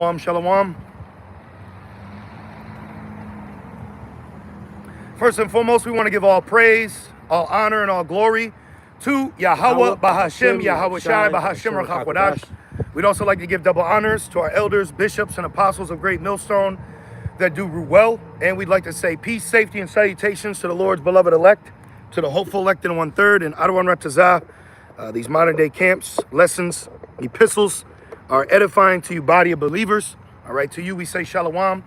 Shalom. First and foremost, we want to give all praise, all honor, and all glory to Yahweh Bahashem, Yahweh Shai Bahashem Rachakwadash. We'd also like to give double honors to our elders, bishops, and apostles of Great Millstone that do well. And we'd like to say peace, safety, and salutations to the Lord's beloved elect, to the hopeful elect in 1/3, and Adawan Retazah. These modern day camps, lessons, epistles are edifying to you, body of believers. All right, to you we say shalom.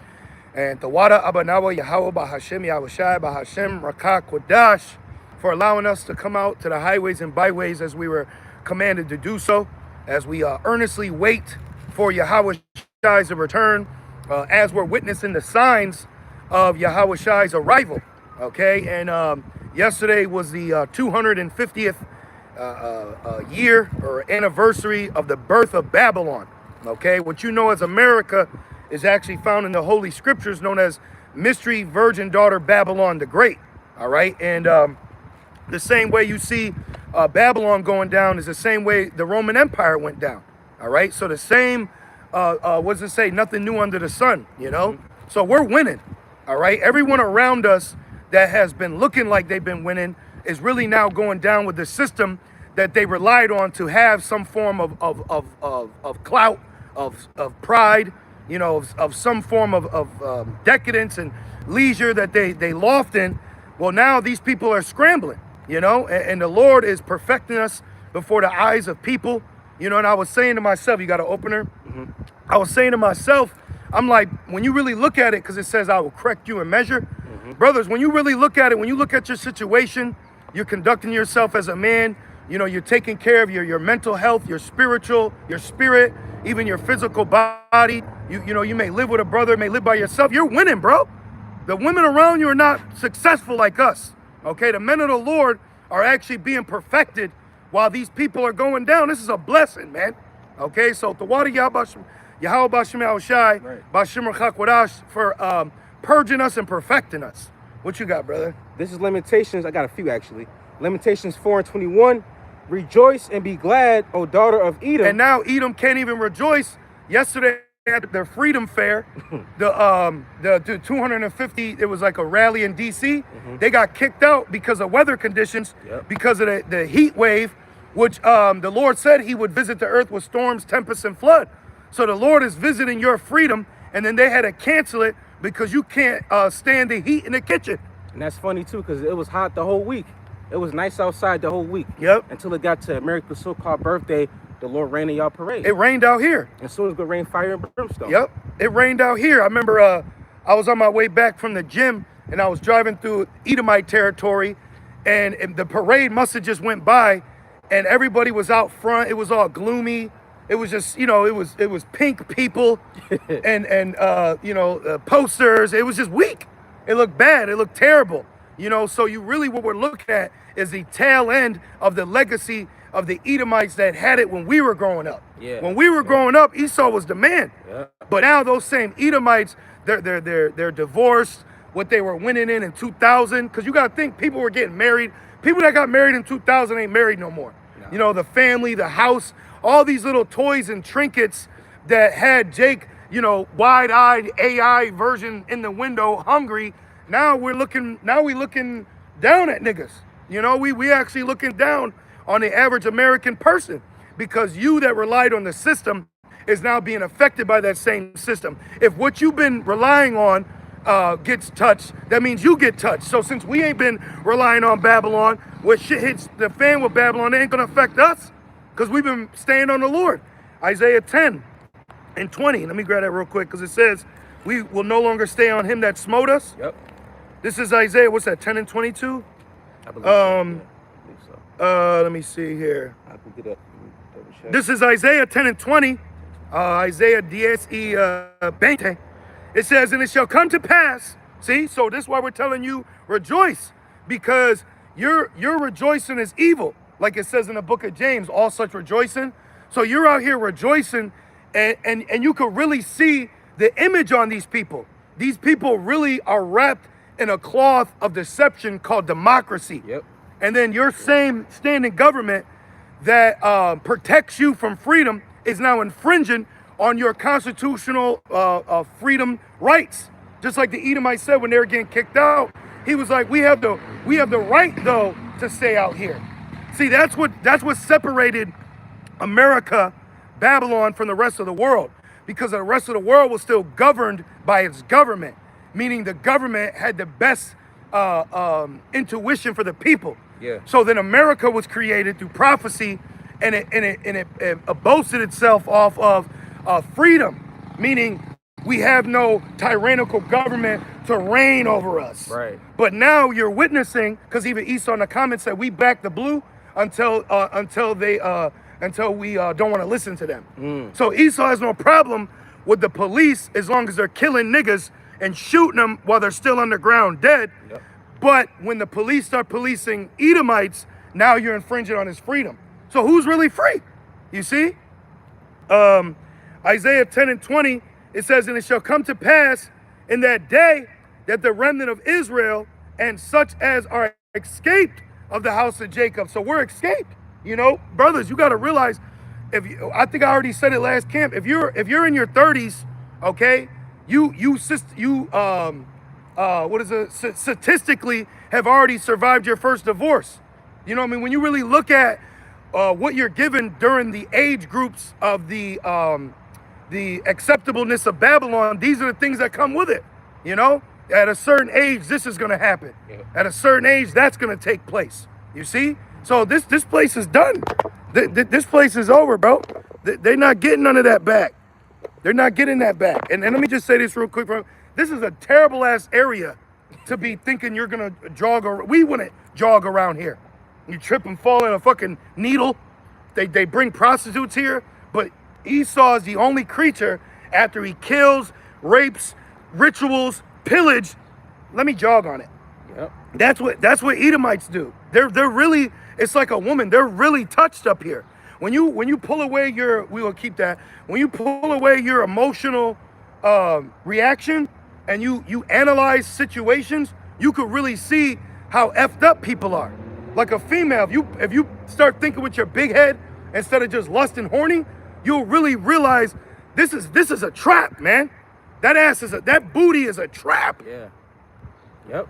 And Tawada Abanawa Yahweh Bahashem Yahweh Shai Bahashem Rachakwadash for allowing us to come out to the highways and byways as we were commanded to do so, as we earnestly wait for Yahweh Shai's return, as we're witnessing the signs of Yahweh Shai's arrival. Okay, and yesterday was the 250th year or anniversary of the birth of Babylon. Okay, what you know as America is actually found in the Holy Scriptures, known as Mystery Virgin Daughter Babylon the Great. All right, and the same way you see Babylon going down is the same way the Roman Empire went down. All right, so the same, what does it say? Nothing new under the sun, you know? So we're winning. All right, everyone around us that has been looking like they've been winning is really now going down with the system that they relied on to have some form of clout, of pride, you know, of some form of decadence and leisure that they loft in. Well, now these people are scrambling, you know, and the Lord is perfecting us before the eyes of people, you know. And I was saying to myself, you got an opener? I was saying to myself, I'm like, when you really look at it, because it says I will correct you in measure. Brothers, when you really look at it, when you look at your situation, you're conducting yourself as a man, you know, you're taking care of your mental health, your spiritual, your spirit, even your physical body. You know, you may live with a brother, may live by yourself. You're winning, bro. The women around you are not successful like us. Okay, the men of the Lord are actually being perfected while these people are going down. This is a blessing, man. Okay, so Tawada Yahweh Bashem Yahweh Shai Bashem Rachakwadash for purging us and perfecting us. What you got, brother? This is Lamentations. I got a few, actually. Lamentations 4:21. Rejoice and be glad, O daughter of Edom. And now Edom can't even rejoice. Yesterday at their Freedom Fair, the 250, it was like a rally in DC. They got kicked out because of weather conditions, because of the heat wave, which the Lord said he would visit the earth with storms, tempests, and flood. So the Lord is visiting your freedom, and then they had to cancel it because you can't stand the heat in the kitchen. And that's funny too, because it was hot the whole week. It was nice outside the whole week. Until it got to America's so-called birthday, the Lord rained in y'all parade. It rained out here. And soon as it rained fire and brimstone. It rained out here. I remember I was on my way back from the gym, and I was driving through Edomite territory, and the parade must have just went by, and everybody was out front. It was all gloomy. It was just, you know, it was pink people and you know, posters. It was just weak. It looked bad. It looked terrible. You know, so you really, what we're looking at is the tail end of the legacy of the Edomites that had it when we were growing up. When we were growing up, Esau was the man. But now those same Edomites, they're divorced. What they were winning in 2000, because you got to think, people were getting married. People that got married in 2000 ain't married no more. You know, the family, the house, all these little toys and trinkets that had Jake, you know, wide-eyed AI version in the window, hungry. Now we looking down at niggas. You know, we actually looking down on the average American person, because you that relied on the system is now being affected by that same system. If what you've been relying on gets touched, that means you get touched. So since we ain't been relying on Babylon, what shit hits the fan with Babylon, it ain't gonna affect us, because we've been staying on the Lord. Isaiah 10:20. Let me grab that real quick, because it says we will no longer stay on him that smote us. This is Isaiah, what's that, 10:22? I believe so. I believe so. Let me see here. I can get up. This is Isaiah 10:20. Isaiah 10:20. It says, and it shall come to pass. See, so this is why we're telling you, rejoice, because your rejoicing is evil. Like it says in the book of James, all such rejoicing. So you're out here rejoicing, and you can really see the image on these people. These people really are wrapped in a cloth of deception called democracy. And then your same standing government that protects you from freedom is now infringing on your constitutional freedom rights. Just like the Edomites said when they were getting kicked out, he was like, we have the right though to stay out here. See, that's what separated America, Babylon, from the rest of the world, because the rest of the world was still governed by its government, meaning the government had the best intuition for the people. Yeah. So then America was created through prophecy, and it boasted itself off of freedom, meaning we have no tyrannical government to reign over us. Right. But now you're witnessing, because even Esau in the comments said we back the blue until we don't want to listen to them. So Esau has no problem with the police as long as they're killing niggas and shooting them while they're still underground dead. Yep. But when the police start policing Edomites, now you're infringing on his freedom. So who's really free? You see? Isaiah 10:20, it says, and it shall come to pass in that day that the remnant of Israel and such as are escaped of the house of Jacob. So we're escaped. You know, brothers, you got to realize, I think I already said it last camp. If you're in your 30s, okay, statistically have already survived your first divorce. You know what I mean? When you really look at what you're given during the age groups of the acceptableness of Babylon, these are the things that come with it. You know, at a certain age, this is going to happen. Yeah. At a certain age, that's going to take place. You see? So this place is done. This place is over, bro. They're not getting none of that back. They're not getting that back. And let me just say this real quick, bro. This is a terrible ass area to be thinking you're gonna jog. We wouldn't jog around here. You trip and fall in a fucking needle. They bring prostitutes here, but Esau is the only creature after he kills, rapes, rituals, pillage. Let me jog on it. Yep. That's what Edomites do. They're really, it's like a woman. They're really touched up here. When you pull away we will keep that. When you pull away your emotional reaction and you analyze situations, you could really see how effed up people are. Like a female, if you start thinking with your big head instead of just lust and horny, you'll really realize this is a trap, man. That booty is a trap. Yeah. Yep.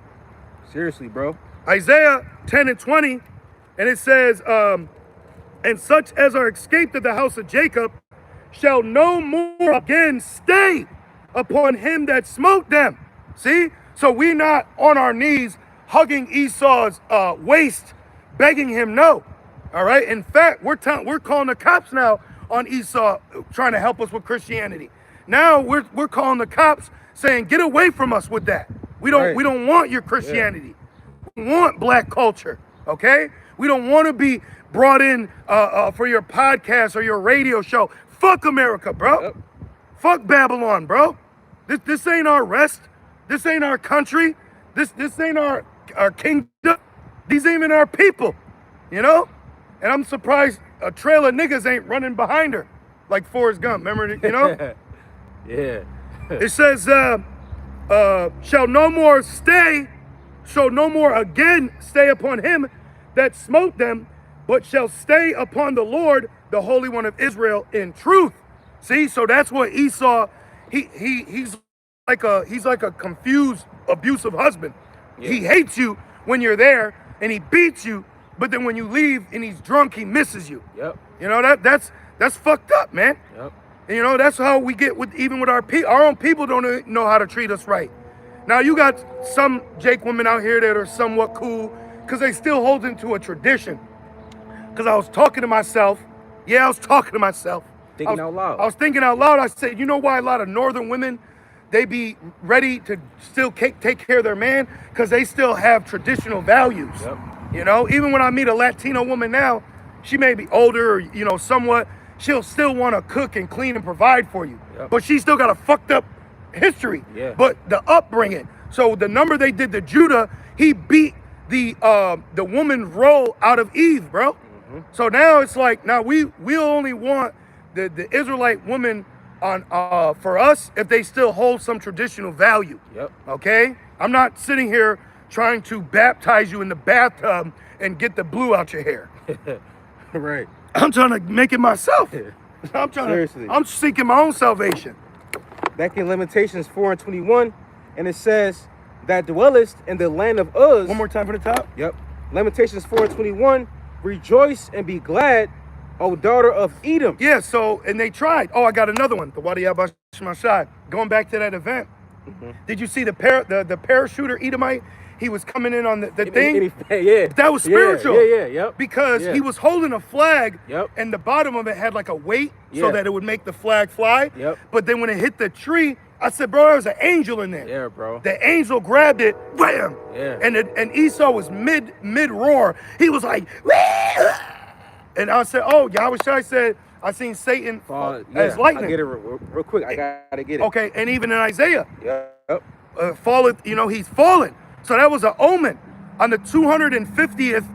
Seriously, bro. Isaiah 10:20, and it says, and such as are escaped of the house of Jacob shall no more again stay upon him that smote them. See? So we're not on our knees hugging Esau's waist, begging him no. All right? In fact, we're calling the cops now on Esau, trying to help us with Christianity. Now we're calling the cops saying, get away from us with that. We don't want your Christianity. Yeah. We want black culture, okay? We don't want to be brought in for your podcast or your radio show. Fuck America, bro. Yep. Fuck Babylon, bro. This ain't our rest. This ain't our country. This ain't our kingdom. These ain't even our people, you know? And I'm surprised a trail of niggas ain't running behind her like Forrest Gump. Remember, you know? Yeah. It says, shall no more again stay upon him that smote them, but shall stay upon the Lord, the Holy One of Israel, in truth. See, so that's what Esau, he's like a confused, abusive husband. Yeah. He hates you when you're there, and he beats you, but then when you leave and he's drunk, he misses you. Yep. You know, that's fucked up, man. Yep. And, you know, that's how we get with our own people don't know how to treat us right. Now you got some Jake women out here that are somewhat cool because they still hold into a tradition. Because I was talking to myself. Yeah, I was talking to myself. Thinking out loud. I was thinking out loud. I said, you know why a lot of northern women, they be ready to still take care of their man? Because they still have traditional values. Yep. You know, even when I meet a Latino woman now, she may be older or, you know, somewhat, she'll still want to cook and clean and provide for you. Yep. But she still got a fucked up history. Yeah. But the upbringing. So the number they did to Judah, he beat the woman's role out of Eve, bro. Mm-hmm. So now it's like, now we'll only want the Israelite woman on for us if they still hold some traditional value. Yep. Okay? I'm not sitting here trying to baptize you in the bathtub and get the blue out your hair. Right. I'm trying to make it myself. I'm seeking my own salvation. Back in Lamentations 4:21, and it says that dwellest in the land of Uz. One more time from the top. Yep. Lamentations 4:21, rejoice and be glad, O daughter of Edom. Yeah, so, and they tried. Oh, I got another one. The Wadi Abashmashai. Going back to that event. Did you see the parachuter Edomite? He was coming in on the thing. Yeah. That was spiritual. Yep. Because he was holding a flag, Yep. and the bottom of it had like a weight so that it would make the flag fly. Yep. But then when it hit the tree, I said, bro, there was an angel in there. Yeah, bro. The angel grabbed it, wham! Yeah. And Esau was mid roar. He was like, wah! And I said, oh, Yahweh Shai said, I seen Satan as lightning. I get it real quick. I gotta get it. Okay, and even in Isaiah, Yep. falleth, he's fallen. So that was an omen. On the 250th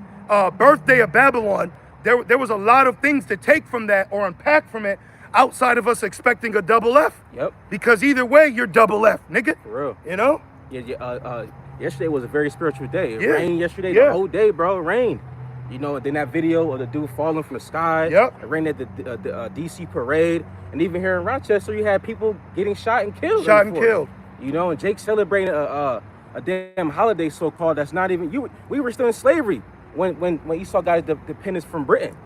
birthday of Babylon, there was a lot of things to take from that or unpack from it outside of us expecting a double F. Yep. Because either way, you're double F, nigga. For real. You know? Yeah. Yesterday was a very spiritual day. It Yeah. rained yesterday, Yeah. the whole day, bro. It rained. And then that video of the dude falling from the sky. Yep. It rained at the DC parade. And even here in Rochester, you had people getting shot and killed. And Jake celebrating a damn holiday, so-called, that's not even, we were still in slavery when Esau got his dependence from Britain,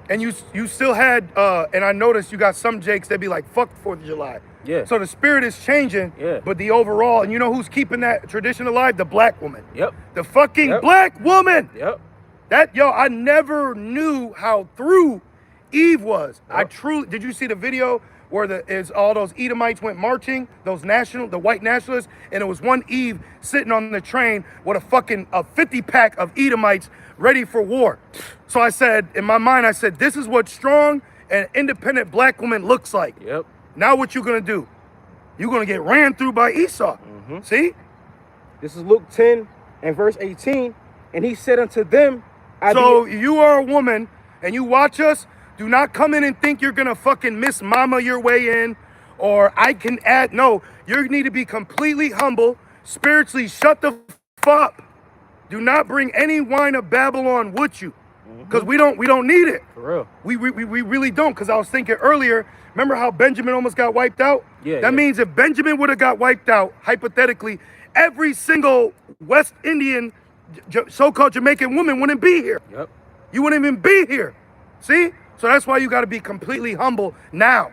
And you still had, and I noticed you got some Jakes that be like, fuck 4th of July. Yeah. So the spirit is changing, but the overall, and you know who's keeping that tradition alive? The black woman. Yep. The fucking black woman. Yep. I never knew how through Eve was. Yep. Did you see the video where all those Edomites went marching, the white nationalists, and it was one Eve sitting on the train with a 50-pack of Edomites ready for war. So I said, in my mind, this is what strong and independent black woman looks like. Yep. Now what you gonna do? You're gonna get ran through by Esau. See? This is Luke 10 and verse 18. And he said unto them, so you are a woman and you watch us, do not come in and think you're gonna fucking Miss Mama your way in, or I can add. No, you need to be completely humble, spiritually shut the f up. Do not bring any wine of Babylon with you, because we don't need it. For real. We really don't, because I was thinking earlier, remember how Benjamin almost got wiped out? That means if Benjamin would have got wiped out, hypothetically, every single West Indian so-called Jamaican woman wouldn't be here. Yep. You wouldn't even be here. See? So that's why you got to be completely humble now,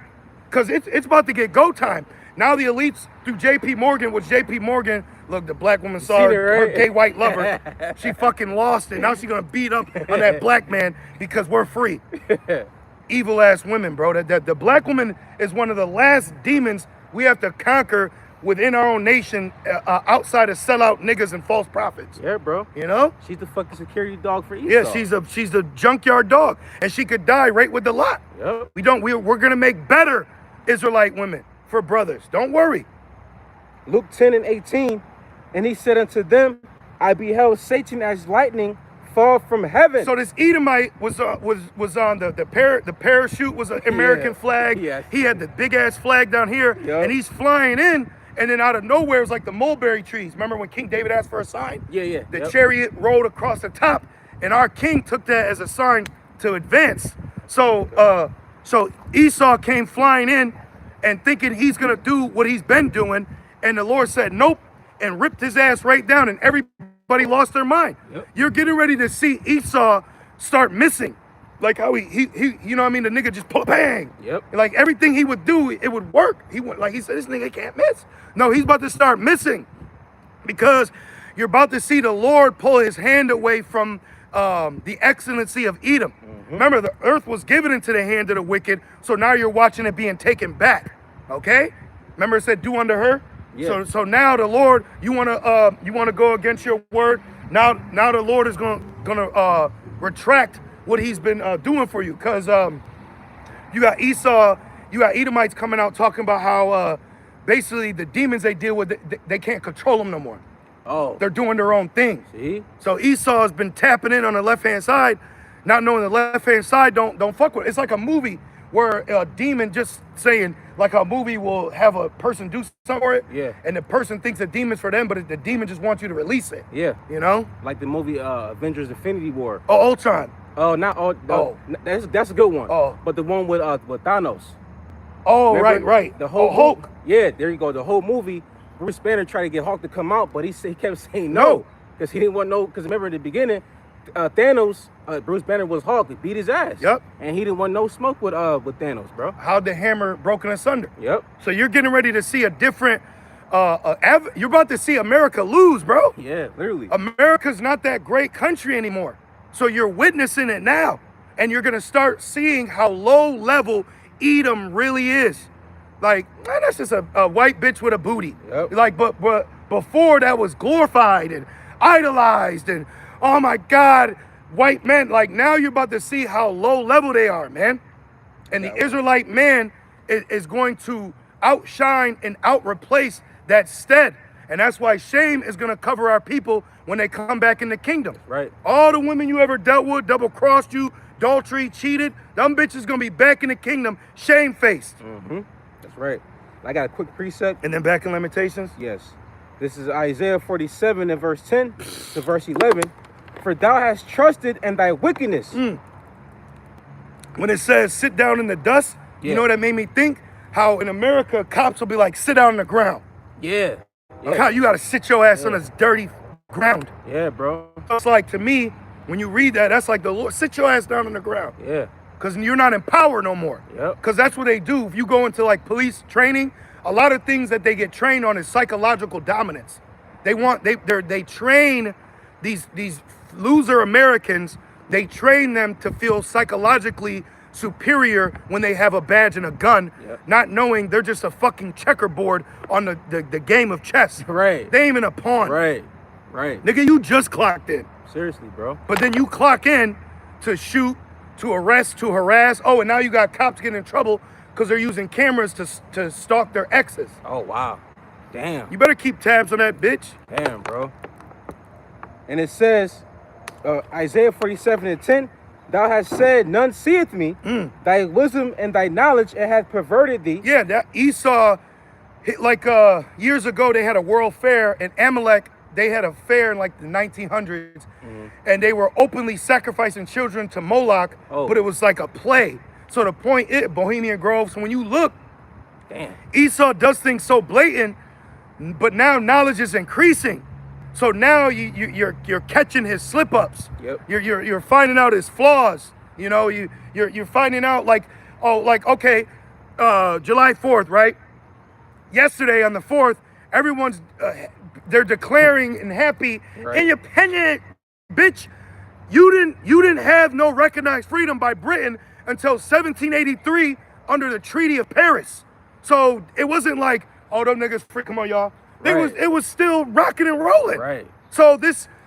because it's about to get go time. Now the elites through J.P. Morgan, which J.P. Morgan, look, the black woman saw her gay white lover. She fucking lost it. Now she's going to beat up on that black man because we're free. Evil ass women, bro. The black woman is one of the last demons we have to conquer within our own nation, outside of sellout niggas and false prophets. Yeah, bro. She's the fucking security dog for Esau. Yeah, she's the junkyard dog, and she could die right with the lot. Yep. We're gonna make better Israelite women for brothers. Don't worry. Luke 10 and 18, and he said unto them, I beheld Satan as lightning fall from heaven. So this Edomite was on the parachute was an American flag. Yes. He had the big ass flag down here, and he's flying in. And then out of nowhere, it was like the mulberry trees. Remember when King David asked for a sign? Yeah. The chariot rolled across the top, and our king took that as a sign to advance. So Esau came flying in and thinking he's going to do what he's been doing. And the Lord said, nope, and ripped his ass right down. And everybody lost their mind. Yep. You're getting ready to see Esau start missing. Like how he you know what I mean? The nigga just pull, bang. Yep. Like everything he would do, it would work. He said, this nigga can't miss. No, he's about to start missing, because you're about to see the Lord pull his hand away from the excellency of Edom. Remember, the earth was given into the hand of the wicked, so now you're watching it being taken back. Okay? Remember it said, do unto her? Yeah. So now the Lord, you wanna go against your word. Now the Lord is gonna retract what he's been doing for you, because you got Esau, you got Edomites coming out talking about how basically the demons they deal with, they can't control them no more. Oh. They're doing their own thing. See? So Esau has been tapping in on the left-hand side, not knowing the left-hand side don't fuck with it. It's like a movie where a demon just saying, like a movie will have a person do something for it, Yeah. and the person thinks the demon's for them, but the demon just wants you to release it. Yeah. You know? Like the movie Avengers Infinity War. Oh, Ultron. Oh, not all. That's a good one. Oh. But the one with Thanos. Oh, Remember, right. The whole Hulk. Yeah, there you go. The whole movie, Bruce Banner tried to get Hulk to come out, but he kept saying no. Because he didn't want no, because remember in the beginning, Thanos, Bruce Banner was Hulk. He beat his ass. Yep. And he didn't want no smoke with Thanos, bro. How the hammer broken asunder. Yep. So you're getting ready to see a different, you're about to see America lose, bro. Yeah, literally. America's not that great country anymore. So you're witnessing it now. And you're going to start seeing how low level Edom really is. Like, man, that's just a white bitch with a booty. Yep. Like, but before that was glorified and idolized and, oh my God, white men. Like, now you're about to see how low level they are, man. And the Israelite man is going to outshine and outreplace that stead. And that's why shame is going to cover our people when they come back in the kingdom. Right. All the women you ever dealt with, double-crossed you, adultery, cheated, them bitches going to be back in the kingdom, shame-faced. Mm-hmm. That's right. I got a quick precept. And then back in Lamentations? Yes. This is Isaiah 47 and verse 10 to verse 11. For thou hast trusted in thy wickedness. When it says, sit down in the dust, you know what that made me think? How in America, cops will be like, sit down on the ground. Yeah. Like, how you got to sit your ass on this dirty ground. Yeah, bro. So it's like, to me, when you read that, that's like the Lord, sit your ass down on the ground. Yeah. Because you're not in power no more. Yep. Because that's what they do. If you go into like police training, a lot of things that they get trained on is psychological dominance. They train these loser Americans, they train them to feel psychologically superior when they have a badge and a gun, not knowing they're just a fucking checkerboard on the game of chess. Right. They ain't even a pawn. Right. Nigga, you just clocked in. Seriously, bro. But then you clock in to shoot, to arrest, to harass. Oh, and now you got cops getting in trouble because they're using cameras to stalk their exes. Oh, wow. Damn. You better keep tabs on that bitch. Damn, bro. And it says, Isaiah 47 and 10, thou hast said, none seeth me. Thy wisdom and thy knowledge, it hath perverted thee. Yeah, that Esau, like years ago, they had a world fair, and Amalek, they had a fair in like the 1900s, and they were openly sacrificing children to Moloch, but it was like a play. So the point is, Bohemian Grove, so when you look, Esau does things so blatant, but now knowledge is increasing. So now you're catching his slip-ups. Yep. You're finding out his flaws. You know, you're finding out like okay, July 4th, right? Yesterday on the 4th, everyone's they're declaring and happy, independent, bitch. You didn't have no recognized freedom by Britain until 1783 under the Treaty of Paris. So it wasn't like, oh, them niggas free, come on, y'all. It was still rocking and rolling. Right. So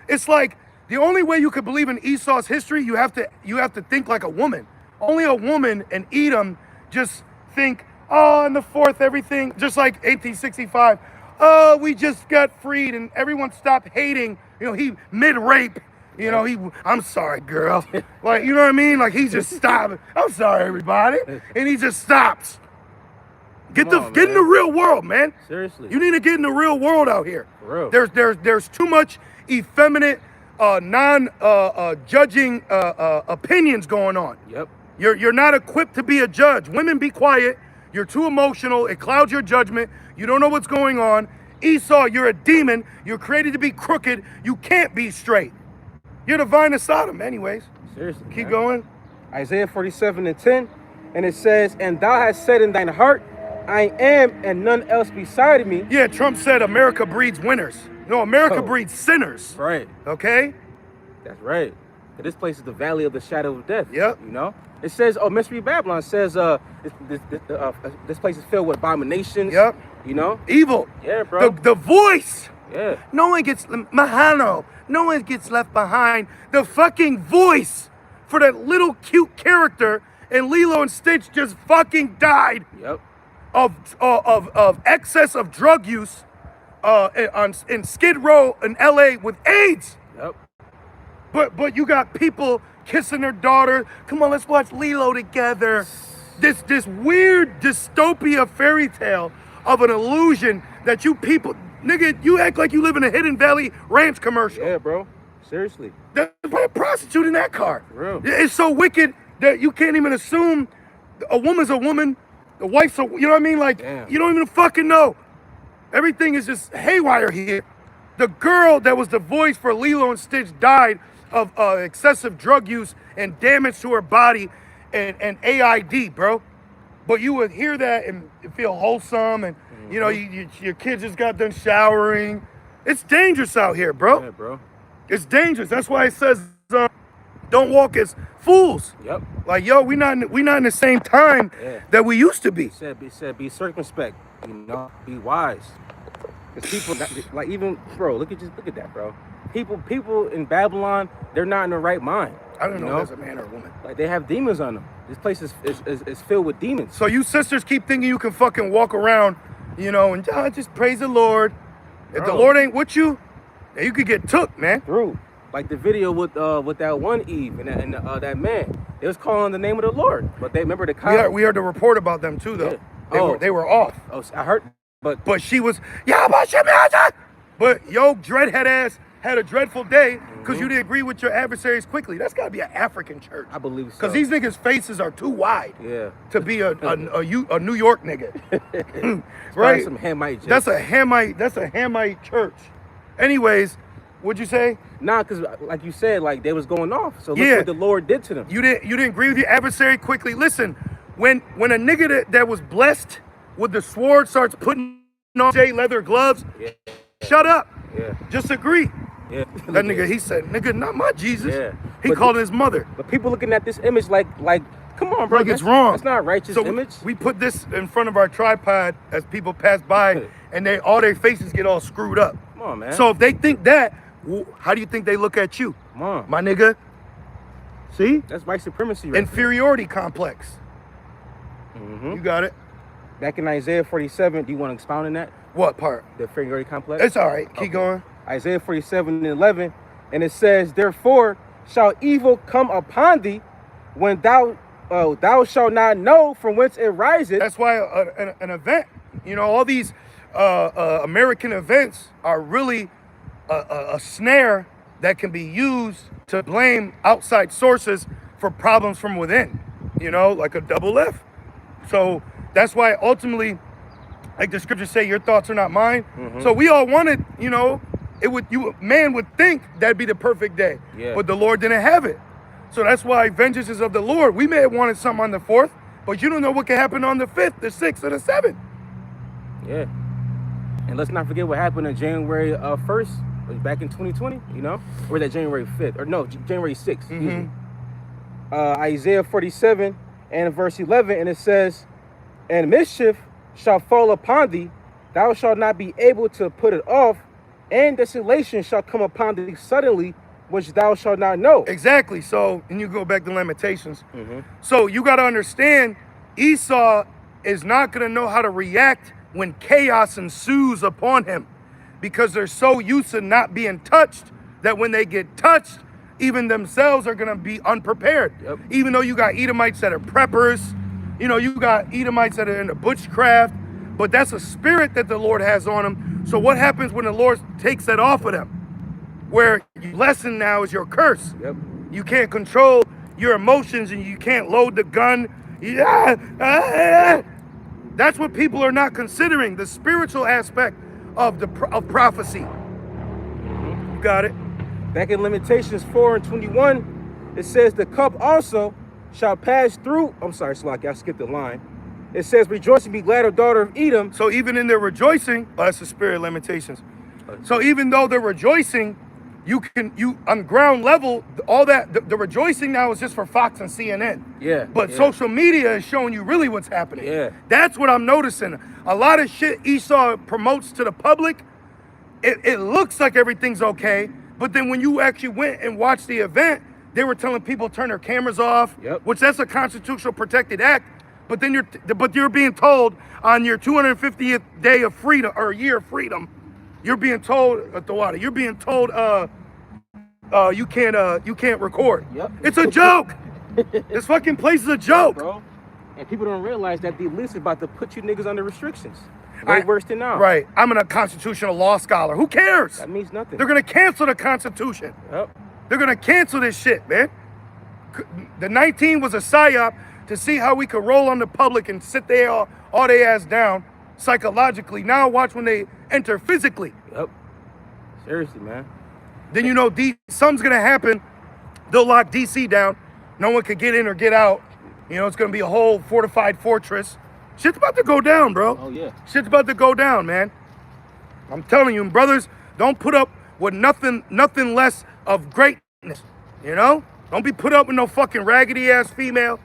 it's like the only way you could believe in Esau's history, you have to think like a woman. Only a woman and Edom just think, oh, in the 4th, everything, just like 1865, oh, we just got freed and everyone stopped hating. You know, he mid-rape, you know, I'm sorry, girl. Like, you know what I mean? Like, he just stopped. I'm sorry, everybody. And he just stops. Get in the real world, man. Seriously. You need to get in the real world out here. For real. There's too much effeminate, non-judging opinions going on. Yep. You're not equipped to be a judge. Women, be quiet. You're too emotional. It clouds your judgment. You don't know what's going on. Esau, you're a demon. You're created to be crooked. You can't be straight. You're the vine of Sodom, anyways. Seriously. Keep going. Isaiah 47 and 10, and it says, and thou hast said in thine heart, I am, and none else beside me. Yeah, Trump said America breeds winners. No, America breeds sinners. Right. Okay? That's right. This place is the valley of the shadow of death. Yep. You know? It says, Mystery Babylon says this place is filled with abominations. Yep. You know? Evil. Yeah, bro. The voice. Yeah. No one gets, Mahano, no one gets left behind. The fucking voice for that little cute character and Lilo and Stitch just fucking died. Yep. Of excess of drug use in Skid Row in LA with AIDS. Yep. But you got people kissing their daughter. Come on, let's watch Lilo together. this weird dystopia fairy tale of an illusion that you people, nigga, you act like you live in a Hidden Valley Ranch commercial. Yeah, bro. Seriously. There's a prostitute in that car. For real. It's so wicked that you can't even assume a woman's a woman, the wife's a, you know what I mean? Like, Damn. you don't even fucking know. Everything is just haywire here. The girl that was the voice for Lilo and Stitch died of excessive drug use and damage to her body and AID, bro. But you would hear that and feel wholesome, and you know, your kids just got done showering. It's dangerous out here, bro. Yeah, bro. It's dangerous. That's why it says don't walk as fools. Yep. Like, yo, we not in the same time that we used to be. It said be circumspect. You know, be wise. Because people, like, even, bro, look at that, bro. People in Babylon, they're not in the right mind. I don't know if that's a man or a woman. Like, they have demons on them. This place is filled with demons. So you sisters keep thinking you can fucking walk around, you know, and just praise the Lord. If the Lord ain't with you, you could get took, man. Through. Like the video with that one Eve and that man. They was calling the name of the Lord. But they remember the cops. We heard the report about them too, though. Yeah. They were off. Oh, I heard. But she was, but yo, dreadhead ass had a dreadful day because you didn't agree with your adversaries quickly. That's got to be an African church. I believe so. Because these niggas' faces are too wide. Yeah. To be a New York nigga. Right? Some Hamite. That's a Hamite church. Anyways, what'd you say? Nah, because like you said, like they was going off. So look what the Lord did to them. You didn't agree with your adversary quickly. Listen, when a nigga that was blessed with the sword starts putting on J leather gloves, shut up. Yeah. Just agree. Yeah. That nigga, he said, nigga, not my Jesus. Yeah. He called his mother. But people looking at this image like, come on, bro. Like it's wrong. That's not a righteous image. We put this in front of our tripod as people pass by, and all their faces get all screwed up. Come on, man. So if they think that, how do you think they look at you? Come on. My nigga. See? That's white supremacy right Inferiority complex. You got it. Back in Isaiah 47, do you want to expound on that? What part? The inferiority complex? It's all right. Keep going. Isaiah 47:11, and it says, therefore shall evil come upon thee when thou shalt not know from whence it riseth. That's why an event, you know, all these American events are really a snare that can be used to blame outside sources for problems from within, you know, like a double F. So that's why ultimately, like the scriptures say, your thoughts are not mine. So we all wanted, you know, man would think that'd be the perfect day, but the Lord didn't have it. So that's why vengeance is of the Lord. We may have wanted something on the 4th, but you don't know what can happen on the 5th, the 6th, or the 7th. Yeah. And let's not forget what happened on January 1st, back in 2020, you know? Or that January 5th, or no, January 6th, excuse me. Isaiah 47 and verse 11, and it says, and mischief shall fall upon thee, thou shalt not be able to put it off, and desolation shall come upon thee suddenly, which thou shalt not know. Exactly. So, and you go back to Lamentations. So you got to understand, Esau is not going to know how to react when chaos ensues upon him, because they're so used to not being touched that when they get touched, even themselves are going to be unprepared. Even though you got Edomites that are preppers, you know, you got Edomites that are into bushcraft, but that's a spirit that the Lord has on them. So what happens when the Lord takes that off of them? Where your blessing now is your curse. You can't control your emotions and you can't load the gun. That's what people are not considering, the spiritual aspect of prophecy. You got it. Back in Lamentations 4:21, it says, the cup also shall pass through. I'm sorry, Slocky, I skipped the line. It says, rejoice and be glad, O daughter of Edom. So even in their rejoicing, that's the spirit of Lamentations. So even though they're rejoicing, you on ground level, all that, the rejoicing now is just for Fox and CNN. But social media is showing you really what's happening. That's what I'm noticing. A lot of shit Esau promotes to the public, it looks like everything's okay, but then when you actually went and watched the event, they were telling people to turn their cameras off, which that's a constitutional protected act. But then you're being told on your 250th day of freedom or year of freedom, you're being told you're being told you can't record. It's a joke. This fucking place is a joke. Bro. And people don't realize that the elites is about to put you niggas under restrictions. Way worse than now. Right. I'm a constitutional law scholar. Who cares? That means nothing. They're going to cancel the Constitution. Yep. They're going to cancel this shit, man. The 19 was a psyop to see how we could roll on the public and sit there all their ass down psychologically. Now watch when they enter physically. Yep. Seriously, man. Then you know something's going to happen. They'll lock DC down. No one could get in or get out. You know, it's going to be a whole fortified fortress. Shit's about to go down, bro. Oh, yeah. Shit's about to go down, man. I'm telling you, brothers, don't put up with nothing less of greatness, you know? Don't be put up with no fucking raggedy-ass female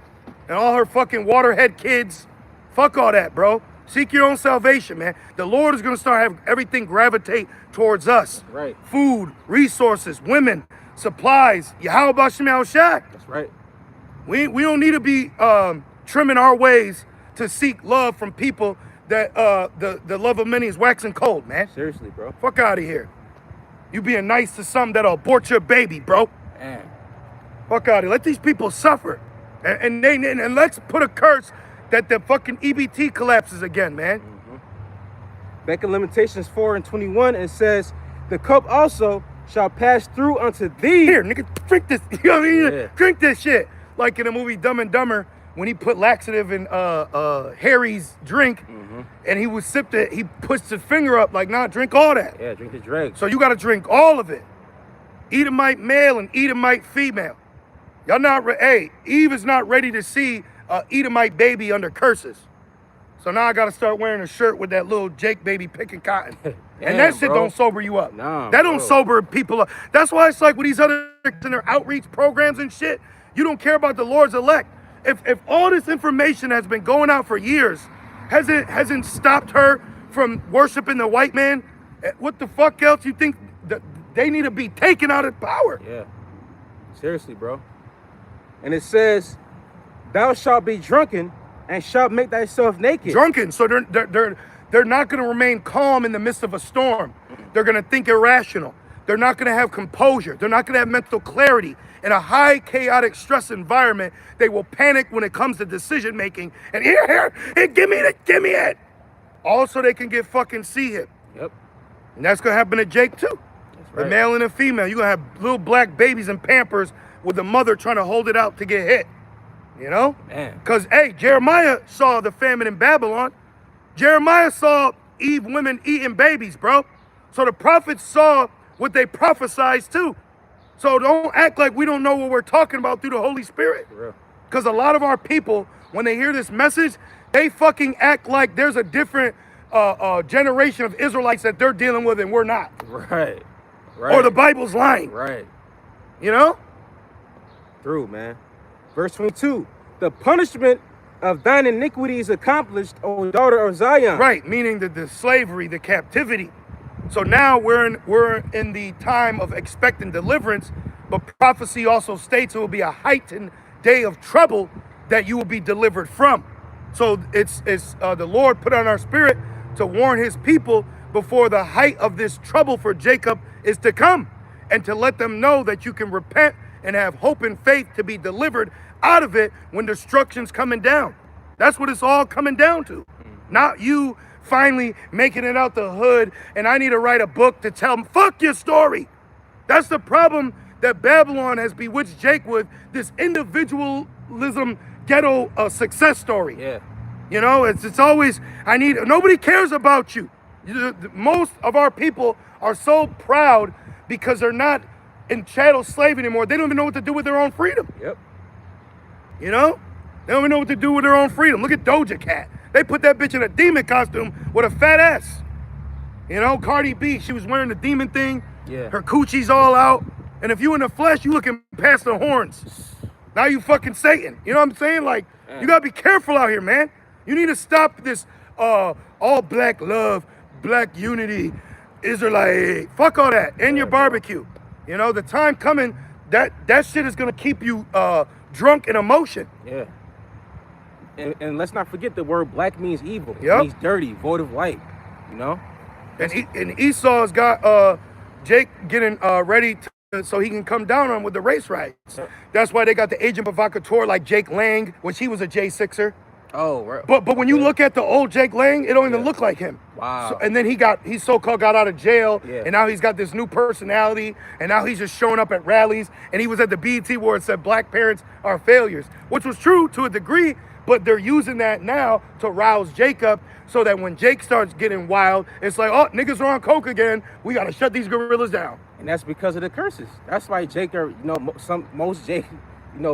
and all her fucking waterhead kids. Fuck all that, bro. Seek your own salvation, man. The Lord is going to start having everything gravitate towards us. Right. Food, resources, women, supplies. Yahweh B'Shem Yahushai. That's right. We don't need to be trimming our ways to seek love from people that the love of many is waxing cold, man. Seriously, bro. Fuck out of here. You being nice to some that'll abort your baby, bro. Man. Fuck out of here. Let these people suffer. And let's put a curse that the fucking EBT collapses again, man. Mm-hmm. Back in Lamentations 4:21, it says, the cup also shall pass through unto thee. Here, nigga, drink this. You know what I mean? Yeah. Drink this shit. Like in the movie Dumb and Dumber, when he put laxative in Harry's drink, and he would sip it, he puts his finger up like, nah, drink all that. Yeah, drink the drag. So you got to drink all of it. Edomite male and Edomite female. Y'all not, hey, Eve is not ready to see Edomite baby under curses. So now I got to start wearing a shirt with that little Jake baby picking cotton. And that shit don't sober you up. Nah, that don't sober people up. That's why it's like with these other in their outreach programs and shit, you don't care about the Lord's elect. If all this information has been going out for years, hasn't stopped her from worshiping the white man, what the fuck else you think that they need to be taken out of power? Yeah. Seriously, bro. And it says, thou shalt be drunken and shalt make thyself naked. Drunken. So they're not going to remain calm in the midst of a storm. They're going to think irrational. They're not going to have composure. They're not going to have mental clarity. In a high, chaotic, stress environment, they will panic when it comes to decision making. And here, give me it. Also, they can get fucking C-hip. Yep. And that's going to happen to Jake, too. That's right. The male and the female. You're going to have little black babies in Pampers with the mother trying to hold it out to get hit. You know? Man. Because, hey, Jeremiah saw the famine in Babylon. Jeremiah saw Eve women eating babies, bro. So the prophets saw what they prophesied too. So don't act like we don't know what we're talking about through the Holy Spirit. Because a lot of our people, when they hear this message, they fucking act like there's a different generation of Israelites that they're dealing with and we're not. Right. Or the Bible's lying. Right. You know? True, man. Verse 22, the punishment of thine iniquity is accomplished, O daughter of Zion. Right, meaning the slavery, the captivity. So now we're in the time of expecting deliverance, but prophecy also states it will be a heightened day of trouble that you will be delivered from. So it's the Lord put on our spirit to warn his people before the height of this trouble for Jacob is to come, and to let them know that you can repent and have hope and faith to be delivered out of it when destruction's coming down. That's what it's all coming down to. Not you finally making it out the hood and I need to write a book to tell them, fuck your story. That's the problem that Babylon has bewitched Jake with, this individualism ghetto success story. Yeah. You know, it's always, nobody cares about you. Most of our people are so proud because they're not in chattel slave anymore. They don't even know what to do with their own freedom. Yep. You know? They don't even know what to do with their own freedom. Look at Doja Cat. They put that bitch in a demon costume with a fat ass. You know, Cardi B, she was wearing the demon thing. Yeah. Her coochie's all out. And if you in the flesh, you looking past the horns. Now you fucking Satan. You know what I'm saying? Like, you gotta be careful out here, man. You need to stop this all black love, black unity, Israelite. Fuck all that. End your barbecue. You know, the time coming, that shit is gonna keep you drunk in emotion. Yeah. And let's not forget the word black means evil. Yep. It means dirty, void of light. You know? And Esau's got Jake getting ready so he can come down on with the race rights. That's why they got the agent provocateur like Jake Lang, which he was a J6er. Oh, right. But when you look at the old Jake Lang, it don't even look like him. Wow. So, and then he so-called got out of jail, Yeah. and now he's got this new personality, and now he's just showing up at rallies, and he was at the BET where it said black parents are failures, which was true to a degree, but they're using that now to rouse Jake up so that when Jake starts getting wild, it's like, oh, niggas are on coke again. We got to shut these gorillas down. And that's because of the curses. That's why Jake are, most Jake,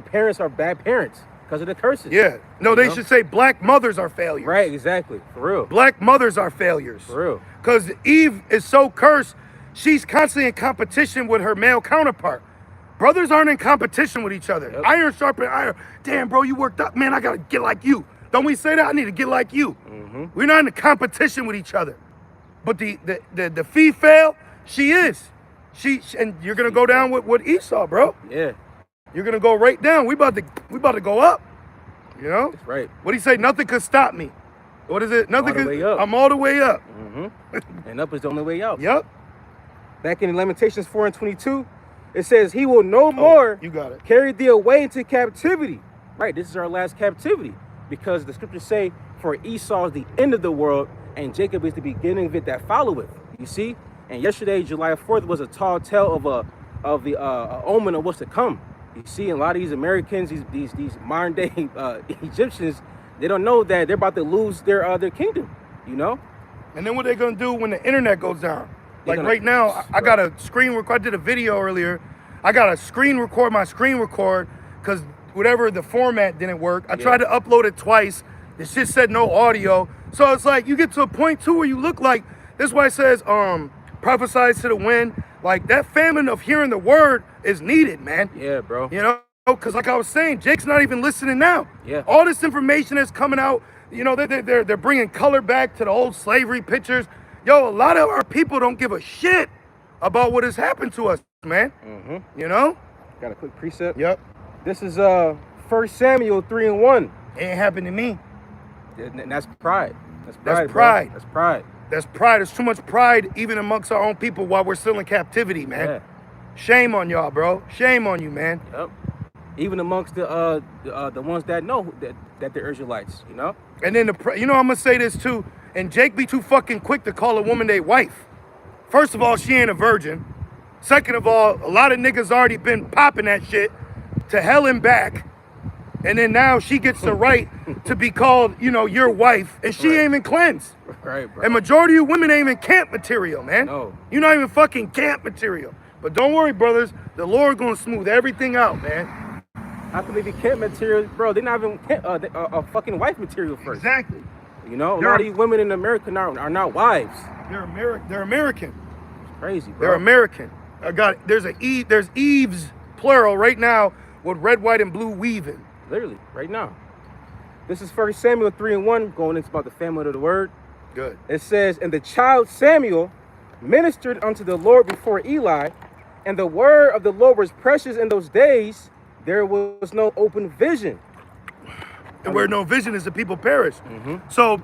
parents are bad parents. Because of the curses. Yeah. No, they should say black mothers are failures. Right, exactly. For real. Black mothers are failures. For real. Because Eve is so cursed, she's constantly in competition with her male counterpart. Brothers aren't in competition with each other. Yep. Iron sharpen iron. Damn, bro, you worked up. Man, I got to get like you. Don't we say that? I need to get like you. Mm-hmm. We're not in a competition with each other. But the female, she is. And you're going to go down with Esau, bro. Yeah. You're gonna go right down. We about to go up. You know? That's right. What do you say? Nothing could stop me. What is it? Nothing could. I'm all the way up. Mm-hmm. And up is the only way out. Yep. Back in Lamentations 4:22, it says, "He will no more you got it. carry thee away into captivity." Right. This is our last captivity, because the scriptures say, "For Esau is the end of the world, and Jacob is the beginning of it that followeth." You see. And yesterday, July 4th, was a tall tale of the omen of what's to come. You see, a lot of these Americans, these modern day Egyptians, they don't know that they're about to lose their kingdom, you know? And then what they're gonna do when the internet goes down? Like right now, I got a screen record. I did a video earlier. I got a screen record, my screen record, because whatever the format didn't work. I tried to upload it twice. The shit said no audio. So it's like you get to a point too where you look like, this is why it says prophesies to the wind. Like that famine of hearing the word is needed, man. Yeah, bro. You know, because like I was saying, Jake's not even listening now. Yeah. All this information that's coming out, you know, they're bringing color back to the old slavery pictures. Yo, a lot of our people don't give a shit about what has happened to us, man. Mm-hmm. You know? Got a quick precept. Yep. This is 1 Samuel 3:1. Ain't happened to me. And that's pride. That's pride. That's pride. Bro. That's pride. That's pride. There's too much pride even amongst our own people while we're still in captivity, man. Yeah. Shame on y'all, bro. Shame on you, man. Yep. Even amongst the ones that know that they're Israelites, you know? And then, I'm going to say this too. And Jake be too fucking quick to call a woman their wife. First of all, she ain't a virgin. Second of all, a lot of niggas already been popping that shit to hell and back. And then now she gets the right to be called, your wife. And she ain't even cleansed. Right, bro. And majority of women ain't even camp material, man. No. You're not even fucking camp material. But don't worry, brothers. The Lord gonna smooth everything out, man. How can they be camp material? Bro, they're not even fucking wife material first. Exactly. You know, a lot of these women in America are not wives. They're American. It's crazy, bro. They're American. There's Eves, plural, right now with red, white, and blue weaving. Literally, right now. This is 1 Samuel 3:1, going into about the family of the word. Good. It says, "And the child Samuel ministered unto the Lord before Eli, and the word of the Lord was precious in those days. There was no open vision." And where no vision is, the people perish. Mm-hmm. So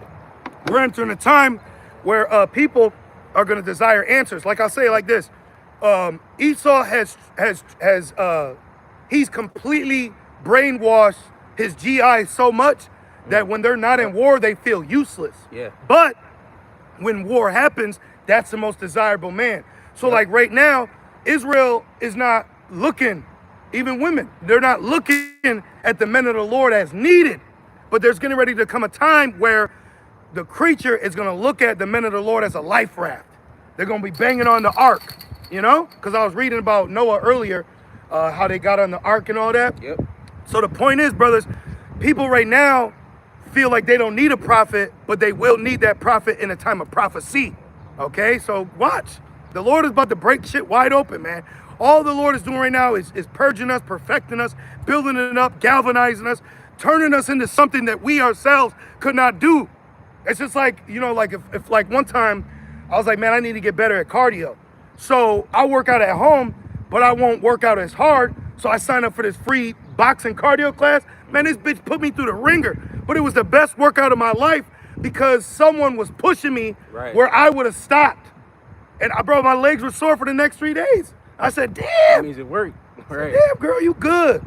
we're entering a time where people are going to desire answers. Like I'll say it like this. Esau he's completely brainwashed his GI so much that when they're not in war, they feel useless. Yeah. But when war happens, that's the most desirable man. So like right now, Israel is not looking, even women, they're not looking at the men of the Lord as needed. But there's getting ready to come a time where the creature is going to look at the men of the Lord as a life raft. They're going to be banging on the ark, because I was reading about Noah earlier, how they got on the ark and all that. Yep. So the point is, brothers, people right now feel like they don't need a prophet, but they will need that prophet in a time of prophecy. Okay, so watch. The Lord is about to break shit wide open, man. All the Lord is doing right now is purging us, perfecting us, building it up, galvanizing us, turning us into something that we ourselves could not do. It's just like, if like one time I was like, man, I need to get better at cardio. So I work out at home, but I won't work out as hard. So I signed up for this free boxing cardio class. Man, this bitch put me through the ringer. But it was the best workout of my life because someone was pushing me where I would have stopped. And bro, my legs were sore for the next 3 days. I said, damn. That means it worked. Right. Damn, girl, you good,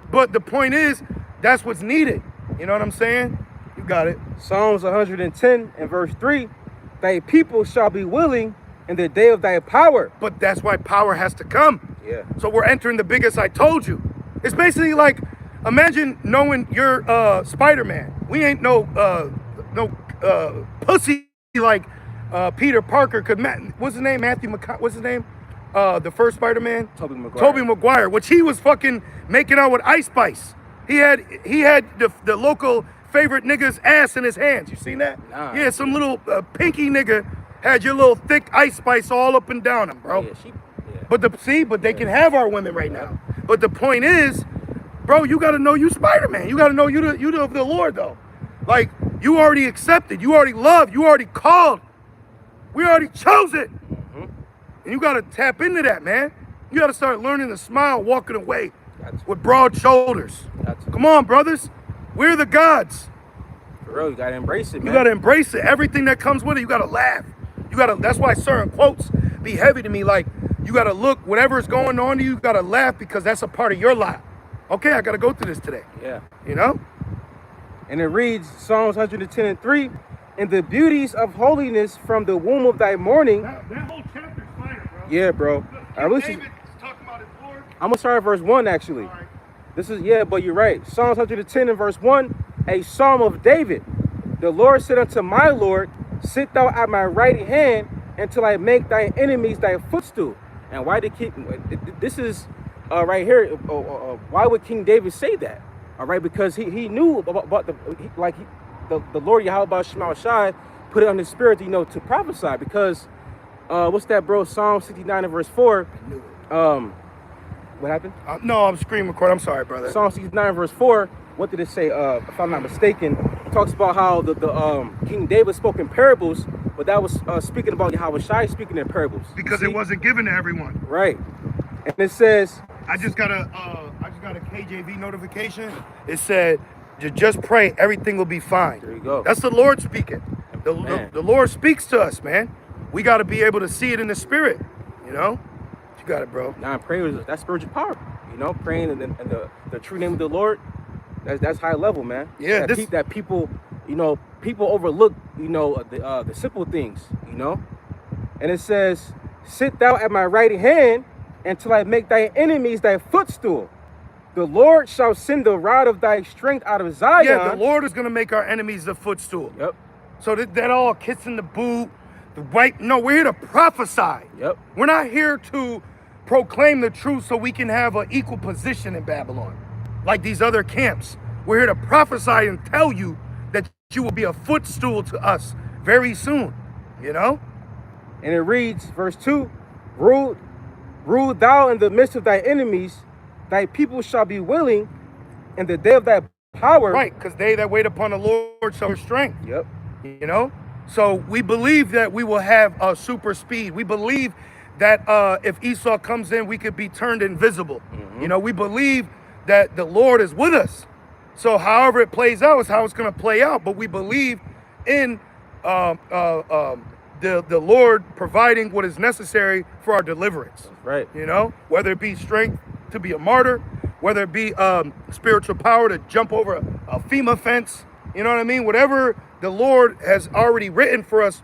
But the point is, that's what's needed. You know what I'm saying? You got it. Psalms 110 and verse 3, thy people shall be willing in the day of thy power. But that's why power has to come. Yeah. So we're entering the biggest I told you. It's basically like, imagine knowing you're Spider-Man. We ain't no pussy like Peter Parker. What's his name? What's his name? The first Spider-Man? Tobey Maguire, which he was fucking making out with Ice Spice. He had the local favorite nigga's ass in his hands. You seen that? Nah. Yeah, some little pinky nigga had your little thick Ice Spice all up and down him, bro. Yeah. But they can have our women right now. But the point is, bro, you gotta know you Spider-Man. You gotta know you the Lord though. Like, you already accepted, you already loved, you already called. We already chose it. And you gotta tap into that, man. You gotta start learning to smile, walking away with broad shoulders. Come on, brothers. We're the gods. For real, you gotta embrace it, man. You gotta embrace it. Everything that comes with it, you gotta laugh. That's why certain quotes be heavy to me. Like, you gotta look, whatever's going on to you, you gotta laugh because that's a part of your life. Okay, I gotta go through this today. Yeah. You know? And it reads, Psalms 110 and 3, in the beauties of holiness from the womb of thy morning. That whole chapter's fire, bro. Yeah, bro. David's talking about his Lord. I'm gonna start at verse 1 actually. All right. This is, but you're right. Psalms 110 and verse 1, a psalm of David. The Lord said unto my Lord, sit thou at my right hand until I make thy enemies thy footstool. And why did this is right here, why would King David say that? All right, because he knew about the Lord Yahweh Shema Shai put it on his spirit, to prophesy. Because what's that, bro? Psalm 69 and verse 4. What happened? No, I'm screen recording. I'm sorry, brother. Psalm 69 verse 4. What did it say? If I'm not mistaken, it talks about how the King David spoke in parables, but that was speaking about Yahweh Shai speaking in parables. Because it wasn't given to everyone. Right. And it says, I just got a KJV notification. It said, just pray, everything will be fine. There you go. That's the Lord speaking. The Lord speaks to us, man. We got to be able to see it in the spirit, you know? You got it, bro. Now, praying, that's spiritual power. Praying in the true name of the Lord, that's high level, man. Yeah. That people, people overlook, the simple things, And it says, sit thou at my right hand until I make thy enemies thy footstool. The Lord shall send the rod of thy strength out of Zion. Yeah, the Lord is going to make our enemies the footstool. Yep. So that all kissing the boot, no, we're here to prophesy. Yep. We're not here to proclaim the truth so we can have an equal position in Babylon, like these other camps. We're here to prophesy and tell you that you will be a footstool to us very soon, And it reads, verse 2, rule thou in the midst of thy enemies, thy people shall be willing in the day of thy power. Right, because they that wait upon the Lord shall have strength. Yep. So we believe that we will have a super speed. We believe that if Esau comes in, we could be turned invisible. Mm-hmm. We believe that the Lord is with us. So however it plays out is how it's going to play out. But we believe in the Lord providing what is necessary for our deliverance. Right. Whether it be strength to be a martyr, whether it be spiritual power to jump over a FEMA fence. You know what I mean? Whatever the Lord has already written for us,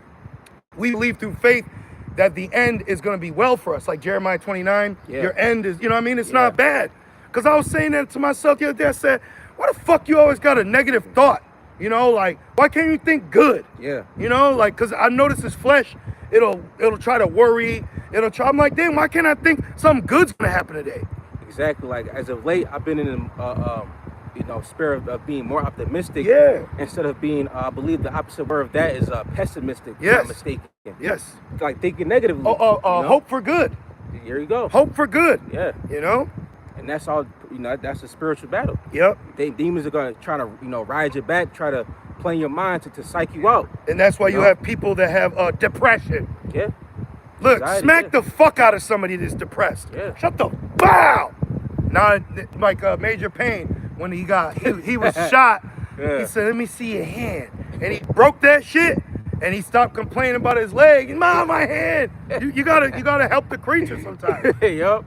we believe through faith that the end is going to be well for us. Like Jeremiah 29, your end is, It's not bad. Because I was saying that to myself the other day. I said, why the fuck you always got a negative thought? Like, why can't you think good? Yeah. Because I notice this flesh, it'll try to worry. I'm like, damn, why can't I think something good's going to happen today? Exactly. Like, as of late, I've been in spirit of being more optimistic. Yeah. Instead of being, I believe the opposite word of that is pessimistic. Yes. If I'm not mistaken. Yes. Like thinking negatively. Hope for good. Here you go. Hope for good. Yeah. And that's all, that's a spiritual battle. Yep. Demons are going to try to, ride your back, try to play in your mind to psych you out. And that's why you have people that have depression. Yeah. Look, anxiety, smack the fuck out of somebody that's depressed. Yeah. Shut the bow. Now, like Major Payne, when he was shot, he said, let me see your hand. And he broke that shit and he stopped complaining about his leg. Mom, my hand. You gotta help the creature sometimes. Yup.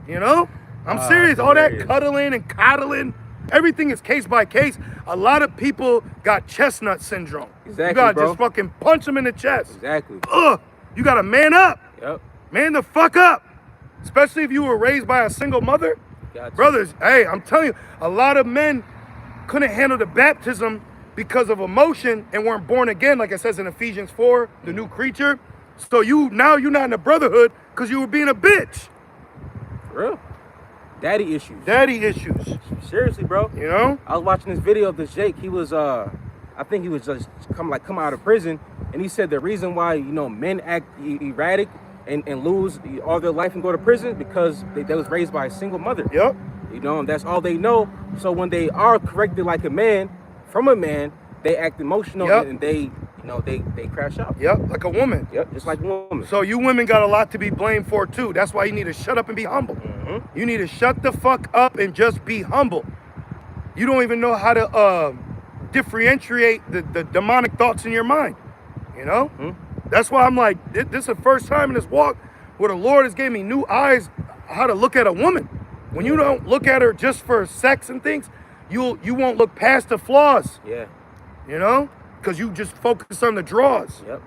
I'm serious. All that cuddling and coddling, everything is case by case. A lot of people got chestnut syndrome. Exactly, you gotta bro. just fucking punch them in the chest. Exactly. Ugh. You gotta man up. Yep. Man the fuck up. Especially if you were raised by a single mother. Gotcha. Brothers, hey, I'm telling you, a lot of men couldn't handle the baptism because of emotion and weren't born again, like it says in Ephesians 4, the new creature. So now you're not in the brotherhood because you were being a bitch. For real. Daddy issues. Daddy issues. Seriously, bro. You know? I was watching this video of this Jake. He was I think he was just come out of prison, and he said the reason why, you know, men act erratic and lose all their life and go to prison because they was raised by a single mother. Yep. You know, and that's all they know. So when they are corrected like a man, from a man, they act emotional. Yep. And they, you know, they crash out. Yep, like a woman. Yep, just like a woman. So you women got a lot to be blamed for too. That's why you need to shut up and be humble. Mm-hmm. You need to shut the fuck up and just be humble. You don't even know how to differentiate the demonic thoughts in your mind. You know? Mm-hmm. That's why I'm like, this is the first time in this walk where the Lord has gave me new eyes how to look at a woman. When you don't look at her just for sex and things, you won't look past the flaws. Yeah. You know? Because you just focus on the draws. Yep.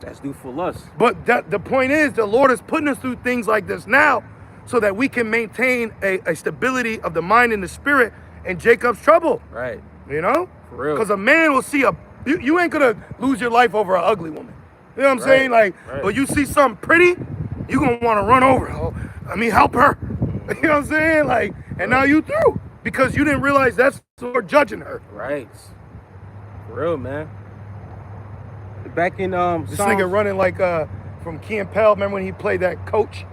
That's due for lust. But the point is, the Lord is putting us through things like this now so that we can maintain a stability of the mind and the spirit in Jacob's trouble. Right. You know? For real. Because a man will see you ain't gonna lose your life over an ugly woman. You know what I'm saying? Like, but you see something pretty, you gonna want to run over. Oh, I mean, help her. You know what I'm saying? Like, and now you through because you didn't realize that's the Lord judging her. Right. For real, man. Back in This nigga running like from Key and Peele. Remember when he played that coach,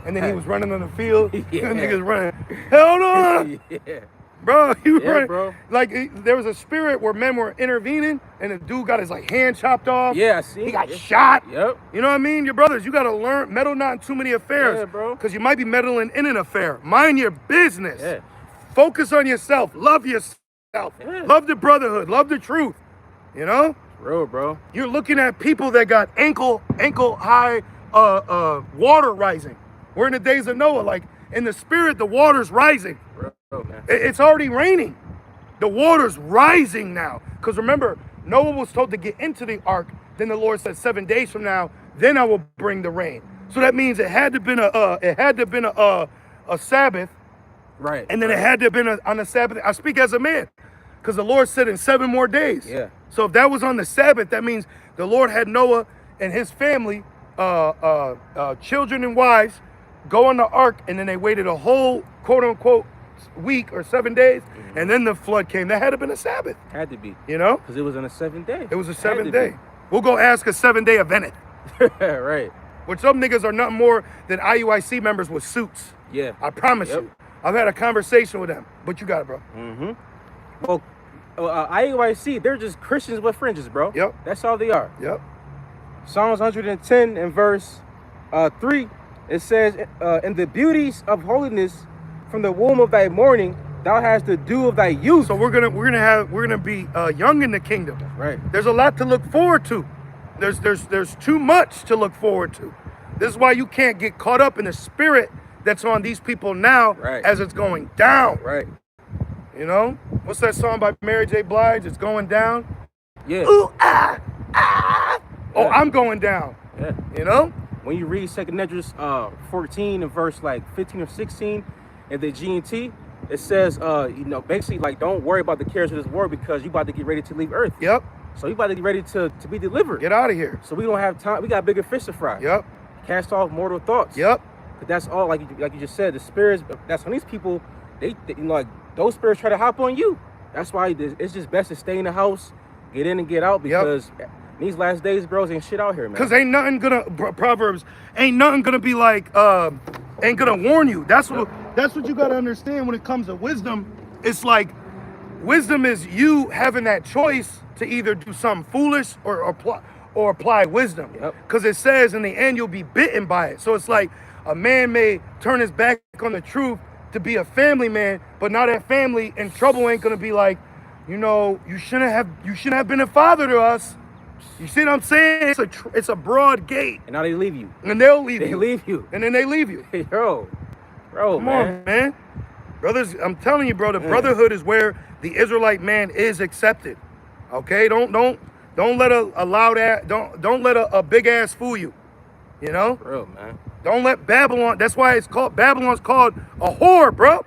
and then he was running on the field? Yeah. Niggas running. Hell no. Yeah. Bro, you running. Bro. Like there was a spirit where men were intervening, and the dude got his like hand chopped off. Yeah, I see. He got shot. Yep. You know what I mean? Your brothers, you gotta learn, meddle not in too many affairs. Yeah, bro. Because you might be meddling in an affair. Mind your business. Yeah. Focus on yourself. Love yourself. Yeah. Love the brotherhood. Love the truth. You know? Real, bro. You're looking at people that got ankle high water rising. We're in the days of Noah. Like in the spirit, the water's rising. Real, man. It's already raining. The water's rising now. Because remember, Noah was told to get into the ark. Then the Lord said 7 days from now, then I will bring the rain. So that means it had to have been a Sabbath. Right. And then it had to have been on a Sabbath. I speak as a man. Because the Lord said in 7 more days. Yeah. So if that was on the Sabbath, that means the Lord had Noah and his family, children and wives, go on the ark, and then they waited a whole quote unquote week or 7 days, and then the flood came. That had to have been a Sabbath. Had to be. You know? Because it was on a 7th day. It was a 7th day. We'll go ask a 7-day event. Right. Which some niggas are nothing more than IUIC members with suits. Yeah. I promise you. I've had a conversation with them. But you got it, bro. Mm-hmm. Well, IUIC, they're just Christians with fringes, bro. Yep. That's all they are. Yep. Psalms 110 and verse 3, it says, in the beauties of holiness from the womb of thy morning, thou hast the dew of thy youth. So we're gonna be young in the kingdom. Right. There's a lot to look forward to. There's too much to look forward to. This is why you can't get caught up in the spirit that's on these people now as it's going down. Right. You know? What's that song by Mary J. Blige? It's going down. Yeah. Ooh, ah, ah. Oh, I'm going down. Yeah. You know? When you read 2 Esdras 14 and verse like 15 or 16 in the G&T, it says, you know, basically like don't worry about the cares of this world because you about to get ready to leave Earth. Yep. So you about to get ready to be delivered. Get out of here. So we don't have time. We got bigger fish to fry. Yep. Cast off mortal thoughts. Yep. But that's all, like you just said, the spirits, that's on these people, they you know, like those spirits try to hop on you. That's why it's just best to stay in the house, get in and get out, because these last days, bros, ain't shit out here, man. Because ain't nothing gonna, Proverbs, ain't nothing gonna be like, ain't gonna warn you. That's what you gotta understand when it comes to wisdom. It's like, wisdom is you having that choice to either do something foolish or apply wisdom. Because it says in the end you'll be bitten by it. So it's like a man may turn his back on the truth to be a family man, but now that family in trouble ain't gonna be like, you know, you shouldn't have been a father to us. You see what I'm saying? It's a broad gate. And now they leave you. And they'll leave you. They leave you. And then they leave you. Hey, bro, Come on, man. Brothers, I'm telling you, bro, the brotherhood is where the Israelite man is accepted. Okay, don't let a loud ass, don't let a big ass fool you. You know? For real, man. Don't let Babylon. That's why it's called Babylon's called a whore, bro.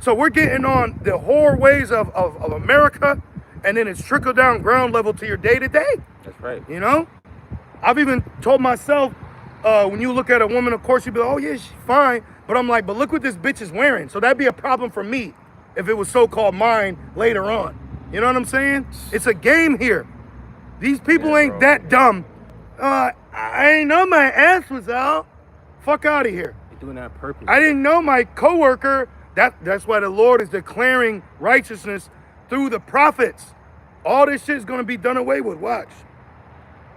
So we're getting on the whore ways of America, and then it's trickled down ground level to your day to day. That's right. You know, I've even told myself, when you look at a woman, of course you be like, oh yeah, she's fine. But I'm like, but look what this bitch is wearing. So that'd be a problem for me if it was so-called mine later on. You know what I'm saying? It's a game here. These people ain't that dumb. I ain't know my ass was out. Fuck out of here. You're doing that on purpose. I didn't know my coworker. That's why the Lord is declaring righteousness through the prophets. All this shit is gonna be done away with. Watch.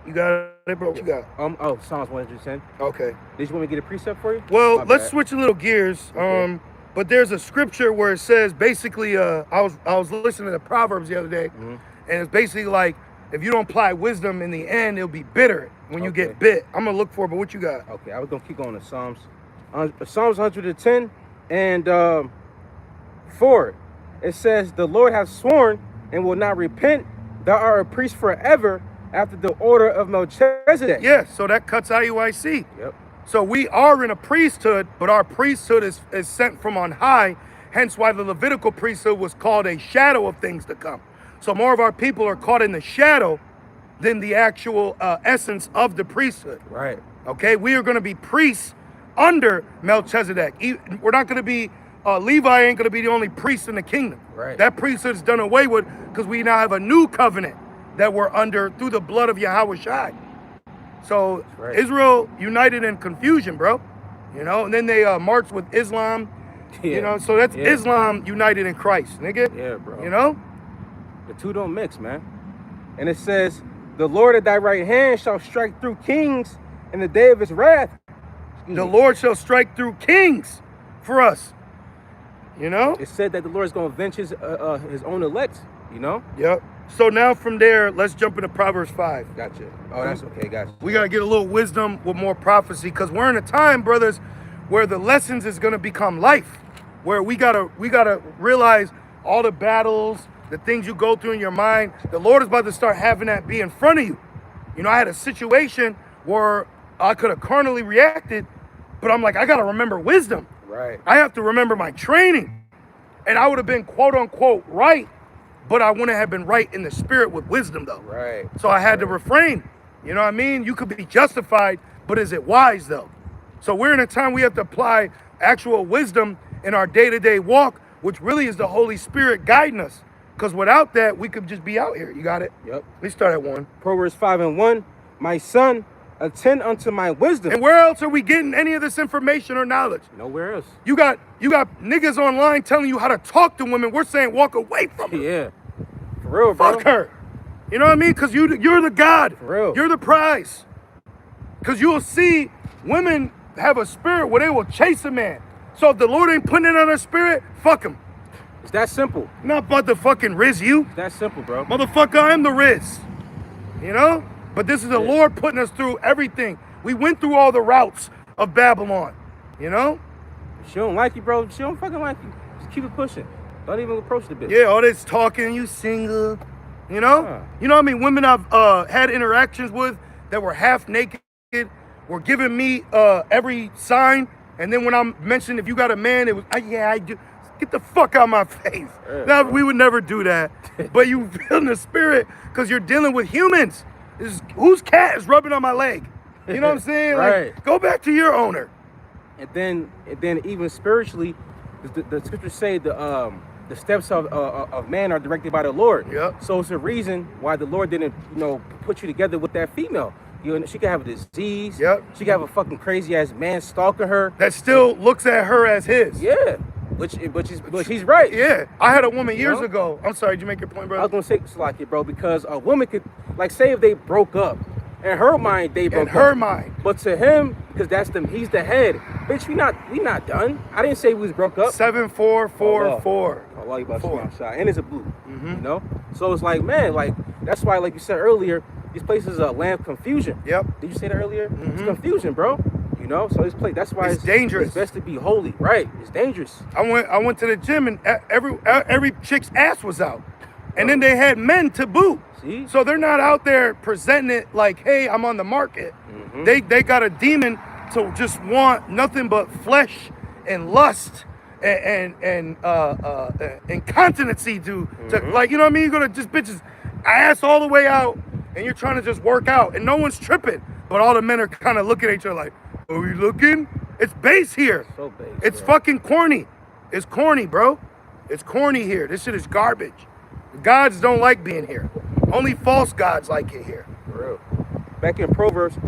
You got it, bro. What you got? Oh, Psalms 110. Okay. Did you want me to get a precept for you? Well, let's switch a little gears. Okay. But there's a scripture where it says basically, I was listening to Proverbs the other day, and it's basically like, if you don't apply wisdom in the end, it'll be bitter when you get bit. I'm gonna look for it, but what you got? Okay, I was gonna keep going to Psalms. Psalms 110 and 4. It says, "The Lord hath sworn and will not repent. Thou art a priest forever after the order of Melchizedek." Yeah, so that cuts IUIC. Yep. So we are in a priesthood, but our priesthood is sent from on high. Hence why the Levitical priesthood was called a shadow of things to come. So more of our people are caught in the shadow than the actual essence of the priesthood. Right. Okay, we are going to be priests under Melchizedek. We're not going to be, Levi ain't going to be the only priest in the kingdom. Right. That priesthood is done away with because we now have a new covenant that we're under through the blood of Yahweh Shai. So Israel united in confusion, bro. You know, and then they marched with Islam. Yeah. You know, so that's Islam united in Christ, nigga. Yeah, bro. You know? The two don't mix, man. And it says, "The Lord at thy right hand shall strike through kings in the day of his wrath." The Lord shall strike through kings for us. You know? It said that the Lord is going to avenge his own elect, you know? Yep. So now from there, let's jump into Proverbs 5. Gotcha. Oh, that's okay, gotcha. We got to get a little wisdom with more prophecy because we're in a time, brothers, where the lessons is going to become life, where we gotta realize all the battles, the things you go through in your mind. The Lord is about to start having that be in front of you. You know, I had a situation where I could have carnally reacted, but I'm like, I got to remember wisdom. Right. I have to remember my training. And I would have been quote unquote right, but I wouldn't have been right in the spirit with wisdom though. Right. So I had to refrain. You know what I mean? You could be justified, but is it wise though? So we're in a time we have to apply actual wisdom in our day-to-day walk, which really is the Holy Spirit guiding us. Because without that, we could just be out here. You got it? Yep. We start at 1. Proverbs 5:1. "My son, attend unto my wisdom." And where else are we getting any of this information or knowledge? Nowhere else. You got niggas online telling you how to talk to women. We're saying walk away from her. Yeah. For real, bro. Fuck her. You know what I mean? Because you're the God. For real. You're the prize. Because you'll see women have a spirit where they will chase a man. So if the Lord ain't putting it on her spirit, fuck him. It's that simple. Not about to fucking riz you. It's that simple, bro. Motherfucker, I'm the riz. You know? But this is the Lord putting us through everything. We went through all the routes of Babylon. You know? If she don't like you, bro. If she don't fucking like you, just keep it pushing. Don't even approach the bitch. Yeah, all this talking, you single. You know? You know what I mean? Women I've had interactions with that were half naked, were giving me every sign. And then when I'm mentioning if you got a man, it was, yeah, I do. Get the fuck out of my face. Now, we would never do that. But you feel in the spirit because you're dealing with humans. Whose cat is rubbing on my leg? You know what I'm saying? Right. Like, go back to your owner. And then even spiritually, the scriptures say the steps of man are directed by the Lord. Yep. So it's a reason why the Lord didn't, put you together with that female. She could have a disease. Yep. She could have a fucking crazy ass man stalking her. That still looks at her as his. Yeah. But he's right. Yeah. I had a woman years ago. I'm sorry, did you make your point, bro? I was gonna say Salaki, bro, because a woman could, like, say if they broke up, in her mind they broke up. In her mind. But to him, because he's the head. Bitch, we not done. I didn't say we was broke up. 7-4-4-4. Allah, you about to shoot shot. And it's a blue. You know? So it's like, man, like, that's why, like you said earlier, these places are a land of confusion. Yep. Did you say that earlier? It's confusion, bro. You know, so that's why it's dangerous. It's best to be holy, right? It's dangerous. I went to the gym and every chick's ass was out, and then they had men to boot. See? So they're not out there presenting it like, hey, I'm on the market. They got a demon to just want nothing but flesh and lust and incontinency to like, you know what I mean? You're gonna just bitches ass all the way out, and you're trying to just work out, and no one's tripping, but all the men are kind of looking at each other like, are we looking? It's base here. So base, it's fucking corny. It's corny, bro. It's corny here. This shit is garbage. Gods don't like being here. Only false gods like it here. For real. Back in Proverbs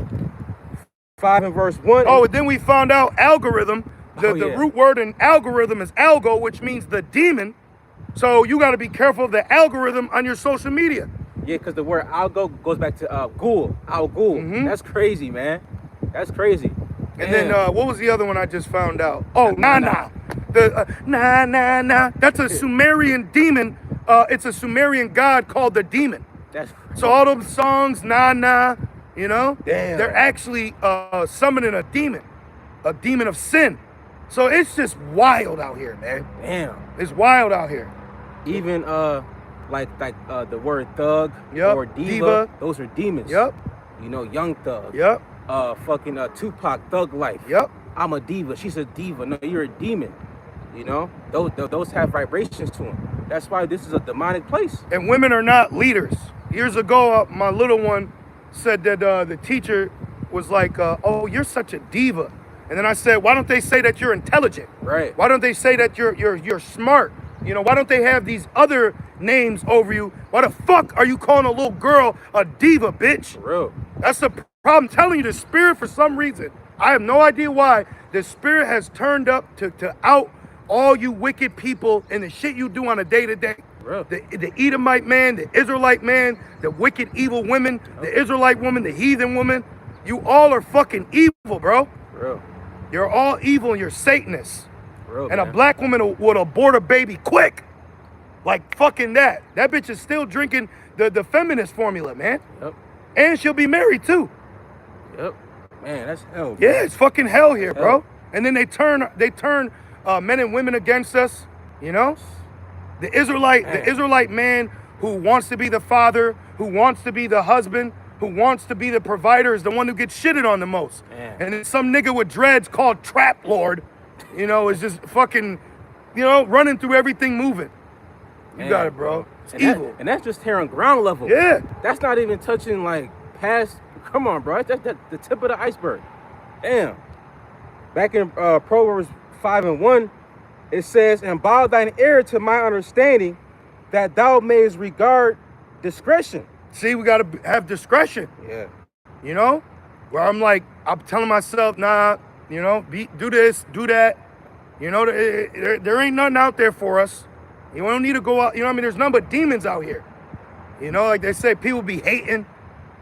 5 and verse 1. Oh, and then we found out algorithm. The root word in algorithm is algo, which means the demon. So you got to be careful of the algorithm on your social media. Yeah, because the word algo goes back to ghoul. Al-Ghul. That's crazy, man. That's crazy. And then what was the other one I just found out? Oh, Nana. The Nana. That's a Sumerian demon. It's a Sumerian god called the demon. That's so all those songs, Nana, you know, damn, they're actually summoning a demon of sin. So it's just wild out here, man. Damn, it's wild out here. Even like the word thug or diva, those are demons. Yep. You know, Young Thug. Yep. Fucking Tupac, Thug Life. Yep. I'm a diva. She's a diva. No, you're a demon. You know, those have vibrations to them. That's why this is a demonic place. And women are not leaders. Years ago, my little one said that the teacher was like, "Oh, you're such a diva." And then I said, "Why don't they say that you're intelligent? Right. Why don't they say that you're smart? You know, why don't they have these other names over you? Why the fuck are you calling a little girl a diva, bitch?" For real. That's the problem. I'm telling you, the spirit, for some reason, I have no idea why, the spirit has turned up to out all you wicked people and the shit you do on a day-to-day. The Edomite man, the Israelite man, the wicked evil women, the Israelite woman, the heathen woman. You all are fucking evil, bro. Real. You're all evil and you're Satanists. Real, and man. A black woman would abort a baby quick. Like fucking that. That bitch is still drinking the feminist formula, man. Yep. And she'll be married too. Yep. Man, that's hell. Bro. Yeah, it's fucking hell here, bro. And then they turn men and women against us, you know? The Israelite man who wants to be the father, who wants to be the husband, who wants to be the provider is the one who gets shitted on the most. Man. And then some nigga with dreads called Trap Lord, you know, is just fucking, you know, running through everything moving. You got it, bro. It's evil. And that's just here on ground level. Yeah. That's not even touching like past, come on, bro. That's the tip of the iceberg. Damn. Back in Proverbs 5 and 1, it says, "And bow thine ear to my understanding, that thou mayest regard discretion." See, we got to have discretion. Yeah. You know? Where I'm telling myself, nah, you know, do this, do that. You know, there ain't nothing out there for us. You don't need to go out. You know what I mean? There's nothing but demons out here. You know, like they say, people be hating.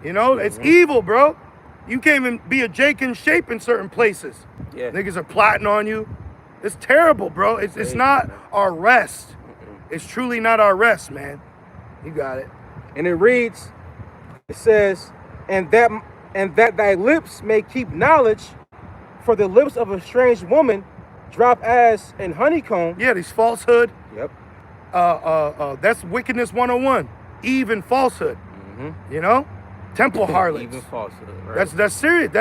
You know, it's evil, bro. You can't even be a Jake in shape in certain places. Yeah. Niggas are plotting on you. It's terrible, bro. It's not our rest. It's truly not our rest, man. You got it. And it reads, it says, and that thy lips may keep knowledge, for the lips of a strange woman drop as in honeycomb. Yeah, these falsehood. Yep. That's wickedness 101. Eve and falsehood. You know? Temple harlots. Even falsehood. Right. That's serious.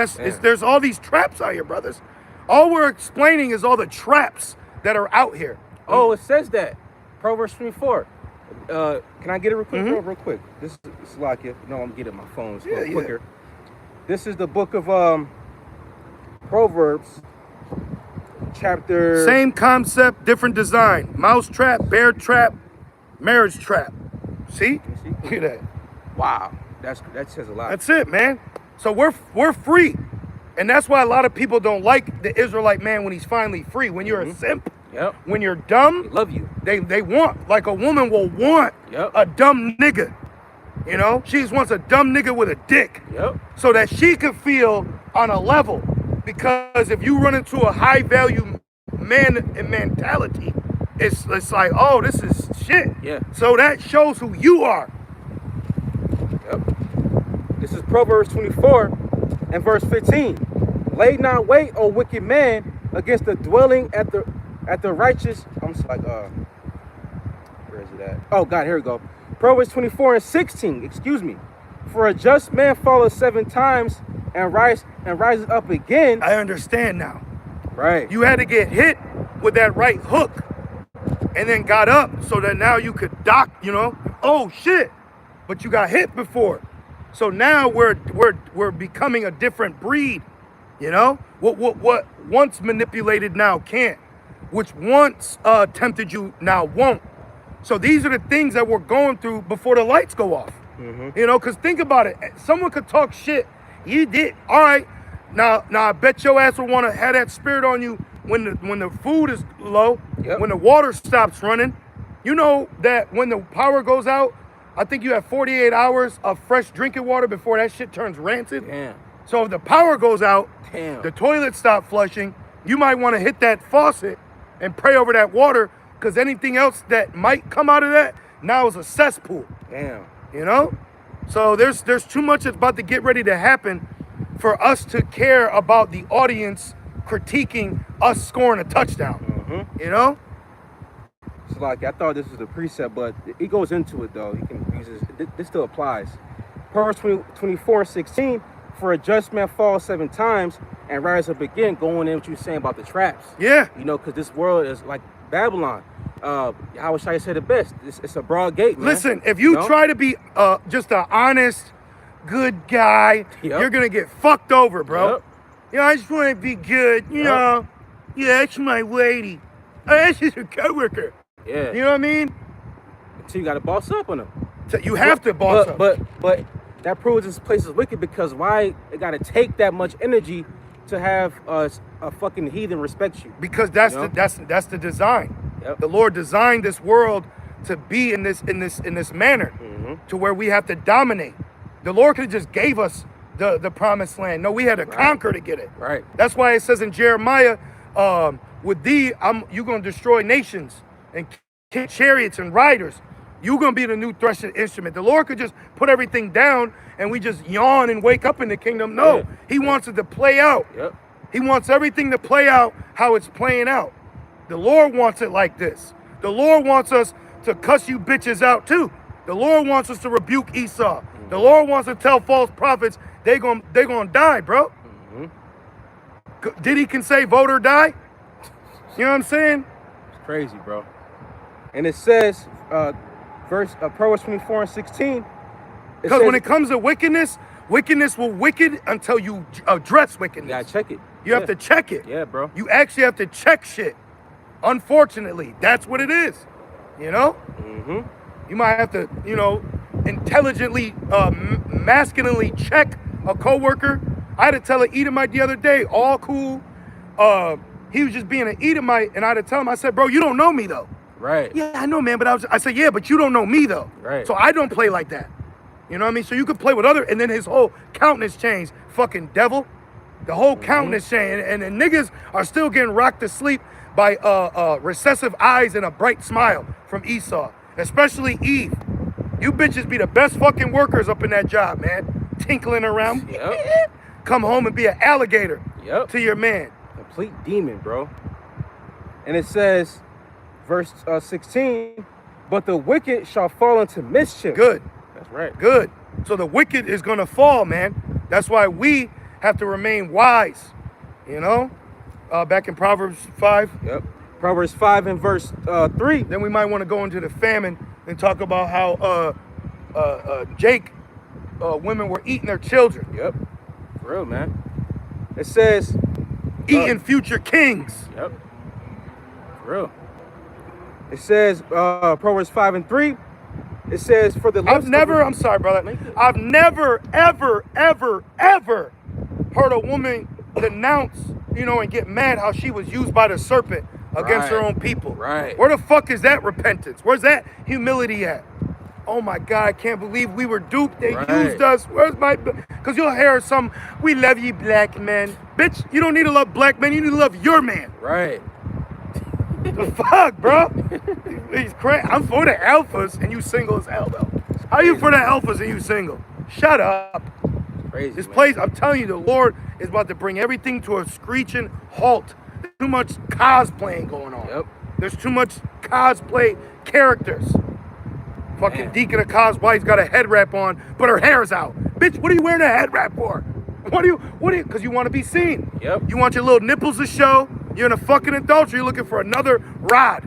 There's all these traps out here, brothers. All we're explaining is all the traps that are out here. Oh, it says that. Proverbs 24. Can I get it real quick? Real quick. This is like it. No, I'm getting my phone. It's a little quicker. This is the book of Proverbs, chapter. Same concept, different design. Mouse trap, bear trap, marriage trap. See? Look at that. Wow. That says a lot. That's it, man. So we're free. And that's why a lot of people don't like the Israelite man when he's finally free. When you're a simp, when you're dumb, they love you. They want, like a woman will want a dumb nigga. You know? She just wants a dumb nigga with a dick. So that she can feel on a level. Because if you run into a high value man and mentality, it's like, oh, this is shit. Yeah. So that shows who you are. This is Proverbs 24 and verse 15. Lay not wait, O wicked man, against the dwelling at the righteous. I'm just like, where is it at? Oh God, here we go. Proverbs 24:16. Excuse me. For a just man falleth 7 times and rises up again. I understand now. Right. You had to get hit with that right hook, and then got up so that now you could dock. You know. Oh shit! But you got hit before, so now we're becoming a different breed. You know. What once manipulated now can't. Which once tempted you now won't. So these are the things that we're going through before the lights go off. Mm-hmm. You know, because think about it. Someone could talk shit. You did. All right. Now I bet your ass will want to have that spirit on you when the food is low, yep. When the water stops running. You know that when the power goes out, I think you have 48 hours of fresh drinking water before that shit turns rancid. Damn. So if the power goes out, damn, the toilet stops flushing, you might want to hit that faucet and pray over that water, because anything else that might come out of that now is a cesspool. Damn. You know? So there's too much that's about to get ready to happen for us to care about the audience critiquing us scoring a touchdown. Mm-hmm. You know? It's like, I thought this was a precept, but he goes into it though. He can use this still applies. Proverbs 24:16, for a just man falls 7 times and rises up again, going in what you were saying about the traps. Yeah. You know, because this world is like Babylon. I wish I said it best. It's a broad gate, man. Listen, if you try to be just an honest, good guy, yep. You're gonna get fucked over, bro. Yep. You know, I just want to be good. You know, yeah, that's my lady. Oh, that's just a coworker. Yeah. You know what I mean? So you got to boss up on them. So you have to boss up. But that proves this place is wicked, because why it got to take that much energy to have a fucking heathen respect you? Because that's the design. Yep. The Lord designed this world to be in this manner, mm-hmm. to where we have to dominate. The Lord could have just gave us the promised land. No, we had to conquer to get it. Right. That's why it says in Jeremiah, with thee, you're gonna destroy nations and chariots and riders. You're gonna be the new threshing instrument. The Lord could just put everything down and we just yawn and wake up in the kingdom. No, He wants it to play out. Yep. He wants everything to play out how it's playing out. The Lord wants it like this. The Lord wants us to cuss you bitches out too. The Lord wants us to rebuke Esau. Mm-hmm. The Lord wants to tell false prophets they gonna die, bro. Mm-hmm. Diddy can say vote or die. You know what I'm saying? It's crazy, bro. And it says, Proverbs 24:16. Because when it comes to wickedness will wicked until you address wickedness. You gotta check it. You have to check it. Yeah, bro. You actually have to check shit. Unfortunately, that's what it is. You know? Mm-hmm. You might have to, intelligently, masculinely check a coworker. I had to tell an Edomite the other day, all cool. He was just being an Edomite, and I had to tell him, I said, bro, you don't know me though. Right. Yeah, I know, man, but I said, yeah, but you don't know me though. Right. So I don't play like that. You know what I mean? So you could play with other, and then his whole countenance changed. Fucking devil. The whole countenance changed, and the niggas are still getting rocked to sleep by recessive eyes and a bright smile from Esau, especially Eve. You bitches be the best fucking workers up in that job, man. Tinkling around. Yep. Come home and be an alligator to your man. Complete demon, bro. And it says, verse 16, but the wicked shall fall into mischief. Good. That's right. Good. So the wicked is going to fall, man. That's why we have to remain wise, back in Proverbs 5. Yep. Proverbs 5 and verse 3. Then we might want to go into the famine and talk about how women were eating their children. Yep. For real, man. It says, eating future kings. Yep. For real. It says, Proverbs 5 and 3. It says, for the lips I'm sorry, brother. I've never, ever, ever, ever heard a woman denounce, and get mad how she was used by the serpent against her own people. Right. Where the fuck is that repentance? Where's that humility at? Oh my God, I can't believe we were duped. They used us. Where's my... Because you'll hear some, we love you black men. Bitch, you don't need to love black men. You need to love your man. Right. The fuck, bro? He's crazy. I'm for the alphas and you single as hell, though. How you for the alphas and you single? Shut up. crazy. This man. place, I'm telling you, the Lord is about to bring everything to a screeching halt. There's too much cosplaying going on. Yep. There's too much cosplay characters. Fucking Deacon of Cosplay, he's got a head wrap on, but her hair's out. Bitch, what are you wearing a head wrap for? What do you, because you want to be seen. Yep. You want your little nipples to show. You're in a fucking adultery. You're looking for another rod.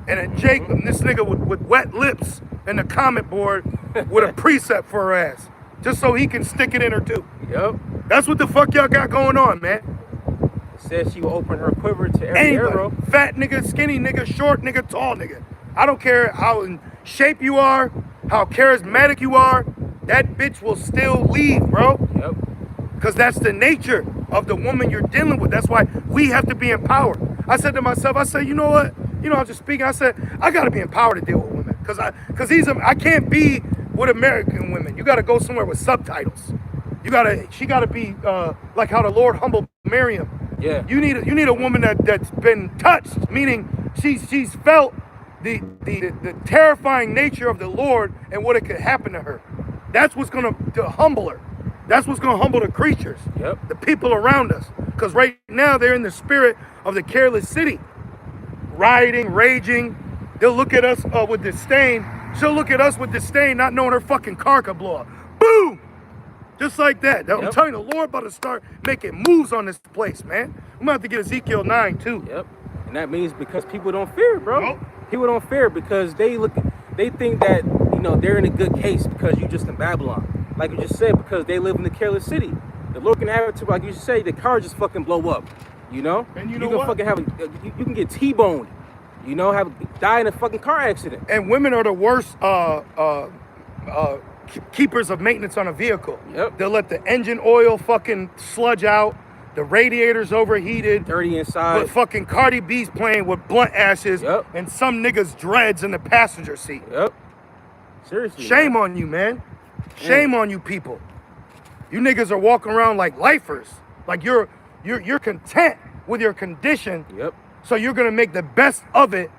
And then Jake, this nigga with wet lips in the comment board with a precept for her ass. Just so he can stick it in her too. Yep. That's what the fuck y'all got going on, man. Said she will open her quiver to every Anybody, arrow. fat nigga, skinny nigga, short nigga, tall nigga. I don't care how in shape you are, how charismatic you are, that bitch will still leave, bro. Yep. Because that's the nature of the woman you're dealing with. That's why we have to be empowered. I said to myself, I said, you know what? You know, I was just speaking. I said, I got to be empowered to deal with women. Because I can't be with American women. You got to go somewhere with subtitles. She got to be like how the Lord humbled Miriam. Yeah. You need a woman that's been touched, meaning she's felt the terrifying nature of the Lord and what it could happen to her. That's what's gonna humble her. That's what's gonna humble the creatures, the people around us. Because right now they're in the spirit of the careless city, rioting, raging. They'll look at us with disdain. She'll look at us with disdain, not knowing her fucking car could blow up. Boom! Just like that. I'm telling you, the Lord about to start making moves on this place, man. I'm gonna have to get Ezekiel 9 too. Yep. And that means because people don't fear, bro. Nope. People don't fear because they think that, you know, they're in a good case because you just in Babylon. Like you just said, because they live in the careless city. The Lord can have it to, like you say, the car just fucking blow up. You know? And you can know what? fucking have you can get T-boned. You know, die in a fucking car accident. And women are the worst keepers of maintenance on a vehicle. Yep. They'll let the engine oil fucking sludge out, the radiator's overheated, Dirty inside. but fucking Cardi B's playing with blunt ashes, and some niggas dreads in the passenger seat. Yep. Seriously. Shame on you, man. Shame on you people. You niggas are walking around like lifers. Like you're content with your condition. Yep. So you're gonna make the best of it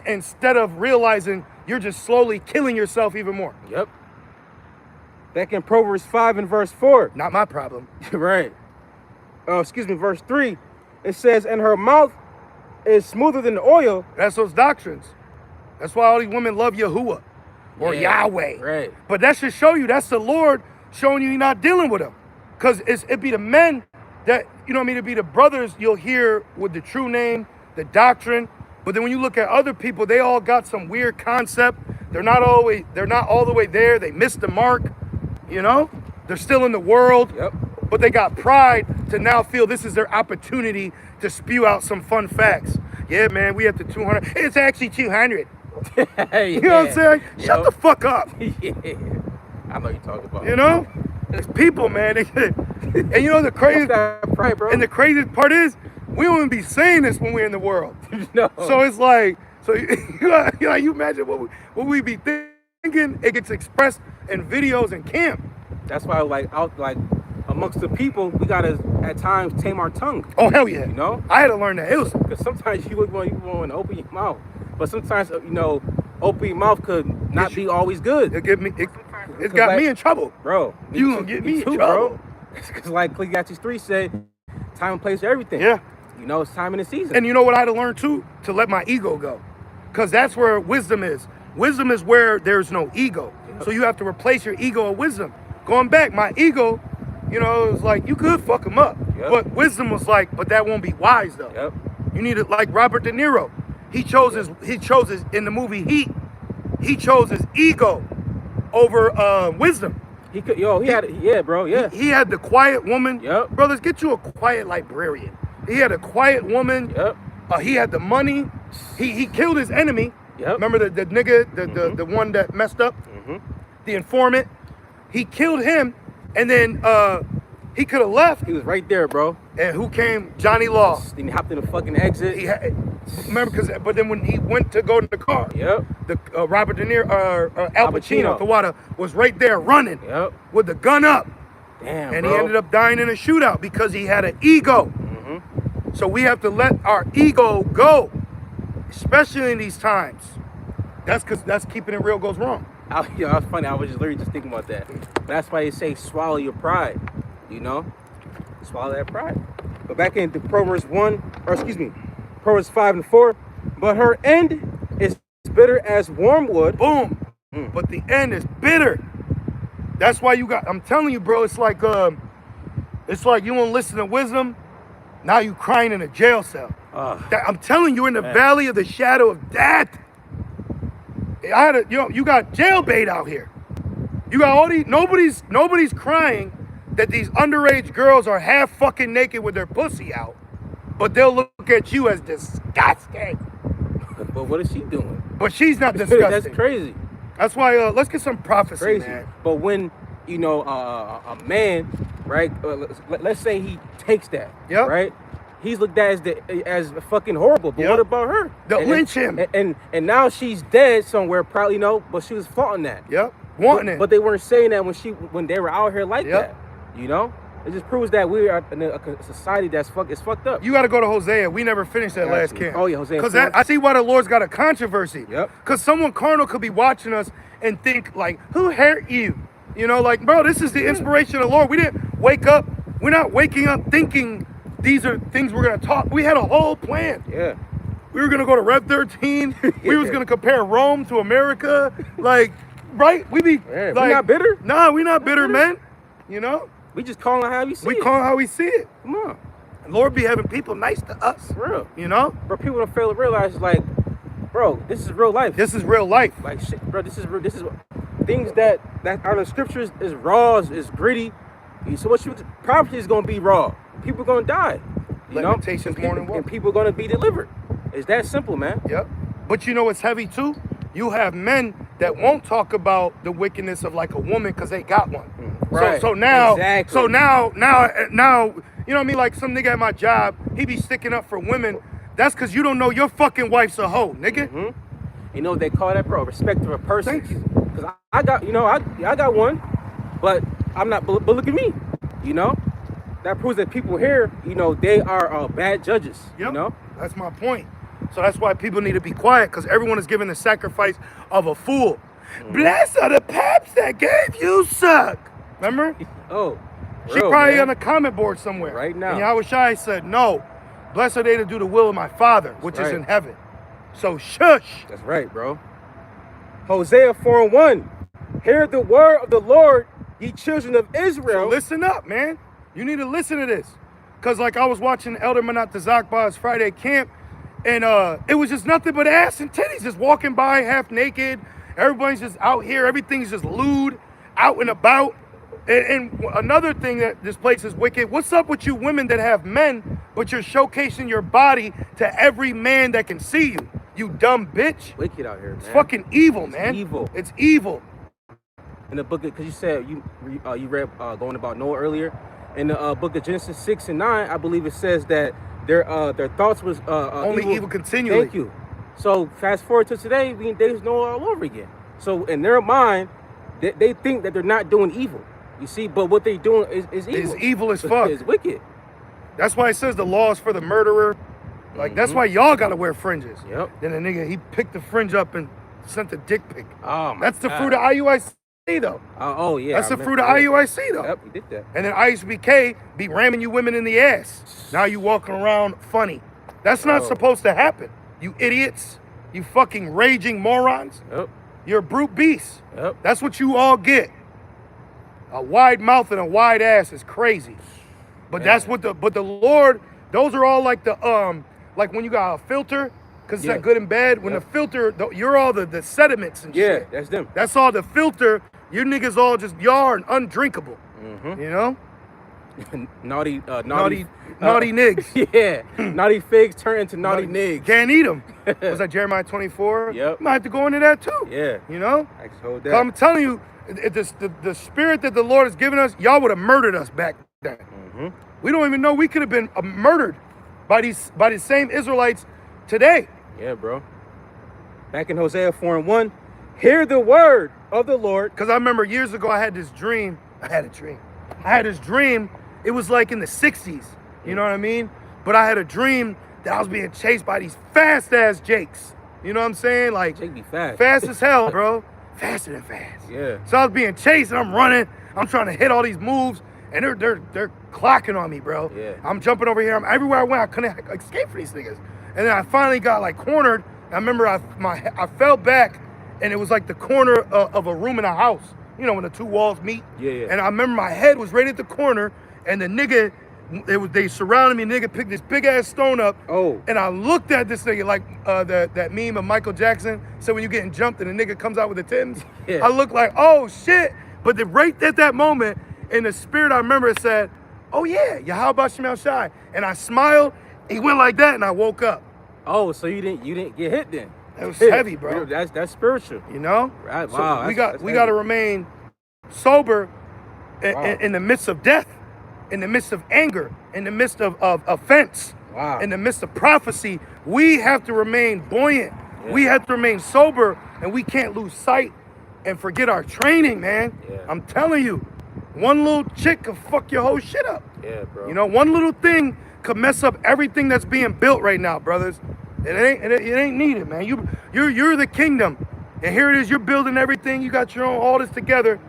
instead of realizing you're just slowly killing yourself even more. Yep. Back in Proverbs 5 and verse 4. Not my problem. Right. Verse 3. It says, and her mouth is smoother than the oil. That's those doctrines. That's why all these women love Yahuwah or Yahweh. Right. But that should show you that's the Lord showing you you're not dealing with them. Because it be the men that, you know what I mean, it be the brothers you'll hear with the true name, the doctrine. But then when you look at other people, they all got some weird concept. They're not all the way there. They missed the mark. You know, they're still in the world, but they got pride to now feel this is their opportunity to spew out some fun facts. Yeah, man, we have the 200. It's actually 200. You know what I'm saying? Shut the fuck up. Yeah. I know you're talking about. You know, it's people, man. And you know the craziest, pride, bro. And the craziest part is we don't even be saying this when we're in the world. No. So it's like, you imagine what we be thinking. It gets expressed in videos and camp. That's why, amongst the people, we gotta at times tame our tongue. Oh hell yeah! You know, I had to learn that. Because sometimes you want to open your mouth, but sometimes open your mouth could not be always good. It's got me in trouble, bro. You gonna get me in trouble, Because like Ecclesiastes 3 said, time and place for everything. Yeah. You know, it's time and the season. And you know what I had to learn too? To let my ego go, because that's where wisdom is. Wisdom is where there's no ego. So you have to replace your ego with wisdom. Going back, my ego, it was like, you could fuck him up. But wisdom was like, but that won't be wise though. You need it like Robert De Niro. He chose his in the movie Heat, he chose his ego over wisdom. He had the quiet woman. Brothers, get you a quiet librarian. He had a quiet woman. He had the money. He killed his enemy. Remember the nigga, the one that messed up? The informant. He killed him, and then he could have left. He was right there, bro. And who came? Johnny Law. Then he hopped in the fucking exit. But then when he went to go to the car, the Robert De Niro, Al Pacino, Tawada, was right there running with the gun up. Damn, and he ended up dying in a shootout because he had an ego. So we have to let our ego go, especially in these times. That's because keeping it real goes wrong. That's funny. I was just literally just thinking about that. But that's why they say swallow your pride. You know, swallow that pride. But back into Proverbs 5:4. But her end is bitter as wormwood. Boom. But the end is bitter. That's why I'm telling you, bro, it's like you won't listen to wisdom. Now you crying in a jail cell. I'm telling you, in the valley of the shadow of death. You got jail bait out here. You got all these, nobody's crying that these underage girls are half fucking naked with their pussy out. But they'll look at you as disgusting. But what is she doing? But she's not disgusting. That's crazy. That's why let's get some prophecy, Crazy. man. But when, a man, right, let's say he takes that, right? He's looked at as fucking horrible. But what about her? They'll lynch him. And now she's dead somewhere, probably, but she was flaunting that. Wanting it. But they weren't saying that when they were out here like that. It just proves that we are in a society that's fucked up. You got to go to Hosea. We never finished that last camp. Oh, yeah, Hosea. Because I see why the Lord's got a controversy. Because someone carnal could be watching us and think, like, who hurt you? Bro, this is the inspiration of the Lord. We didn't wake up. We're not waking up thinking these are things we're going to talk. We had a whole plan. We were going to go to Rev 13. We was going to compare Rome to America. Right? We not bitter? Nah, we not bitter, man. We just calling it how we see it. We call it how we see it. Come on. The Lord be having people nice to us. For real. Bro, people don't fail to realize, bro, this is real life. This is real life. Like, shit, bro, this is things that are the scriptures is raw, is gritty. So prophecy is going to be raw. People are going to die. Lamentations more than what? And people are going to be delivered. It's that simple, man. But what's heavy too? You have men that won't talk about the wickedness of like a woman because they got one. Right. So now, exactly. you know what I mean? Like some nigga at my job, he be sticking up for women. That's because you don't know your fucking wife's a hoe, nigga. You know what they call that, bro? Respect of a person. Thank you. Because I got, I got one, but I'm not. But look at me, That proves that people here, they are bad judges. That's my point. So that's why people need to be quiet, because everyone is giving the sacrifice of a fool. Blessed are the paps that gave you suck. Remember? She probably on a comment board somewhere. Right now. And Yahushua said, no, blessed are they to do the will of my Father, which is in heaven. So shush. That's right, bro. Hosea 4:1. Hear the word of the Lord, ye children of Israel. So listen up, man. You need to listen to this. Because I was watching Elder Manat Tazakba's Friday camp, and it was just nothing but ass and titties just walking by half naked. Everybody's just out here. Everything's just lewd, out and about. And another thing that this place is wicked. What's up with you women that have men, but you're showcasing your body to every man that can see you? You dumb bitch. Wicked out here, man. It's fucking evil, man. Evil. It's evil. In the book, because you said you read going about Noah earlier. In the book of Genesis 6 and 9, I believe it says that their thoughts was only evil continually. Thank you. So fast forward to today, there's Noah all over again. So in their mind, they think that they're not doing evil. You see, but what they're doing is evil. It's evil as fuck. It's wicked. That's why it says the law is for the murderer. Like, that's why y'all gotta wear fringes. Then a nigga, he picked the fringe up and sent a dick pic. Oh my That's the fruit of IUIC, though. Oh, yeah. That's the fruit of IUIC, though. Yep, we did that. And then ISBK be ramming you women in the ass. Now you walking around funny. That's not supposed to happen. You idiots. You fucking raging morons. Yep. You're a brute beast. Yep. That's what you all get. A wide mouth and a wide ass is crazy. But that's what the Lord, those are all like the like when you got a filter, because it's that good and bad. When the filter, you're all the sediments and shit. Yeah, that's them. That's all the filter. You niggas all just y'all and undrinkable. You know? naughty nigs. Yeah. Naughty figs turn into naughty nigs. Can't eat them. Was that Jeremiah 24? Yep. You might have to go into that too. Yeah. You know? I just hold that. I'm telling you, the spirit that the Lord has given us, y'all would have murdered us back then. We don't even know we could have been murdered by the same Israelites today. Yeah, bro. Back in Hosea 4:1, hear the word of the Lord. Because I remember years ago I had this dream. I had this dream. It was like in the 60s. You know what I mean? But I had a dream that I was being chased by these fast ass Jakes. You know what I'm saying? Like, Jake be fast. Fast as hell, bro. faster than fast. Yeah. So I was being chased and I'm running. I'm trying to hit all these moves and they're clocking on me, bro. Yeah. I'm jumping over here. I'm everywhere I went. I couldn't escape from these niggas. And then I finally got like cornered. I remember I fell back and it was like the corner of a room in a house. You know, when the two walls meet. Yeah, yeah. And I remember my head was right at the corner and the nigga, they surrounded me. Nigga picked this big ass stone up. Oh. And I looked at this nigga like that meme of Michael Jackson. So when you getting jumped and the nigga comes out with the Timbs, Yeah. I looked like, oh shit. But right at that moment, in the spirit, I remember it said, oh yeah, Yahweh Shemel Shai. And I smiled. He went like that, and I woke up. Oh, so you didn't get hit then? It was heavy, bro. That's spiritual. You know? Right. So Wow. we got to remain sober in the midst of death, in the midst of anger, in the midst of offense, in the midst of prophecy. We have to remain buoyant. Yeah. We have to remain sober, and we can't lose sight and forget our training, man. Yeah. I'm telling you, one little chick could fuck your whole shit up. Yeah, bro. You know, one little thing could mess up everything that's being built right now, brothers. It ain't needed, man. You're the kingdom, and here it is. You're building everything. You got your own all this together.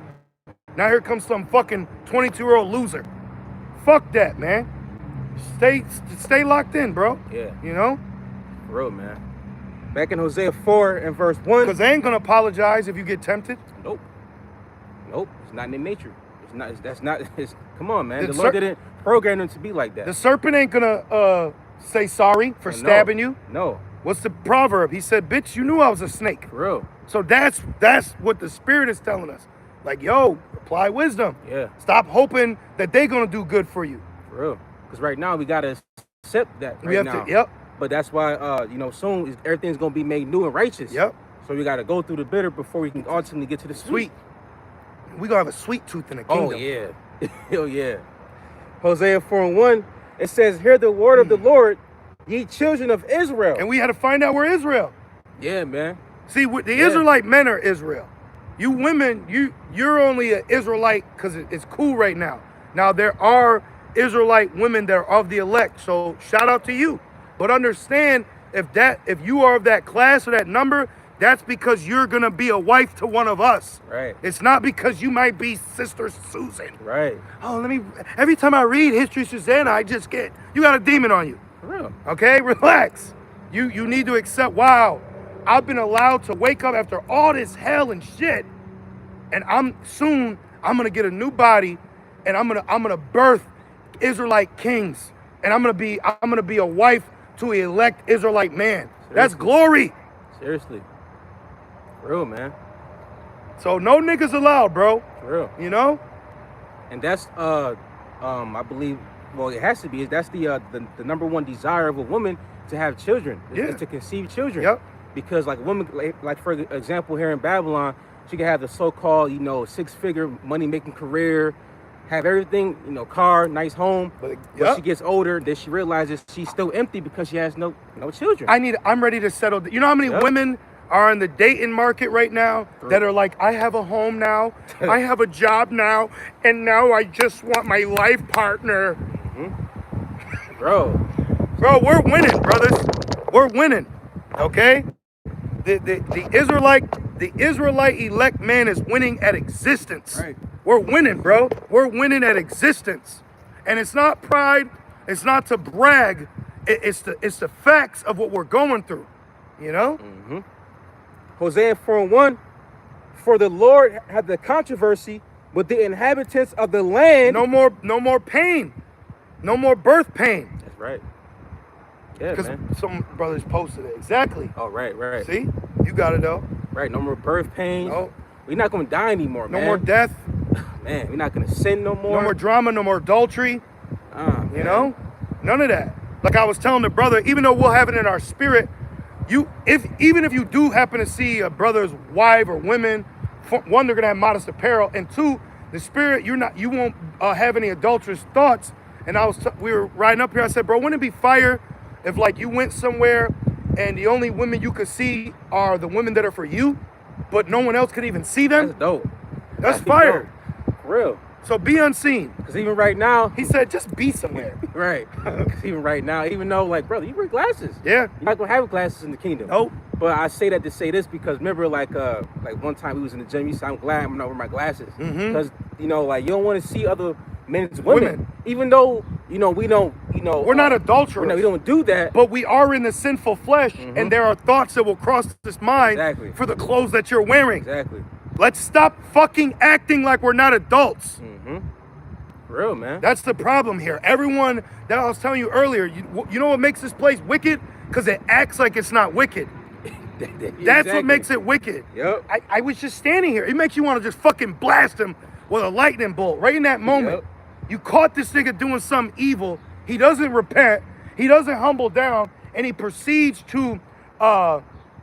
Now here comes some fucking 22-year-old loser. Fuck that, man. Stay locked in, bro. Yeah. You know? For real, man. Back in Hosea 4 and verse 1. Because they ain't gonna apologize if you get tempted. Nope. It's not in their nature. Come on, man. The Lord didn't program them to be like that. The serpent ain't gonna say sorry for stabbing you. No. What's the proverb? He said, bitch, you knew I was a snake. For real. So that's what the spirit is telling us. Like, yo, apply wisdom. Yeah. Stop hoping that they're gonna do good for you. For real. Because right now we gotta accept that We have now. to, yep. But that's why soon everything's gonna be made new and righteous. Yep. So we gotta go through the bitter before we can ultimately get to the sweet. We gonna have a sweet tooth in the kingdom. Oh yeah. Hell yeah. Hosea 4 and 1, it says, hear the word of the Lord, ye children of Israel. And we had to find out where Israel. Yeah, man. See, the Israelite men are Israel. You women, you're only an Israelite because it's cool right now. Now there are Israelite women that are of the elect, so shout out to you. But understand, if you are of that class or that number, that's because you're gonna be a wife to one of us. Right. It's not because you might be Sister Susan. Right. Oh, every time I read History Susanna, you got a demon on you. For real. Okay, relax. You need to accept, wow, I've been allowed to wake up after all this hell and shit, and I'm gonna get a new body, and I'm gonna birth Israelite kings, and I'm gonna be a wife to an elect Israelite man. Seriously. That's glory. Seriously. For real, man. So no niggas allowed, bro. For real. You know? And that's I believe, well, it has to be. That's the number one desire of a woman, to have children, is to conceive children. Yep. Because like a woman, like for example, here in Babylon, she can have the so-called, 6-figure money-making career, have everything, car, nice home. But she gets older, then she realizes she's still empty because she has no children. I'm ready to settle. You know how many women are in the dating market right now that are like, I have a home now, I have a job now, and now I just want my life partner. Mm-hmm. Bro, we're winning, brothers. We're winning. Okay? The Israelite elect man is winning at existence. Right. We're winning, bro. We're winning at existence. And it's not pride, it's not to brag, it's the facts of what we're going through. You know? Mm-hmm. Hosea 4:1, for the Lord had the controversy with the inhabitants of the land. No more pain. No more birth pain. That's right. Yeah, because man. Some brothers posted it. Exactly. Oh, right. See? You got it, though. Right, no more birth pain. No. We're not going to die anymore, man. No more death. Man, we're not going to sin no more. No more drama, no more adultery. You know? None of that. Like I was telling the brother, even though we'll have it in our spirit, even if you do happen to see a brother's wife or women, one, they're going to have modest apparel, and two, the spirit, you won't have any adulterous thoughts. And we were riding up here, I said, bro, wouldn't it be fire if like you went somewhere and the only women you could see are the women that are for you, but no one else could even see them? That's dope. That's fire. Dope. For real. So be unseen. Because even right now, he said, just be somewhere. Right. Because even right now, even though, like, brother, you wear glasses. Yeah. You're not going to have glasses in the kingdom. Nope. But I say that to say this because remember, like one time we was in the gym, he said, I'm glad I'm not wearing my glasses. Because, you know, like, you don't want to see other men's women. Even though, you know, we don't, you know. We're not adulterers. We don't do that. But we are in the sinful flesh, and there are thoughts that will cross this mind for the clothes that you're wearing. Exactly. Let's stop fucking acting like we're not adults. For real, man. That's the problem here. Everyone that I was telling you earlier, you know what makes this place wicked? Because it acts like it's not wicked. That's what makes it wicked. Yep. I was just standing here. It makes you want to just fucking blast him with a lightning bolt right in that moment. You caught this nigga doing something evil. He doesn't repent. He doesn't humble down. And he proceeds to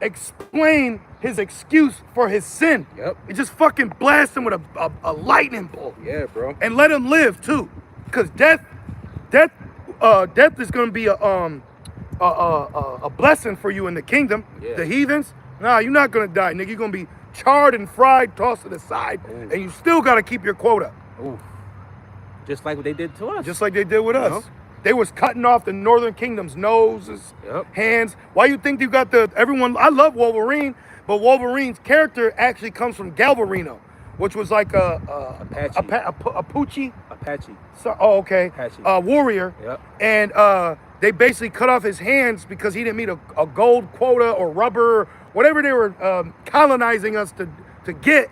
explain his excuse for his sin. He just fucking blast him with a lightning bolt. Yeah, bro. And let him live too. Because death is going to be a blessing for you in the kingdom. The heathens, nah, you're not going to die, nigga. You're going to be charred and fried, tossed to the side. And you still got to keep your quota. Just like what they did to us. Just like they did with us. They was cutting off the northern kingdom's noses, hands. Why you think you got everyone? I love Wolverine, but Wolverine's character actually comes from Galvarino, which was like Apache. Apache. So, okay. Apache. Warrior. And they basically cut off his hands because he didn't meet a gold quota or rubber, whatever they were colonizing us to get.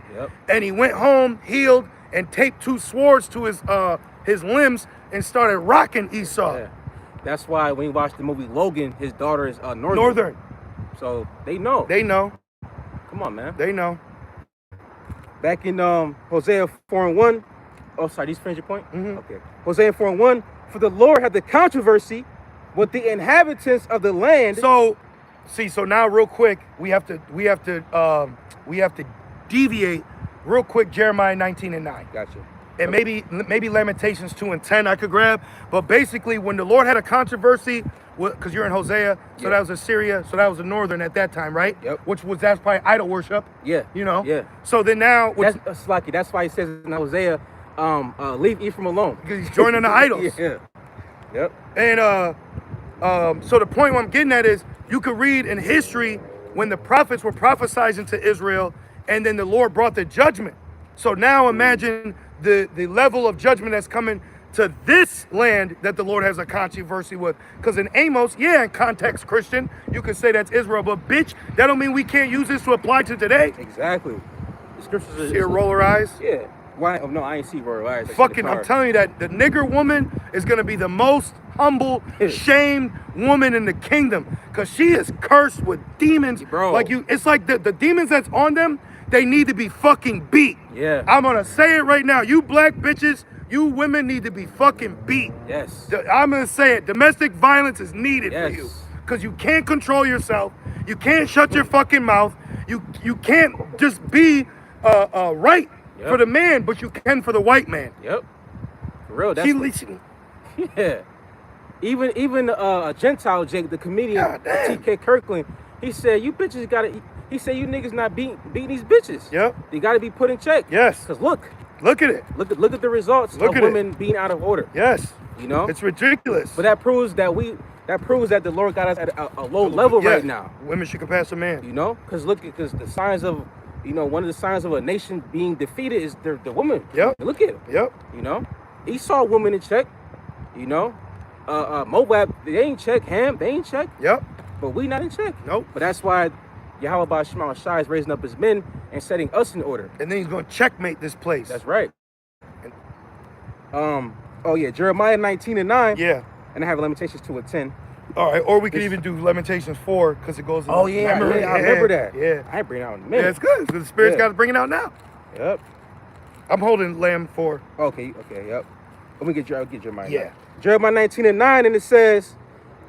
And he went home, healed, and taped 2 swords to his limbs and started rocking Esau. That's why when you watch the movie Logan, his daughter is Northern. So they know. They know. Come on, man. They know. Back in Hosea 4:1. Oh, sorry, these finish your point? Okay. Hosea 4:1. For the Lord had the controversy with the inhabitants of the land. So now real quick, we have to deviate real quick. Jeremiah 19:9. Gotcha. And maybe Lamentations 2:10 I could grab. But basically, when the Lord had a controversy, because you're in Hosea, so that was Assyria, so that was the northern at that time, right? That's probably idol worship. You know. So then now, that's lucky. That's why he says in Hosea, leave Ephraim alone, because he's joining the idols. And so the point I'm getting at is, you could read in history when the prophets were prophesying to Israel, and then the Lord brought the judgment. So now imagine the level of judgment that's coming to this land that the Lord has a controversy with. Because in Amos, in context Christian, you could say that's Israel, but bitch, that don't mean we can't use this to apply to today. Exactly. The scriptures are... See her roll her eyes? Yeah. Why? Oh, no, I ain't see roll her eyes. Fucking, I'm telling you that the nigger woman is going to be the most humble, shamed woman in the kingdom. Because she is cursed with demons. Bro. Like it's like the demons that's on them, they need to be fucking beat. I'm gonna say it right now. You black bitches, you women need to be fucking beat. I'm gonna say it. Domestic violence is needed for you. Because you can't control yourself. You can't shut your fucking mouth. You can't just be right for the man, but you can for the white man. For real, that's Even a Gentile Jake, the comedian T.K. Kirkland, he said, you bitches gotta... He said, you niggas not beating these bitches. They got to be put in check. Because look at it. Look at the results of women being out of order. You know? It's ridiculous. But that proves that the Lord got us at a low level right now. Women should surpass a man. You know? Because the signs of, one of the signs of a nation being defeated is the woman. Look at it. You know? Esau woman in check. You know? Moab, they ain't check. Ham, they ain't check. But we not in check. But that's why Yahweh Shema Shai is raising up his men and setting us in order. And then he's going to checkmate this place. That's right. Jeremiah 19:9. And I have Lamentations 2:10. All right, or we could even do Lamentations 4 because it goes. I remember that. I ain't bringing it out in a minute. It's good because the Spirit's got to bring it out now. I'm holding Lamb 4. Okay, Let me get Jeremiah. Jeremiah 19:9, and it says,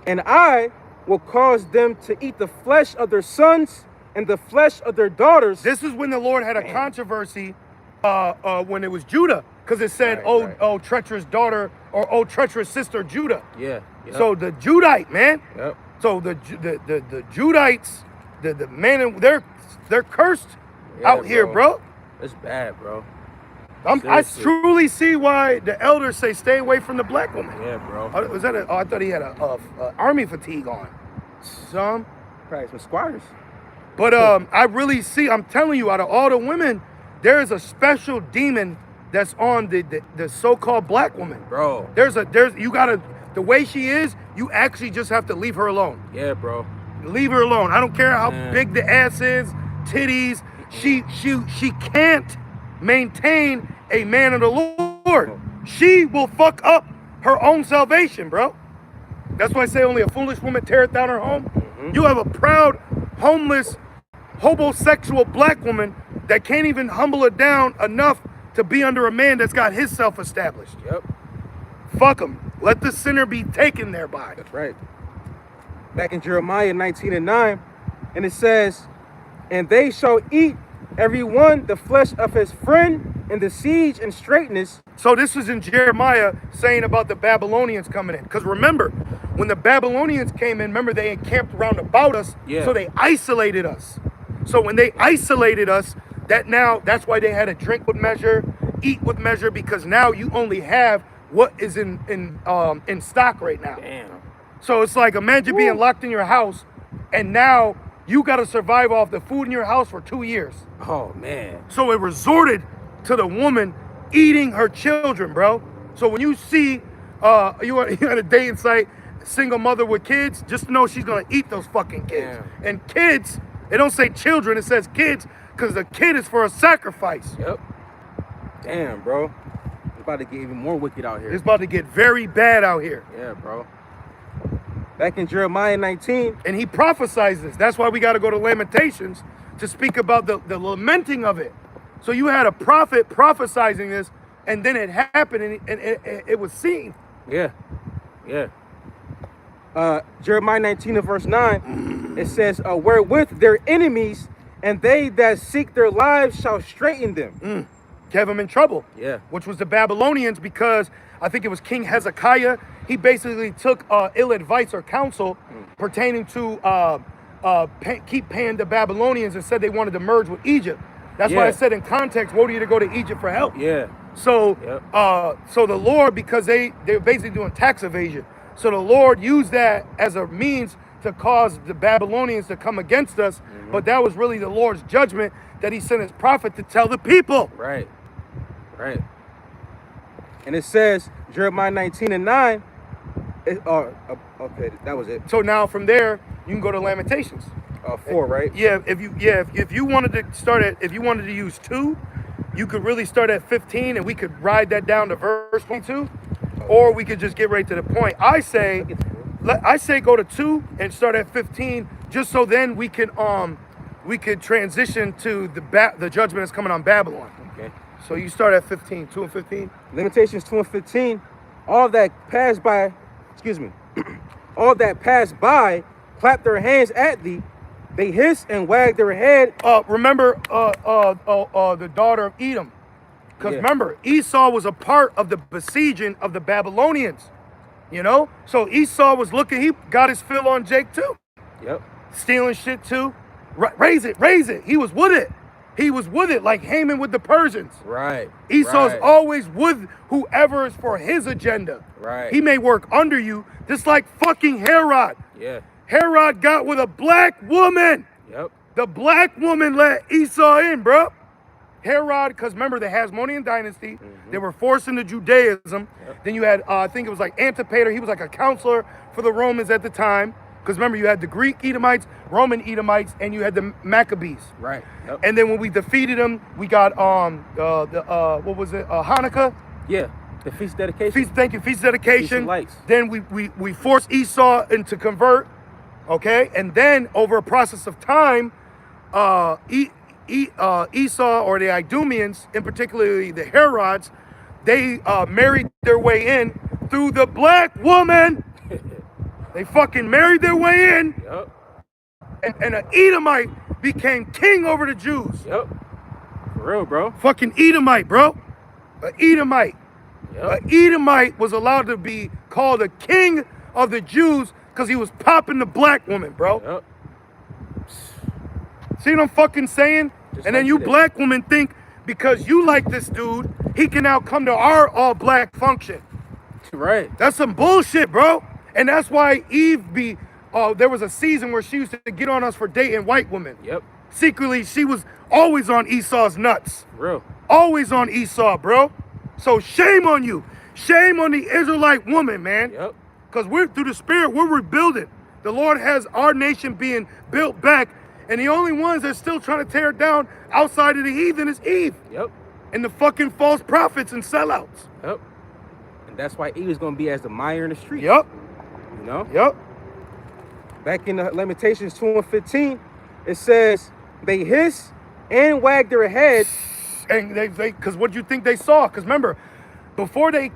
and I will cause them to eat the flesh of their sons and the flesh of their daughters. This is when the Lord had a controversy when it was Judah, because it said, oh, treacherous daughter, or oh, treacherous sister Judah. So the Judite, man. So the Judites, the man, they're cursed out here, bro. It's bad, bro. I truly see why the elders say stay away from the black woman. Yeah, bro. Was that I thought he had a army fatigue on. Some. Probably some squatters. But I really see, I'm telling you, out of all the women, there is a special demon that's on the so-called black woman. Bro. The way she is, you actually just have to leave her alone. Yeah, bro. Leave her alone. I don't care how big the ass is, titties. She can't maintain a man of the Lord. She will fuck up her own salvation, bro. That's why I say only a foolish woman teareth down her home. You have a proud, homeless, homosexual black woman that can't even humble her down enough to be under a man that's got his self established. Yep. Fuck him. Let the sinner be taken thereby. That's right. Back in Jeremiah 19:9, and it says, and they shall eat every one the flesh of his friend in the siege and straitness. So this was in Jeremiah saying about the Babylonians coming in. Because remember, when the Babylonians came in, remember they encamped around about us, so they isolated us. So when they isolated us, that's why they had to drink with measure, eat with measure, because now you only have what is in stock right now. Damn. So it's like, imagine being locked in your house, and now you got to survive off the food in your house for 2 years. Oh, man. So it resorted to the woman eating her children, bro. So when you see you at a dating site, single mother with kids, just know she's going to eat those fucking kids. Damn. And kids, it don't say children, it says kids, because the kid is for a sacrifice. Yep. Damn, bro. It's about to get even more wicked out here. It's about to get very bad out here. Yeah, bro. Back in Jeremiah 19. And he prophesies this. That's why we got to go to Lamentations to speak about the lamenting of it. So you had a prophet prophesizing this, and then it happened, and it was seen. Yeah. Yeah. Jeremiah 19 and verse 9, it says, wherewith their enemies and they that seek their lives shall straighten them. Have them in trouble. Yeah. Which was the Babylonians, because I think it was King Hezekiah. He basically took ill advice or counsel pertaining to keep paying the Babylonians, and said they wanted to merge with Egypt. That's why I said in context, woe to you to go to Egypt for help. Yeah. So so the Lord, because they're basically doing tax evasion. So the Lord used that as a means to cause the Babylonians to come against us. But that was really the Lord's judgment that he sent his prophet to tell the people. Right. Right. And it says, Jeremiah 19 and 9, okay, that was it. So now from there, you can go to Lamentations. 4, right? Yeah, if you wanted to start at, if you wanted to use 2, you could really start at 15, and we could ride that down to verse 22, or we could just get right to the point. I say go to 2 and start at 15, just so then we could transition to the judgment that's coming on Babylon. Okay. So you start at 15, 2 and 15. Lamentations 2 and 15. All that passed by, all that passed by clapped their hands at thee. They hissed and wagged their head. Remember the daughter of Edom. Because remember, Esau was a part of the besieging of the Babylonians. You know? So Esau was looking, he got his fill on Jake too. Yep. Stealing shit too. Raise it. He was with it like Haman with the Persians. Right. Esau's always with whoever is for his agenda. Right. He may work under you, just like fucking Herod. Yeah. Herod got with a black woman. Yep. The black woman let Esau in, bro. Herod, because remember the Hasmonean dynasty, they were forced into Judaism. Yep. Then you had, I think it was like Antipater. He was like a counselor for the Romans at the time. Because remember, you had the Greek Edomites, Roman Edomites, and you had the Maccabees. Right. Yep. And then when we defeated them, we got what was it? Hanukkah. Yeah. The feast dedication. Feast dedication. Feast of lights. Then we forced Esau into convert. Okay, and then over a process of time, Esau or the Idumeans, in particularly the Herods, they married their way in through the black woman. They fucking married their way in. Yep. And an Edomite became king over the Jews. Yep. For real, bro. Fucking Edomite, bro. An Edomite. Yep. An Edomite was allowed to be called a king of the Jews because he was popping the black woman, bro. Yep. See what I'm fucking saying? Just and then like you today. black women think because you like this dude he can now come to our all-black function. Right. That's some bullshit, bro. And that's why Eve there was a season where she used to get on us for dating white women. Yep. Secretly, she was always on Esau's nuts. Real. Always on Esau, bro. So shame on you. Shame on the Israelite woman, man. Yep. Because we're through the Spirit, we're rebuilding. The Lord has our nation being built back. And the only ones that's still trying to tear it down outside of the heathen is Eve. Yep. And the fucking false prophets and sellouts. Yep. And that's why Eve is going to be as the mire in the street. Yep. You know? Yep. Back in the Lamentations 2:15, it says, they hiss and wag their head. And they because what do you think they saw? Because remember, before they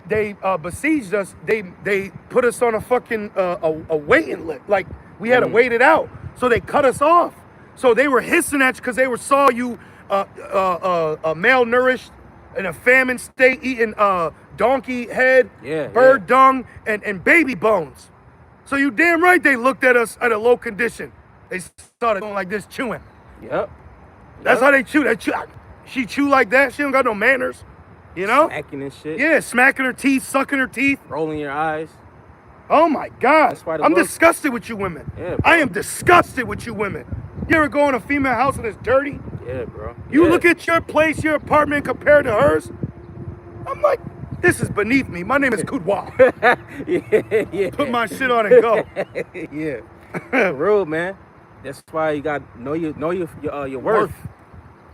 besieged us, they put us on a fucking a waiting list. Like, we had to wait it out. So they cut us off. So they were hissing at you because they saw you malnourished in a famine state, eating donkey head, bird dung, and baby bones. So you damn right they looked at us at a low condition. They started going like this, chewing. Yep. That's how they chew. She chew like that. She don't got no manners. You know? Smacking and shit. Yeah, smacking her teeth, sucking her teeth. Rolling your eyes. Oh my God. That's why I'm disgusted with you women. Yeah, bro. I am disgusted with you women. You ever go in a female house and it's dirty? Yeah, bro. You look at your place, your apartment compared to hers. I'm like, this is beneath me. My name is Kudwa. Yeah. Put my shit on and go. Yeah. Real, man. That's why you got know your worth.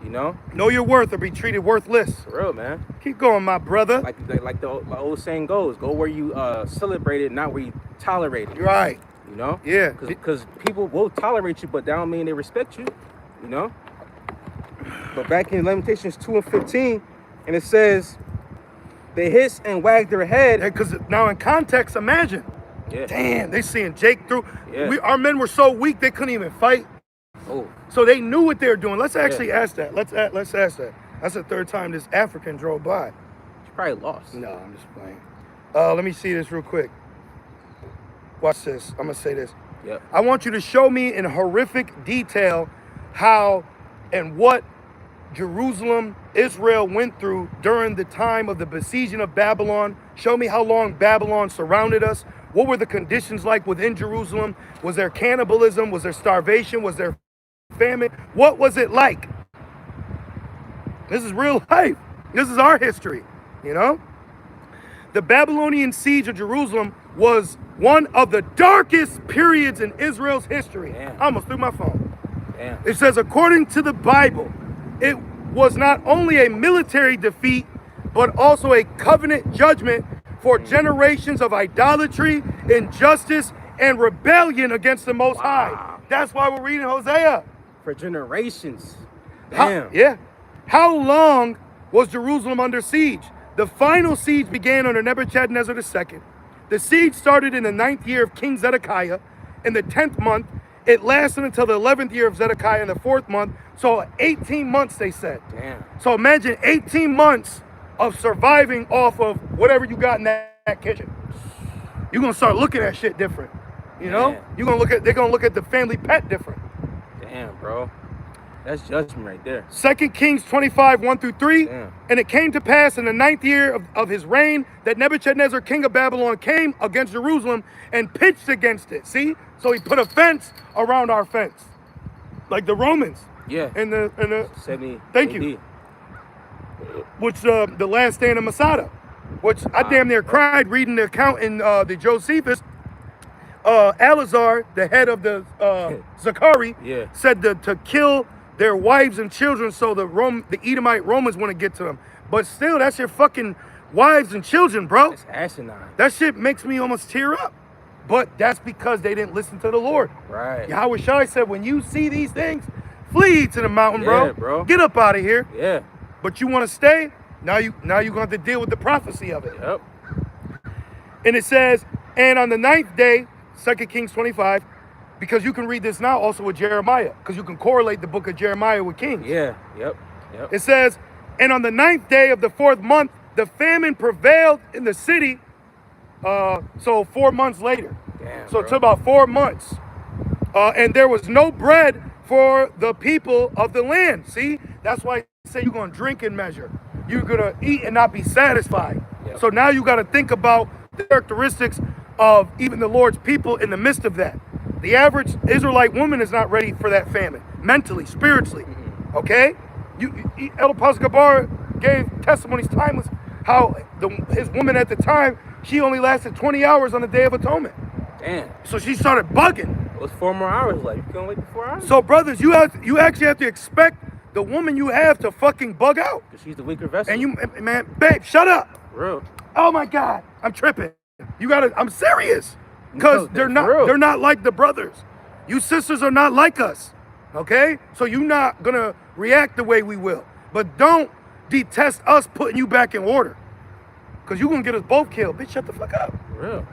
You know? Know your worth or be treated worthless. For real, man. Keep going, my brother. Like the old saying goes, go where you celebrate it, not where you tolerate it. Right. You know? Yeah. Because people will tolerate you, but that don't mean they respect you. You know? But back in Lamentations 2:15, and it says, they hiss and wag their head. Because now in context, imagine. Yeah. Damn, they seeing Jake through. Yeah. Our men were so weak they couldn't even fight. Oh. So they knew what they were doing. Let's actually ask that. Let's ask that. That's the third time this African drove by. She probably lost. No, I'm just playing. Let me see this real quick. Watch this. I'm gonna say this. Yep. I want you to show me in horrific detail how and what Jerusalem, Israel went through during the time of the besieging of Babylon. Show me how long Babylon surrounded us. What were the conditions like within Jerusalem? Was there cannibalism? Was there starvation? Was there famine? What was it like? This is real life. This is our history, you know? The Babylonian siege of Jerusalem was one of the darkest periods in Israel's history. Damn. I almost threw my phone. Damn. It says, according to the Bible, it was not only a military defeat, but also a covenant judgment for generations of idolatry, injustice, and rebellion against the Most High. That's why we're reading Hosea. For generations. Damn. Yeah. How long was Jerusalem under siege? The final siege began under Nebuchadnezzar II. The siege started in the 9th year of King Zedekiah. In the 10th month, it lasted until the 11th year of Zedekiah in the 4th month. So 18 months, they said. Damn. So imagine 18 months of surviving off of whatever you got in that kitchen. You're gonna start looking at shit different. You know? Damn. They're gonna look at the family pet different. Damn, bro. That's judgment right there. 2 Kings 25, 1-3. Damn. And it came to pass in the 9th year of his reign that Nebuchadnezzar, king of Babylon, came against Jerusalem and pitched against it. See? So he put a fence around our fence. Like the Romans. Yeah. In the 70. Thank AD. you. Which the last stand of Masada. Which I damn near cried reading the account in the Josephus. Alazar, the head of the Zachari, said to kill their wives and children so the Edomite Romans want to get to them. But still, that's your fucking wives and children, bro. That's asinine. That shit makes me almost tear up. But that's because they didn't listen to the Lord. Right. Yahweh Shai said, when you see these things, flee to the mountain, Yeah, bro. Get up out of here. Yeah. But you want to stay? Now you're going to have to deal with the prophecy of it. Yep. And it says, and on the 9th day, 2 Kings 25, because you can read this now also with Jeremiah, because you can correlate the book of Jeremiah with Kings. Yeah. Yep. It says, and on the 9th day of the 4th month, the famine prevailed in the city. So 4 months later. Damn, so bro. it's about 4 months. And there was no bread for the people of the land. See, that's why I say you're going to drink in measure. you're gonna eat and not be satisfied. Yep. So now you got to think about the characteristics of even the Lord's people in the midst of that. The average Israelite woman is not ready for that famine, mentally, spiritually. Okay? Elder Pastor Gabar gave testimonies timeless how his woman at the time, she only lasted 20 hours on the Day of Atonement. Damn. So she started bugging. It was 4 more hours left. You couldn't wait for 4 hours? So brothers, you actually have to expect the woman you have to fucking bug out. Because she's the weaker vessel. And you, man, babe, shut up. Real. Oh my God, I'm tripping. I'm serious. Because they're not like the brothers. You sisters are not like us. Okay? So you're not gonna react the way we will. But don't detest us putting you back in order. Because you're gonna get us both killed. Bitch, shut the fuck up. Real.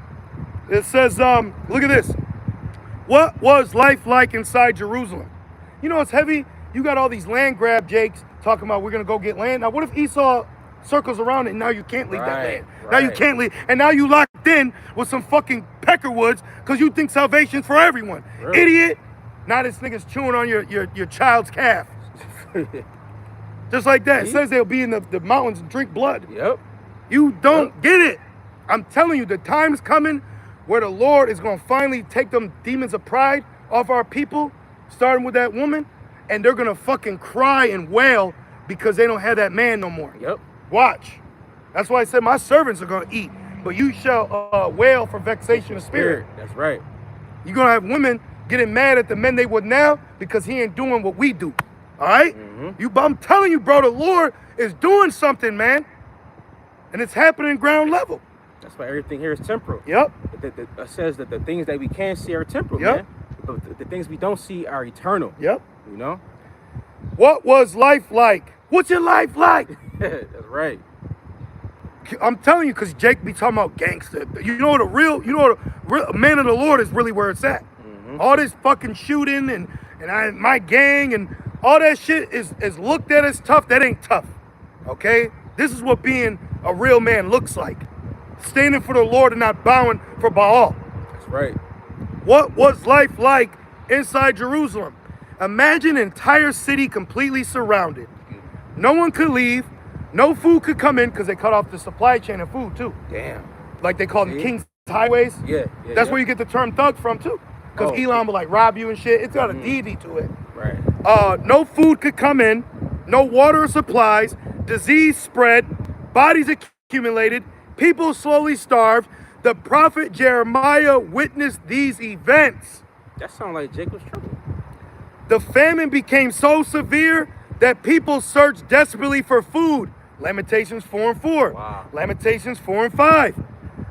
It says, look at this. What was life like inside Jerusalem? You know it's heavy? You got all these land grab jakes talking about we're gonna go get land. Now what if Esau circles around it and now you can't leave that land? Now you can't leave, and now you locked in with some fucking peckerwoods because you think salvation's for everyone. Really? Idiot. Now this nigga's chewing on your child's calf. Just like that. It says they'll be in the mountains and drink blood. Yep. You don't get it. I'm telling you, the time's coming where the Lord is going to finally take them demons of pride off our people, starting with that woman, and they're going to fucking cry and wail because they don't have that man no more. Yep. Watch. That's why I said my servants are going to eat, but you shall wail for vexation of spirit. That's right. You're going to have women getting mad at the men they would now because he ain't doing what we do. All right? I'm telling you, bro, the Lord is doing something, man. And it's happening ground level. That's why everything here is temporal. Yep. It says that the things that we can see are temporal, yep. man. But the things we don't see are eternal. Yep. You know? What was life like? What's your life like? That's right. I'm telling you, because Jake be talking about gangster. You know the real man of the Lord is really where it's at. All this fucking shooting and my gang and all that shit is looked at as tough. That ain't tough. Okay? This is what being a real man looks like. Standing for the Lord and not bowing for Baal. That's right. What was life like inside Jerusalem? Imagine an entire city completely surrounded. No one could leave. No food could come in because they cut off the supply chain of food too. Damn. Like they call them King's Highways. Yeah. That's where you get the term thug from too. Because Elon will like rob you and shit. It's got a deity to it. Right. No food could come in. No water or supplies. Disease spread. Bodies accumulated. People slowly starved. The prophet Jeremiah witnessed these events. That sounds like Jacob's trouble. The famine became so severe that people searched desperately for food. Lamentations 4:4. Wow. Lamentations 4:5.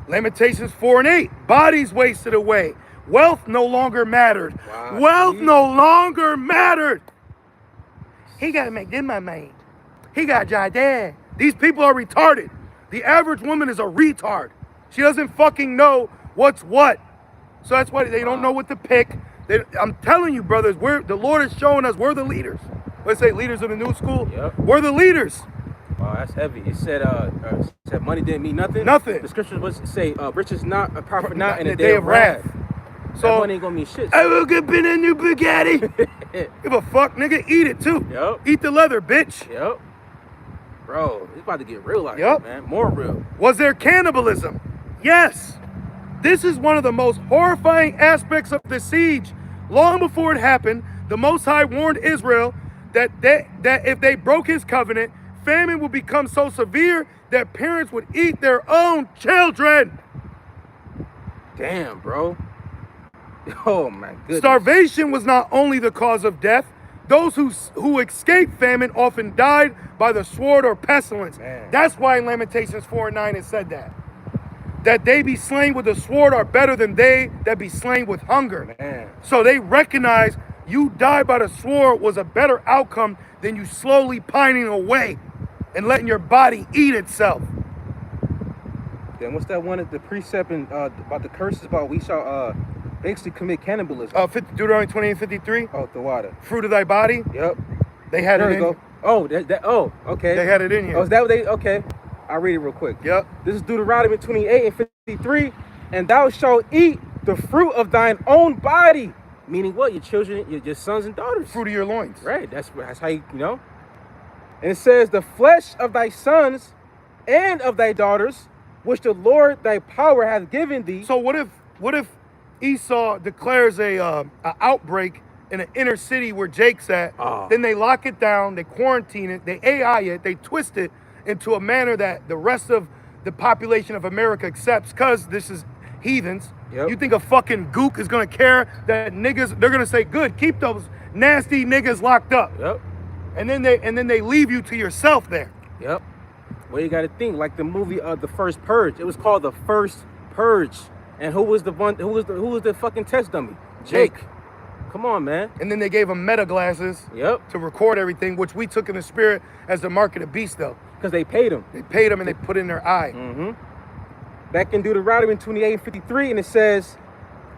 Lamentations 4:8. Bodies wasted away. Wealth no longer mattered. Wow. Wealth no longer mattered. He got to make them my man. He got Jadad. These people are retarded. The average woman is a retard. She doesn't fucking know what's what. So that's why they don't know what to pick. I'm telling you, brothers, the Lord is showing us we're the leaders. Let's say leaders of the new school. Yep. We're the leaders. Wow, that's heavy. It said money didn't mean nothing. Nothing. The scriptures was say riches not a profit not in the day of wrath. So that money ain't gonna mean shit. I will get in a new Bugatti. Give a fuck, nigga. Eat it too. Yep. Eat the leather, bitch. Yep. Bro, it's about to get real out here, man. More real. Was there cannibalism? Yes. This is one of the most horrifying aspects of the siege. Long before it happened, the Most High warned Israel that if they broke his covenant, famine would become so severe that parents would eat their own children. Damn, bro. Oh my goodness. Starvation was not only the cause of death. Those who escaped famine often died by the sword or pestilence. Man. That's why in Lamentations 4:9 it said that they be slain with the sword are better than they that be slain with hunger. Man. So they recognize you die by the sword was a better outcome than you slowly pining away and letting your body eat itself. Then what's that one, the precept about the curses about we shall basically commit cannibalism? Deuteronomy 28:53. Oh, the water. Fruit of thy body. Yep. They had there it in go. Oh, okay. They had it in here. Oh, is that what okay. I'll read it real quick. Yep. This is Deuteronomy 28:53. And thou shalt eat the fruit of thine own body. Meaning what? Your children, your sons and daughters. Fruit of your loins. Right. That's how you know. And it says, the flesh of thy sons and of thy daughters, which the Lord thy power hath given thee. So what if Esau declares a outbreak in an inner city where Jake's at? Then they lock it down, they quarantine it, they AI it, they twist it into a manner that the rest of the population of America accepts, because this is heathens. You think a fucking gook is gonna care that niggas? They're gonna say, good, keep those nasty niggas locked up. And then they leave you to yourself there. Well, you got to think like the movie The First Purge. It was called The First Purge, and who was the fucking test dummy? Jake. Come on, man. And then they gave him meta glasses. To record everything, which we took in the spirit as the mark of the beast, though. Because they paid him. They paid him and they put in their eye. Back in Deuteronomy 28:53, and it says,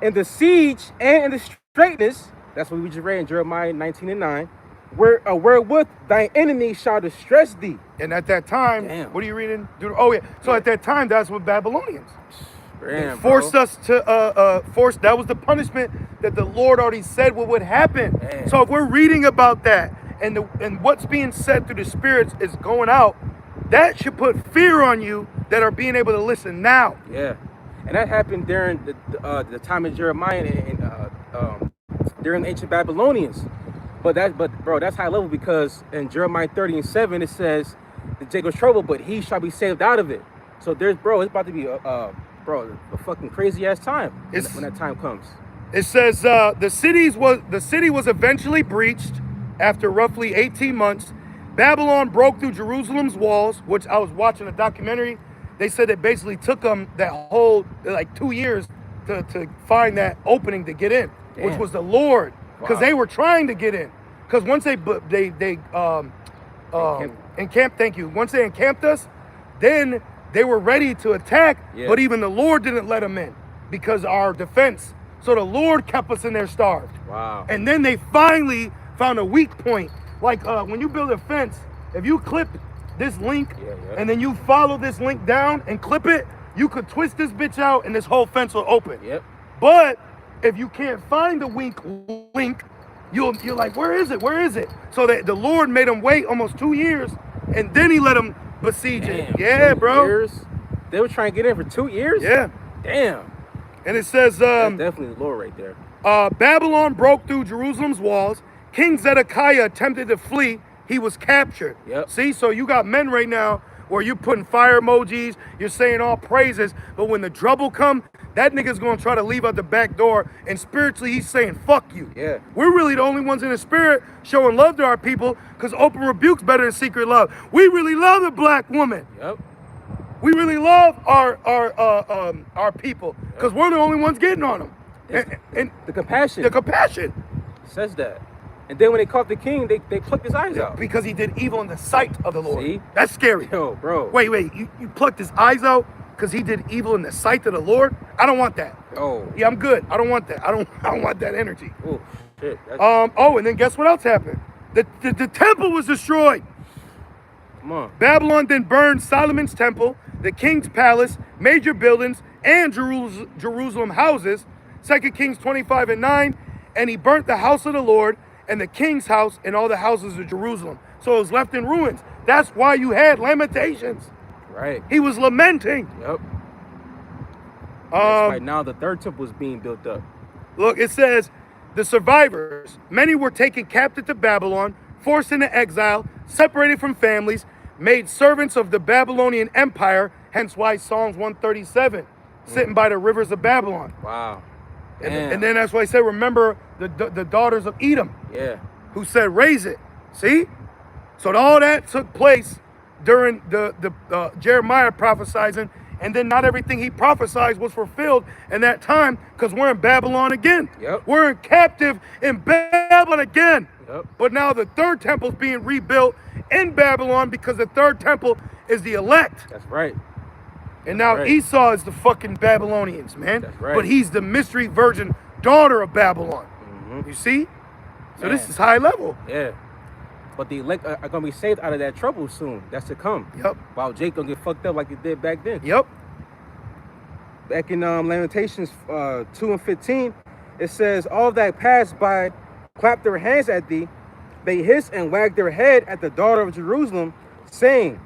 in the siege and in the straitness, that's what we just read in Jeremiah 19:9. Wherewith thy enemy shall distress thee. And at that time, what are you reading? Oh yeah. So at that time, that's what Babylonians forced us to force. That was the punishment that the Lord already said what would happen. So if we're reading about that, and what's being said through the spirits is going out, that should put fear on you that are being able to listen now. And that happened during the time of Jeremiah and during the ancient Babylonians. But bro, that's high level, because in Jeremiah 30:7 it says that Jacob's trouble, but he shall be saved out of it. So it's about to be a fucking crazy ass time when that time comes. It says the city was eventually breached after roughly 18 months. Babylon broke through Jerusalem's walls, which I was watching a documentary. They said it basically took them that whole 2 years to find that opening to get in, which was the Lord. Because they were trying to get in. Because once they encamped, thank you. Once they encamped us, then they were ready to attack. But even the Lord didn't let them in because our defense. So the Lord kept us in there starved. And then they finally found a weak point. Like when you build a fence, if you clip this link and then you follow this link down and clip it, you could twist this bitch out and this whole fence will open. But if you can't find the weak link, you're like, where is it? Where is it? So that the Lord made them wait almost 2 years, and then he let them besiege it. Yeah, bro. Years? They were trying to get in for 2 years? Yeah. Damn. And it says, that's definitely the Lord right there. Babylon broke through Jerusalem's walls. King Zedekiah attempted to flee. He was captured. See, so you got men right now where you're putting fire emojis, you're saying all praises, but when the trouble come, that nigga's gonna try to leave out the back door, and spiritually he's saying, fuck you. We're really the only ones in the spirit showing love to our people, because open rebuke's better than secret love. We really love the black woman. We really love our people, because we're the only ones getting on them. And the compassion. The compassion. Says that. And then when they caught the king, they plucked his eyes out. Because he did evil in the sight of the Lord. See? That's scary. Yo, bro. Wait, you plucked his eyes out because he did evil in the sight of the Lord? I don't want that. Yeah, I'm good. I don't want that. I don't want that energy. Oh, shit. And then guess what else happened? The temple was destroyed. Come on. Babylon then burned Solomon's temple, the king's palace, major buildings, and Jerusalem houses. 2 Kings 25:9. And he burnt the house of the Lord and the king's house and all the houses of Jerusalem. So it was left in ruins. That's why you had Lamentations. Right. He was lamenting. Right now the third temple is being built up. Look, it says, the survivors, many were taken captive to Babylon, forced into exile, separated from families, made servants of the Babylonian Empire, hence why Psalms 137, sitting by the rivers of Babylon. Wow. And then that's why I said, remember the daughters of Edom, who said, raise it. See? So all that took place during the Jeremiah prophesizing, and then not everything he prophesied was fulfilled in that time, because we're in Babylon again. We're in captive in Babylon again. But now the third temple is being rebuilt in Babylon, because the third temple is the elect. That's right. And now Esau is the fucking Babylonians, man. That's right. But he's the mystery virgin daughter of Babylon. You see? So this is high level. But the elect are going to be saved out of that trouble soon. That's to come. While Jake going to get fucked up like it did back then. Back in Lamentations 2:15, it says, all that passed by clapped their hands at thee. they hissed and wagged their head at the daughter of Jerusalem, saying,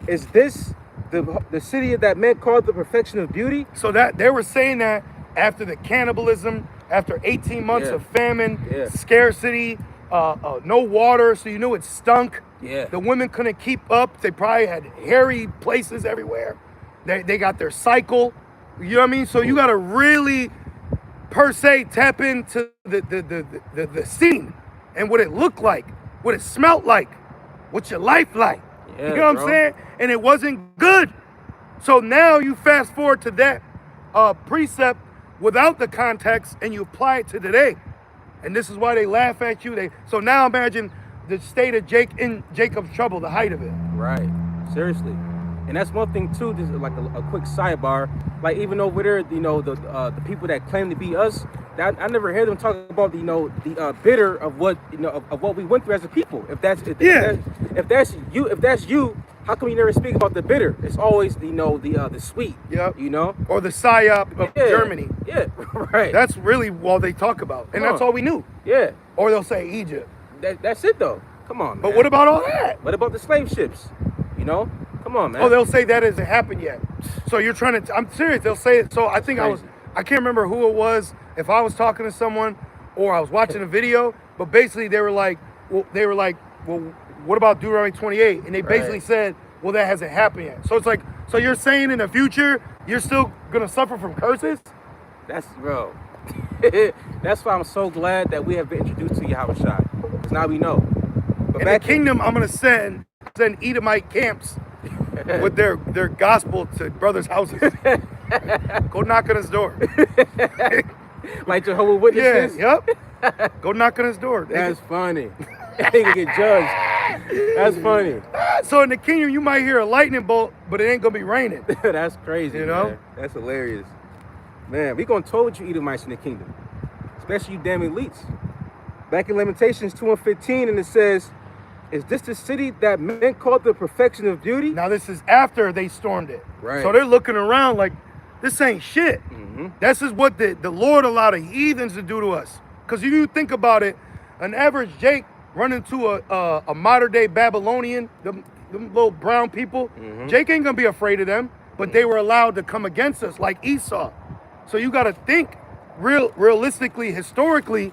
is this the city that men called the perfection of beauty? So that they were saying that after the cannibalism, after 18 months of famine, scarcity, no water, so you knew it stunk. Yeah. The women couldn't keep up. They probably had hairy places everywhere. They got their cycle. You know what I mean? So you got to really, per se, tap into the scene and what it looked like, what it smelled like, what's your life like. Yeah, you know what I'm saying? And it wasn't good. So now you fast forward to that precept without the context and you apply it to today. And this is why they laugh at you. So now imagine the state of Jacob's trouble, the height of it. Right. Seriously. And that's one thing too, just like a quick sidebar. Like even over there, you know, the people that claim to be us, that I never hear them talk about, the bitter of what, of what we went through as a people. If that's you, how come you never speak about the bitter? It's always, the sweet. Yep. You know? Or the psyop of Germany. Yeah, right. That's really all they talk about. And that's all we knew. Yeah. Or they'll say Egypt. That's it though. Come on, man. But what about all that? What about the slave ships? You know? Come on, man. Oh, they'll say that hasn't happened yet. So you're trying to, I'm serious, they'll say it. So I think I can't remember who it was, if I was talking to someone or I was watching a video, but basically they were like, well, what about Deuteronomy 28? And they basically said, well, that hasn't happened yet. So it's like, so you're saying in the future, you're still going to suffer from curses? That's, bro. That's why I'm so glad that we have been introduced to Yahweh Shai. Because now we know. But in the kingdom, I'm going to send Edomite camps with their gospel to brothers' houses. Go knock on his door. Like Jehovah's Witnesses? Yeah, yep. Go knock on his door. That's funny. They can get judged. That's funny. So in the kingdom, you might hear a lightning bolt, but it ain't going to be raining. That's crazy, you know? Man. That's hilarious. Man, we going to told you Edomites in the kingdom. Especially you damn elites. Back in Lamentations 2:15, and it says, is this the city that men called the perfection of beauty? Now this is after they stormed it. Right. So they're looking around like, this ain't shit. Mm-hmm. This is what the Lord allowed the heathens to do to us. Because if you think about it, an average Jake run into a modern day Babylonian, them little brown people, Jake ain't gonna be afraid of them, but they were allowed to come against us like Esau. So you gotta think realistically, historically,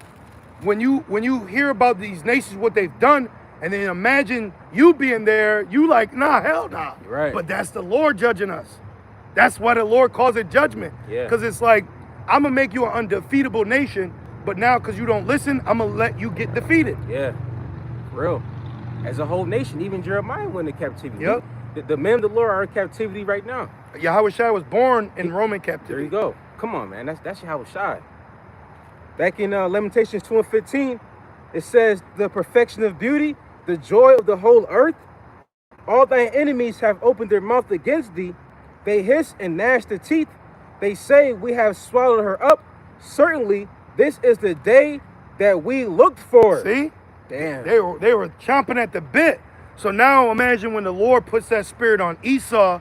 when you hear about these nations, what they've done, and then imagine you being there, you like, nah, hell nah. Right. But that's the Lord judging us. That's why the Lord calls it judgment. Yeah. Because it's like, I'm going to make you an undefeatable nation, but now because you don't listen, I'm going to let you get defeated. Yeah, for real. As a whole nation, even Jeremiah went into captivity. Yep. The men of the Lord are in captivity right now. Yahweh Shai was born in Roman captivity. There you go. Come on, man. That's Yahweh Shai. Back in Lamentations 2:15, it says, the perfection of beauty, the joy of the whole earth, all thy enemies have opened their mouth against thee. They hiss and gnash their teeth. They say, we have swallowed her up. Certainly, this is the day that we looked for. See? Damn. They were chomping at the bit. So now imagine when the Lord puts that spirit on Esau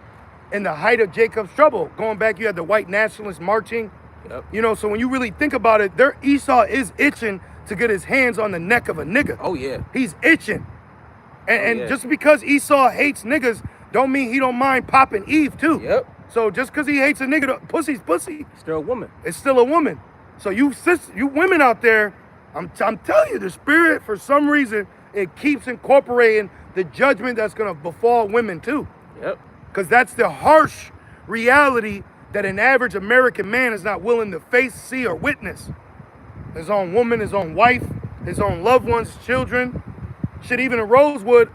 in the height of Jacob's trouble. Going back, you had the white nationalists marching. Yep. You know, so when you really think about it, Esau is itching to get his hands on the neck of a nigga. Oh, yeah. He's itching. And just because Esau hates niggas, don't mean he don't mind popping Eve, too. Yep. So just because he hates a nigga, pussy's pussy. Still a woman. It's still a woman. So you women out there, I'm telling you, the spirit, for some reason, it keeps incorporating the judgment that's going to befall women, too. Yep. Because that's the harsh reality that an average American man is not willing to face, see, or witness. His own woman, his own wife, his own loved ones, children. Shit, even in Rosewood,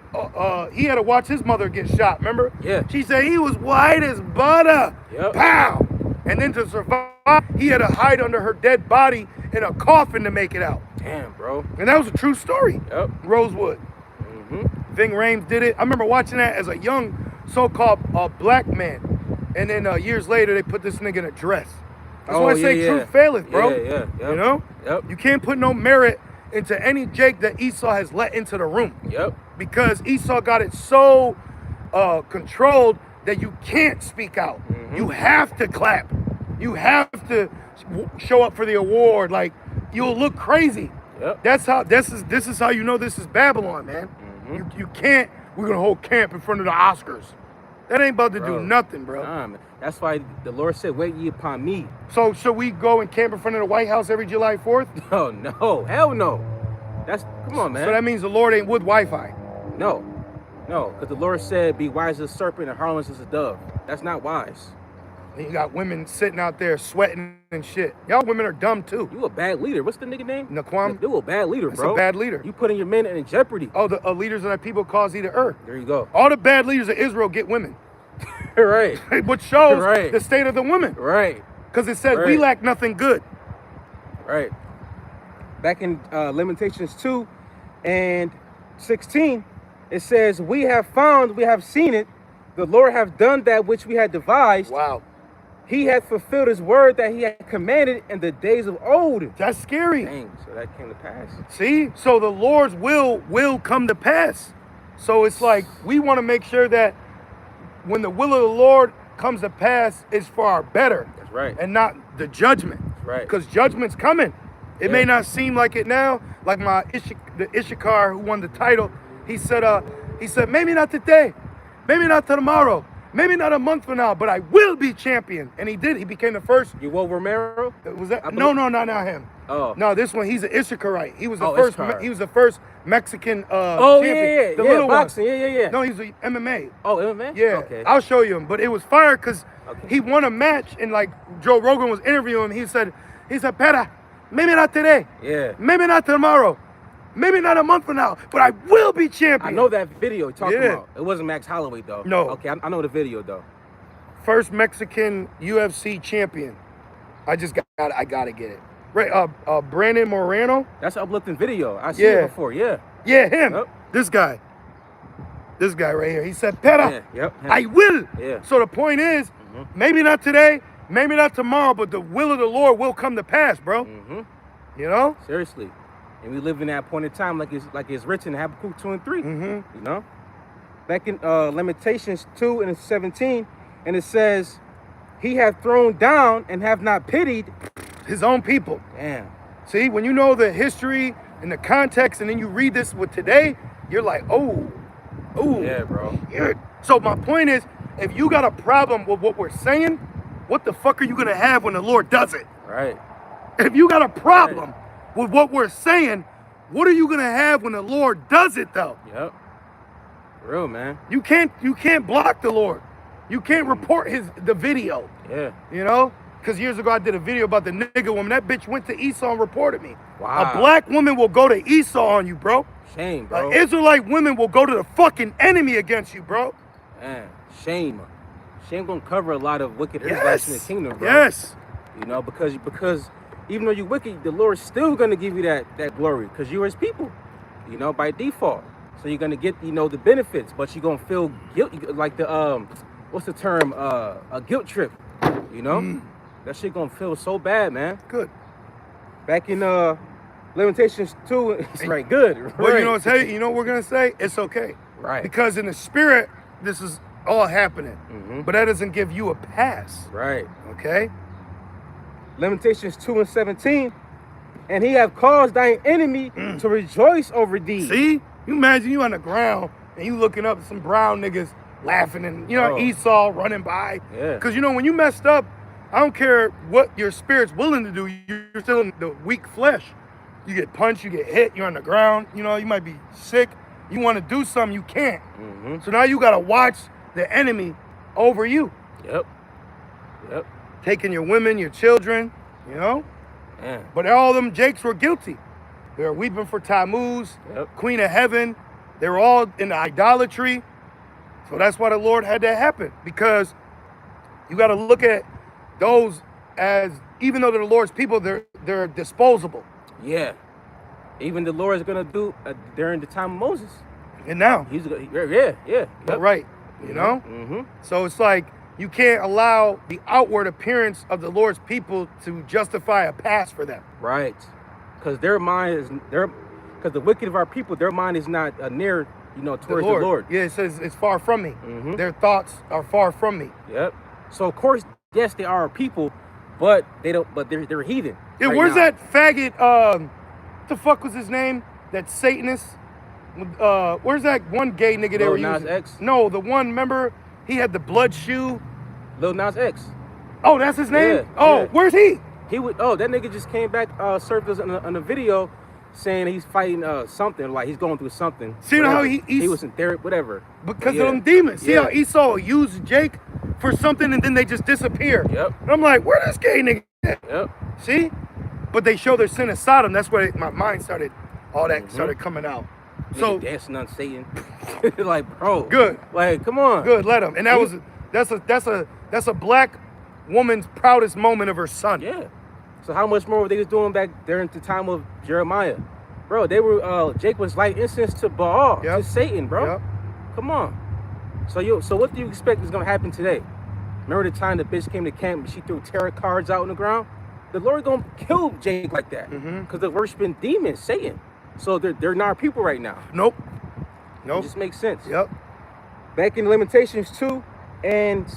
he had to watch his mother get shot, remember? Yeah. She said he was white as butter. Yep. Pow! And then to survive, he had to hide under her dead body in a coffin to make it out. Damn, bro. And that was a true story. Yep. Rosewood. Ving Rhames did it. I remember watching that as a young so-called black man. And then years later, they put this nigga in a dress. That's why I say truth faileth, bro. Yeah. Yep. You know? Yep. You can't put no merit into any Jake that Esau has let into the room. Yep. Because Esau got it so controlled that you can't speak out. You have to clap. You have to show up for the award. Like, you'll look crazy. Yep. That's how this is how you know this is Babylon, man. You can't. We're gonna hold camp in front of the Oscars. That ain't about to do nothing, bro. Nah, man. That's why the Lord said, "Wait ye upon me." So should we go and camp in front of the White House every July 4th? No, hell no. Come on, man. So that means the Lord ain't with Wi-Fi. No, because the Lord said, "Be wise as a serpent and harmless as a dove." That's not wise. And you got women sitting out there sweating and shit. Y'all women are dumb too. You a bad leader. What's the nigga name? Naquam. You a bad leader, bro. That's a bad leader. You putting your men in jeopardy. Oh, the leaders of that people cause the earth. There you go. All the bad leaders of Israel get women. Right. Which shows the state of the women. Right. Because it says we lack nothing good. Right. Back in Lamentations 2 and 16, it says, we have seen it. The Lord hath done that which we had devised. Wow. He hath fulfilled his word that he had commanded in the days of old. That's scary. Dang, so that came to pass. See? So the Lord's will come to pass. So it's like we want to make sure that when the will of the Lord comes to pass, it's for our better. That's right. And not the judgment. That's right. Because judgment's coming. It may not seem like it now. Like the Issachar who won the title, he said, maybe not today, maybe not tomorrow, maybe not a month from now, but I will be champion. And he did. He became the first. You Will Romero? Was that? No, not him. Oh. No, this one, he's an Issacharite. He was the first. Issachar. He was the first Mexican champion. Yeah. The little boxing. One. Yeah. No, he's a MMA. Oh, MMA? Yeah. Okay. I'll show you him. But it was fire because he won a match, and like Joe Rogan was interviewing him. He said, Pera, maybe not today. Yeah. Maybe not tomorrow. Maybe not a month from now, but I will be champion. I know that video you're talking about. It wasn't Max Holloway, though. No. Okay, I know the video, though. First Mexican UFC champion. I gotta get it. Right, Brandon Moreno. That's an uplifting video. I seen it before, Yeah, him. Yep. This guy right here. He said, Pera, him. I will. Yeah. So the point is, maybe not today, maybe not tomorrow, but the will of the Lord will come to pass, bro. You know? Seriously. And we live in that point in time like it's written in Habakkuk 2 and 3. You know? Back in Lamentations 2 and 17, and it says, he hath thrown down and have not pitied his own people. Damn. See, when you know the history and the context, and then you read this with today, you're like, oh. Yeah, bro. So my point is, if you got a problem with what we're saying, what the fuck are you gonna have when the Lord does it? Right. If you got a problem with what we're saying, what are you gonna have when the Lord does it though? Yep. For real, man. You can't block the Lord. You can't report the video. Yeah. You know? Because years ago I did a video about the nigga woman. That bitch went to Esau and reported me. Wow. A black woman will go to Esau on you, bro. Shame, bro. Israelite women will go to the fucking enemy against you, bro. Man, shame. Shame gonna cover a lot of wicked Israelites in the kingdom, bro. Yes. You know, because even though you're wicked, the Lord's still gonna give you that glory because you're his people, you know, by default. So you're gonna get, the benefits, but you're gonna feel guilty, like the what's the term? A guilt trip, you know? That shit gonna feel so bad, man. Good. Back in Lamentations 2, it's right, good. Right. But you know what we're gonna say? It's okay. Right. Because in the spirit, this is all happening. But that doesn't give you a pass. Right. Okay? Lamentations 2 and 17. And he have caused thine enemy to rejoice over thee. See? You imagine you on the ground and you looking up at some brown niggas laughing and, Esau running by. Yeah. Because, when you messed up, I don't care what your spirit's willing to do. You're still in the weak flesh. You get punched, you get hit, you're on the ground. You might be sick. You want to do something, you can't. So now you got to watch the enemy over you. Yep. Taking your women, your children, Yeah. But all them Jakes were guilty. They were weeping for Tammuz, Queen of Heaven. They were all in idolatry. So that's why the Lord had that happen. Because you got to look at those as, even though they're the Lord's people, they're disposable. Yeah. Even the Lord is going to do during the time of Moses. And now. Yeah. Right. So it's like, you can't allow the outward appearance of the Lord's people to justify a pass for them. Right. Because because the wicked of our people, their mind is not near, towards the Lord. Yeah, it says it's far from me. Their thoughts are far from me. Yep. So of course, yes, they are our people, but they're heathen. Yeah, where's that faggot the fuck was his name? That Satanist. Where's that one gay nigga they were Lil Nas using? X? No, the one. Remember, he had the blood shoe. Lil Nas X. Oh, that's his name. Yeah, oh, yeah. Where's he? He would. Oh, that nigga just came back. Surfaced on a video saying he's fighting something, like he's going through something. See how he was in therapy, whatever. Because of them demons. See how Esau used Jake for something and then they just disappear. Yep. And I'm like, where this gay nigga at? Yep. See? But they show their sin of Sodom. That's where my mind started. All that started coming out. Nigga So dancing on Satan. Like, bro. Good. Like, come on. Good. Let him. And that's a black woman's proudest moment of her son. Yeah. So how much more were they was doing back during the time of Jeremiah? Bro, they were Jake was lighting incense to Baal, to Satan, bro. Yep. Come on. So what do you expect is gonna happen today? Remember the time the bitch came to camp and she threw tarot cards out on the ground? The Lord gonna kill Jake like that. Because they're worshiping demons, Satan. So they're not people right now. Nope. It just makes sense. Yep. Back in Lamentations 2 and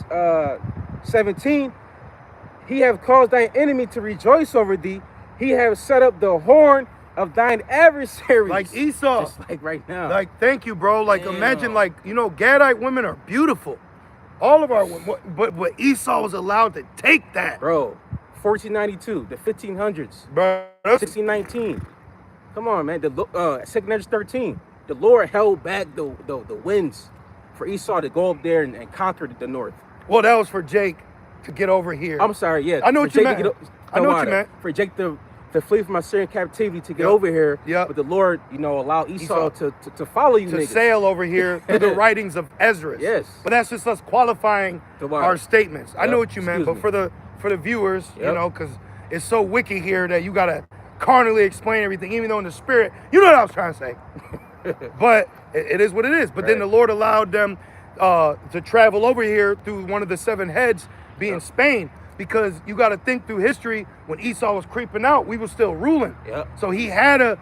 17, he have caused thine enemy to rejoice over thee. He have set up the horn of thine adversaries. Like Esau. Just like right now. Like, thank you, bro. Like, imagine, like, you know, Gadite women are beautiful. All of our women. But Esau was allowed to take that. Bro, 1492, the 1500s. Bro, 1619. Come on, man. The 2nd 13. The Lord held back the winds for Esau to go up there and conquer the north. Well, that was for Jake to get over here. I'm sorry, yeah. I know what you meant. I know what you meant. For Jake to flee from Assyrian captivity to get over here. Yep. But the Lord, allow Esau to follow you, to niggas. sail over here through the writings of Ezra. Yes. But that's just us qualifying our statements. I know what you meant, Excuse but for the viewers, because it's so wicked here that you gotta carnally explain everything, even though in the spirit, you know what I was trying to say. But it is what it is. But then the Lord allowed them to travel over here through one of the 7 heads, being Spain. Because you got to think through history, when Esau was creeping out, we were still ruling. So he had to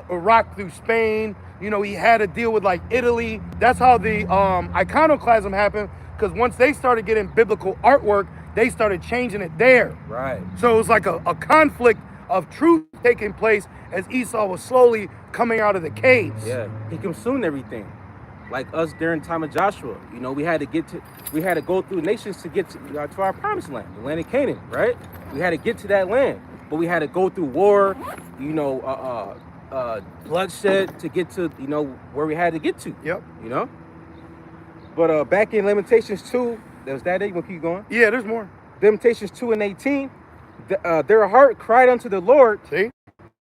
rock through Spain. You know, he had to deal with like Italy. That's how the iconoclasm happened. Because once they started getting biblical artwork, they started changing it there. Right. So it was like a conflict of truth taking place as Esau was slowly coming out of the caves. Yeah, he consumed everything. Like us during the time of Joshua, we had to go through nations to get to our promised land, the land of Canaan, right? We had to get to that land, but we had to go through war, bloodshed to get to, where we had to get to. Yep. But back in Lamentations 2, was that it? You gonna keep going? Yeah, there's more. Lamentations 2 and 18, their heart cried unto the Lord. See?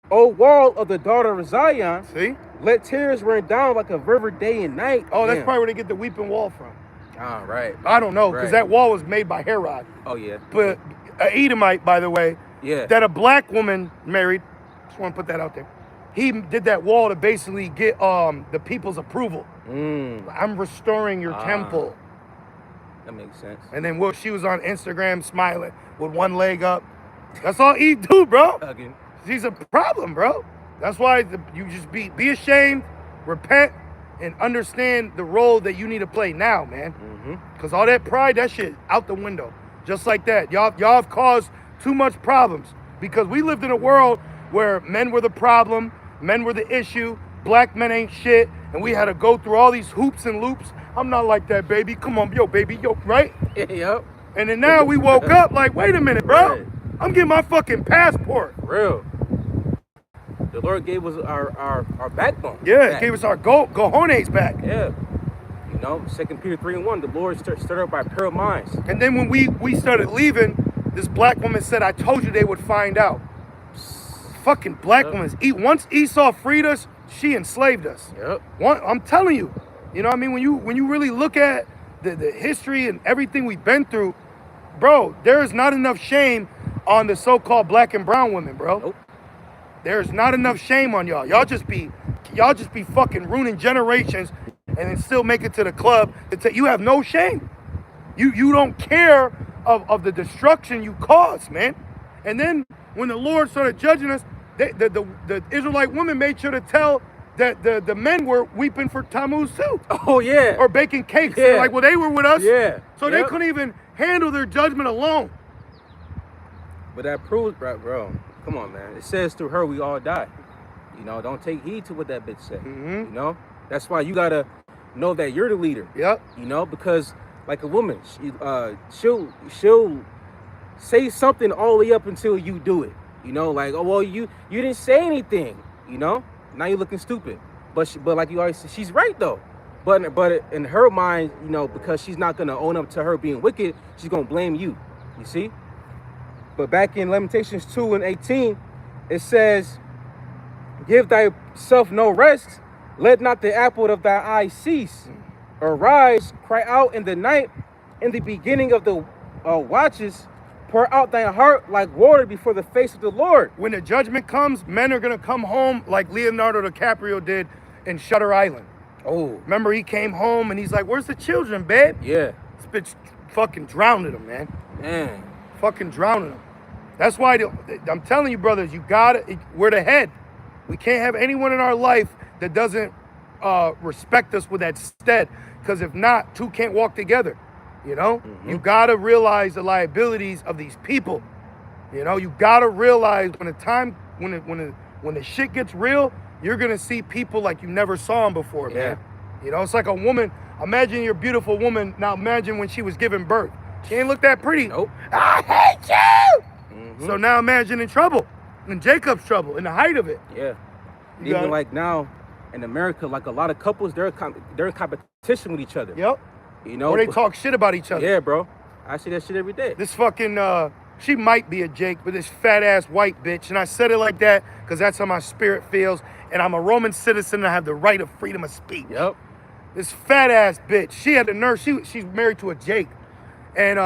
O wall of the daughter of Zion. See? Let tears rain down like a river day and night. Oh, that's probably where they get the weeping wall from. Ah, right. I don't know, because that wall was made by Herod. Oh, yeah. But an Edomite, by the way, that a black woman married, just want to put that out there. He did that wall to basically get the people's approval. I'm restoring your temple. That makes sense. And then she was on Instagram smiling with one leg up. That's all Eve do, bro. Again. She's a problem, bro. That's why you just be ashamed, repent, and understand the role that you need to play now, man. Because all that pride, that shit out the window. Just like that. Y'all have caused too much problems. Because we lived in a world where men were the problem, men were the issue, black men ain't shit, and we had to go through all these hoops and loops. I'm not like that, baby. Come on, yo, baby, yo, right? Yep. And then now we woke up like, wait a minute, bro. Right. I'm getting my fucking passport. Real. The Lord gave us our backbone. Yeah, gave us our cojones back. Yeah. 2 Peter 3:1, the Lord stirred up our pure minds. And then when we started leaving, this black woman said, I told you they would find out. Fucking black women. Once Esau freed us, she enslaved us. Yep. I'm telling you. You know what I mean? When you really look at the history and everything we've been through, bro, there is not enough shame on the so-called black and brown women, bro. Nope. There's not enough shame on y'all. Y'all just be fucking ruining generations and then still make it to the club. You have no shame. You don't care of the destruction you caused, man. And then when the Lord started judging us, the Israelite women made sure to tell that the men were weeping for Tammuz too. Oh, yeah. Or baking cakes. Yeah. Like, well, they were with us. Yeah. So they couldn't even handle their judgment alone. But that proves, bro, come on, man. It says through her we all die. You know, don't take heed to what that bitch said. Mm-hmm. You know, that's why you gotta know that you're the leader. Yep. You know, because like a woman, she'll say something all the way up until you do it. You know, like, oh well, you didn't say anything. You know, now you're looking stupid. But like you always say, she's right though. But in her mind, you know, because she's not gonna own up to her being wicked, she's gonna blame you. You see. But back in Lamentations 2:18, it says, "Give thyself no rest, let not the apple of thy eye cease. Arise, cry out in the night, in the beginning of the watches, pour out thy heart like water before the face of the Lord." When the judgment comes, men are gonna come home like Leonardo DiCaprio did in Shutter Island. Oh, remember he came home and he's like, "Where's the children, babe?" yeah. This bitch fucking drowned him, man. Man. Fucking drowning him. That's why I'm telling you, brothers, we're the head. We can't have anyone in our life that doesn't respect us with that stead. Because if not, two can't walk together. You know? Mm-hmm. You gotta realize the liabilities of these people. You know, you gotta realize when the shit gets real, you're gonna see people like you never saw them before, man. You know, it's like a woman. Imagine your beautiful woman. Now imagine when she was giving birth. She ain't look that pretty. Nope. I hate you. Mm-hmm. So now imagine in trouble, in Jacob's trouble, in the height of it. Yeah. Even like now in America, like a lot of couples, they're in competition with each other. Yep. You know, or they talk shit about each other. Yeah, bro. I see that shit every day. This fucking she might be a Jake, but this fat ass white bitch, and I said it like that because that's how my spirit feels, and I'm a Roman citizen and I have the right of freedom of speech. Yep. This fat ass bitch, she had the nerve. She's married to a Jake, and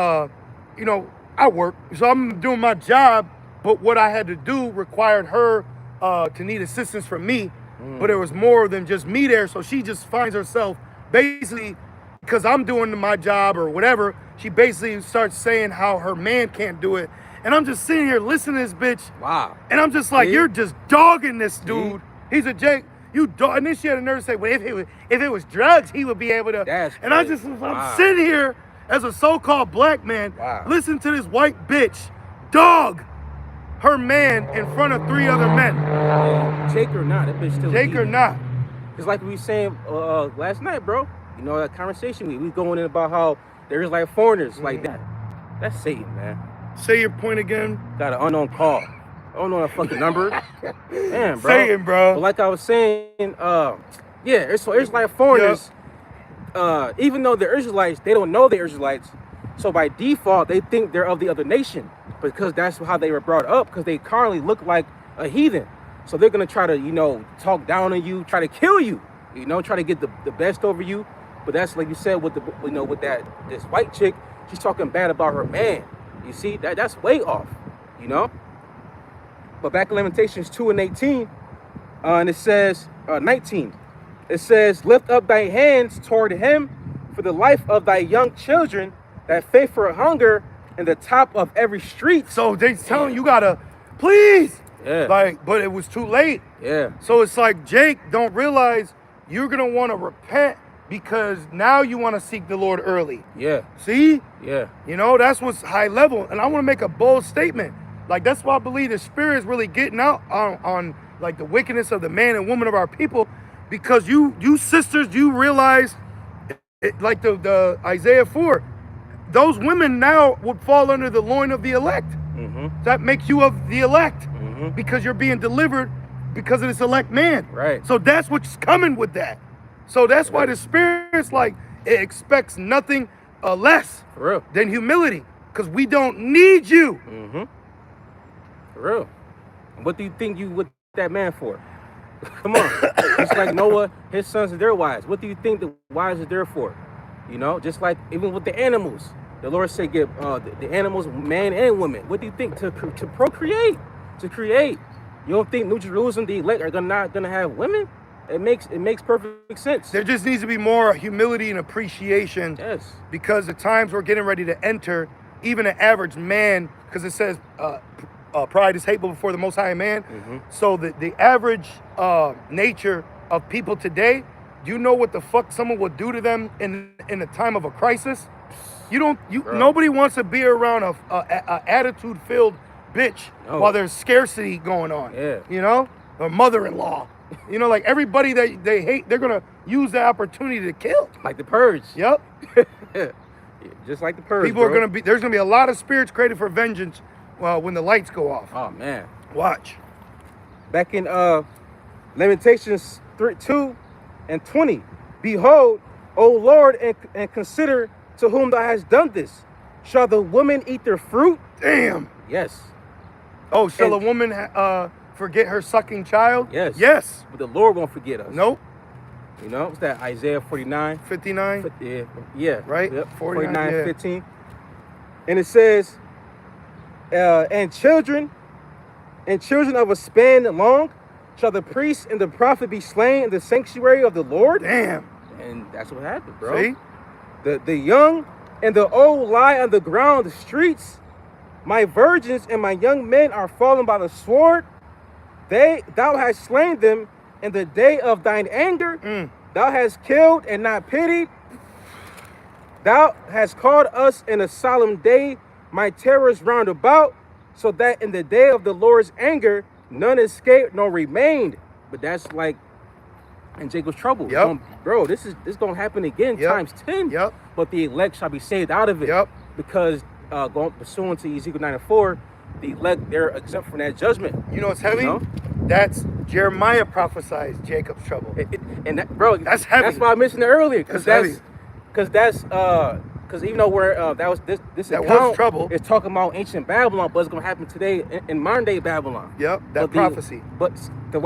you know, I work, so I'm doing my job, but what I had to do required her to need assistance from me, but there was more than just me there, so she just finds herself basically, because I'm doing my job or whatever, she basically starts saying how her man can't do it, and I'm just sitting here listening to this bitch. Wow. And I'm just like, you're just dogging this dude. See? He's a Jake. You dog. And then she had a nerve to say, well, if it was drugs, he would be able to. That's and crazy. I'm sitting here as a so-called black man, listen to this white bitch dog her man in front of 3 other men. Yeah. Jake or not, that bitch still. Jake or not. It's like we were saying last night, bro. You know, that conversation we going in about how there is like foreigners like that. That's Satan, man. Say your point again. Got an unknown call. I don't know that fucking number. Damn, bro. Satan, bro. But like I was saying, it's like foreigners. Yep. Even though they're Israelites, they don't know they're Israelites. So by default, they think they're of the other nation because that's how they were brought up. Because they currently look like a heathen. So they're gonna try to, you know, talk down on you, try to kill you. You know, try to get the best over you. But that's like you said with this white chick, she's talking bad about her man. You see, that's way off, you know? But back in Lamentations 2:18, and it says, 19, it says, lift up thy hands toward him for the life of thy young children, that faithful hunger in the top of every street. So they telling you gotta, please. Yeah. Like, but it was too late. Yeah. So it's like, Jake, don't realize you're gonna wanna repent because now you wanna seek the Lord early. Yeah. See? Yeah. You know, that's what's high level. And I wanna make a bold statement. Like, that's why I believe the spirit is really getting out on like the wickedness of the man and woman of our people, because you sisters, you realize, like the Isaiah 4, those women now would fall under the loin of the elect. Mm-hmm. That makes you of the elect, mm-hmm. because you're being delivered because of this elect man. Right. So that's what's coming with that. So that's why the spirit's like, it expects nothing less For real. than humility, because we don't need you. Mm-hmm. For real. What do you think you with that man for? Come on. Just like Noah, his sons and their wives. What do you think the wives are there for? You know, just like even with the animals. The Lord said give the animals, man and woman. What do you think? To procreate, to create. You don't think New Jerusalem, the elect, are not gonna have women? It makes perfect sense. There just needs to be more humility and appreciation. Yes. Because the times we're getting ready to enter, even an average man, because it says pride is hateful before the Most High man. Mm-hmm. So the average nature of people today, do you know what the fuck someone would do to them in the time of a crisis? Nobody wants to be around a attitude-filled bitch while there's scarcity going on. Yeah. You know? or mother-in-law. You know, like everybody that they hate, they're gonna use the opportunity to kill. Like the purge. Yep. Just like the purge. People are gonna be. There's gonna be a lot of spirits created for vengeance. When the lights go off. Oh man. Watch. Back in Lamentations 2:20, behold, O Lord, and consider to whom thou hast done this. Shall the woman eat their fruit? Damn. Yes. Oh, shall a woman forget her sucking child? Yes. Yes. But the Lord won't forget us. Nope. You know, it's that Isaiah 49. 59? Yeah. Right? Yep. 49, yeah. 15. And it says, and children of a span long shall the priest and the prophet be slain in the sanctuary of the Lord. Damn. And that's what happened, bro. See? The young and the old lie on the ground, the streets. My virgins and my young men are fallen by the sword. Thou hast slain them in the day of thine anger. Thou hast killed and not pitied. Thou hast called us in a solemn day, my terrors round about, so that in the day of the Lord's anger, none escaped nor remained. But that's like in Jacob's trouble. Yep. Bro, this is gonna happen again times 10. Yep. But the elect shall be saved out of it. Yep. Because going pursuant to Ezekiel 9:4, the elect, they're exempt from that judgment. You know what's heavy? You know? That's Jeremiah prophesied Jacob's trouble. And that, bro, that's heavy. That's why I mentioned it earlier. Because even though that was this that account was trouble. It's talking about ancient Babylon, but it's gonna happen today in modern day Babylon. Yep, that prophecy. But the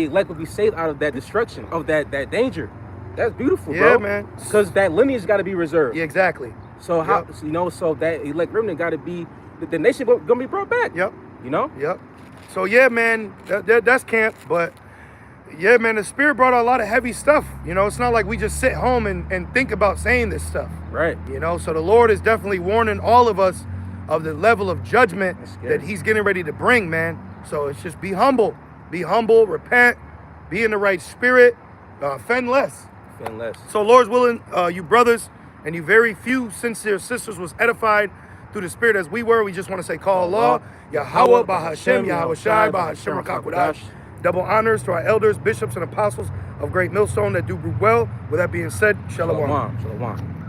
elect will be saved out of that destruction, of that danger. That's beautiful, bro. Yeah, man. Because that lineage got to be reserved. Yeah, exactly. So how so that elect remnant got to be the nation gonna be brought back. Yep. You know. Yep. So yeah, man, that's camp. But yeah, man, the Spirit brought a lot of heavy stuff. You know, it's not like we just sit home and think about saying this stuff. Right. You know, so the Lord is definitely warning all of us of the level of judgment that He's getting ready to bring, man. So it's just be humble, repent, be in the right spirit, offend less. So Lord's willing, you brothers and you very few sincere sisters was edified through the Spirit as we were. We just want to say, call Allah, Yahweh, Bahashem, Yahweh Shai, Bahashem, Rakakwadash. Double honors to our elders, bishops, and apostles of Great Millstone that do well. With that being said, Shalom. Shalom.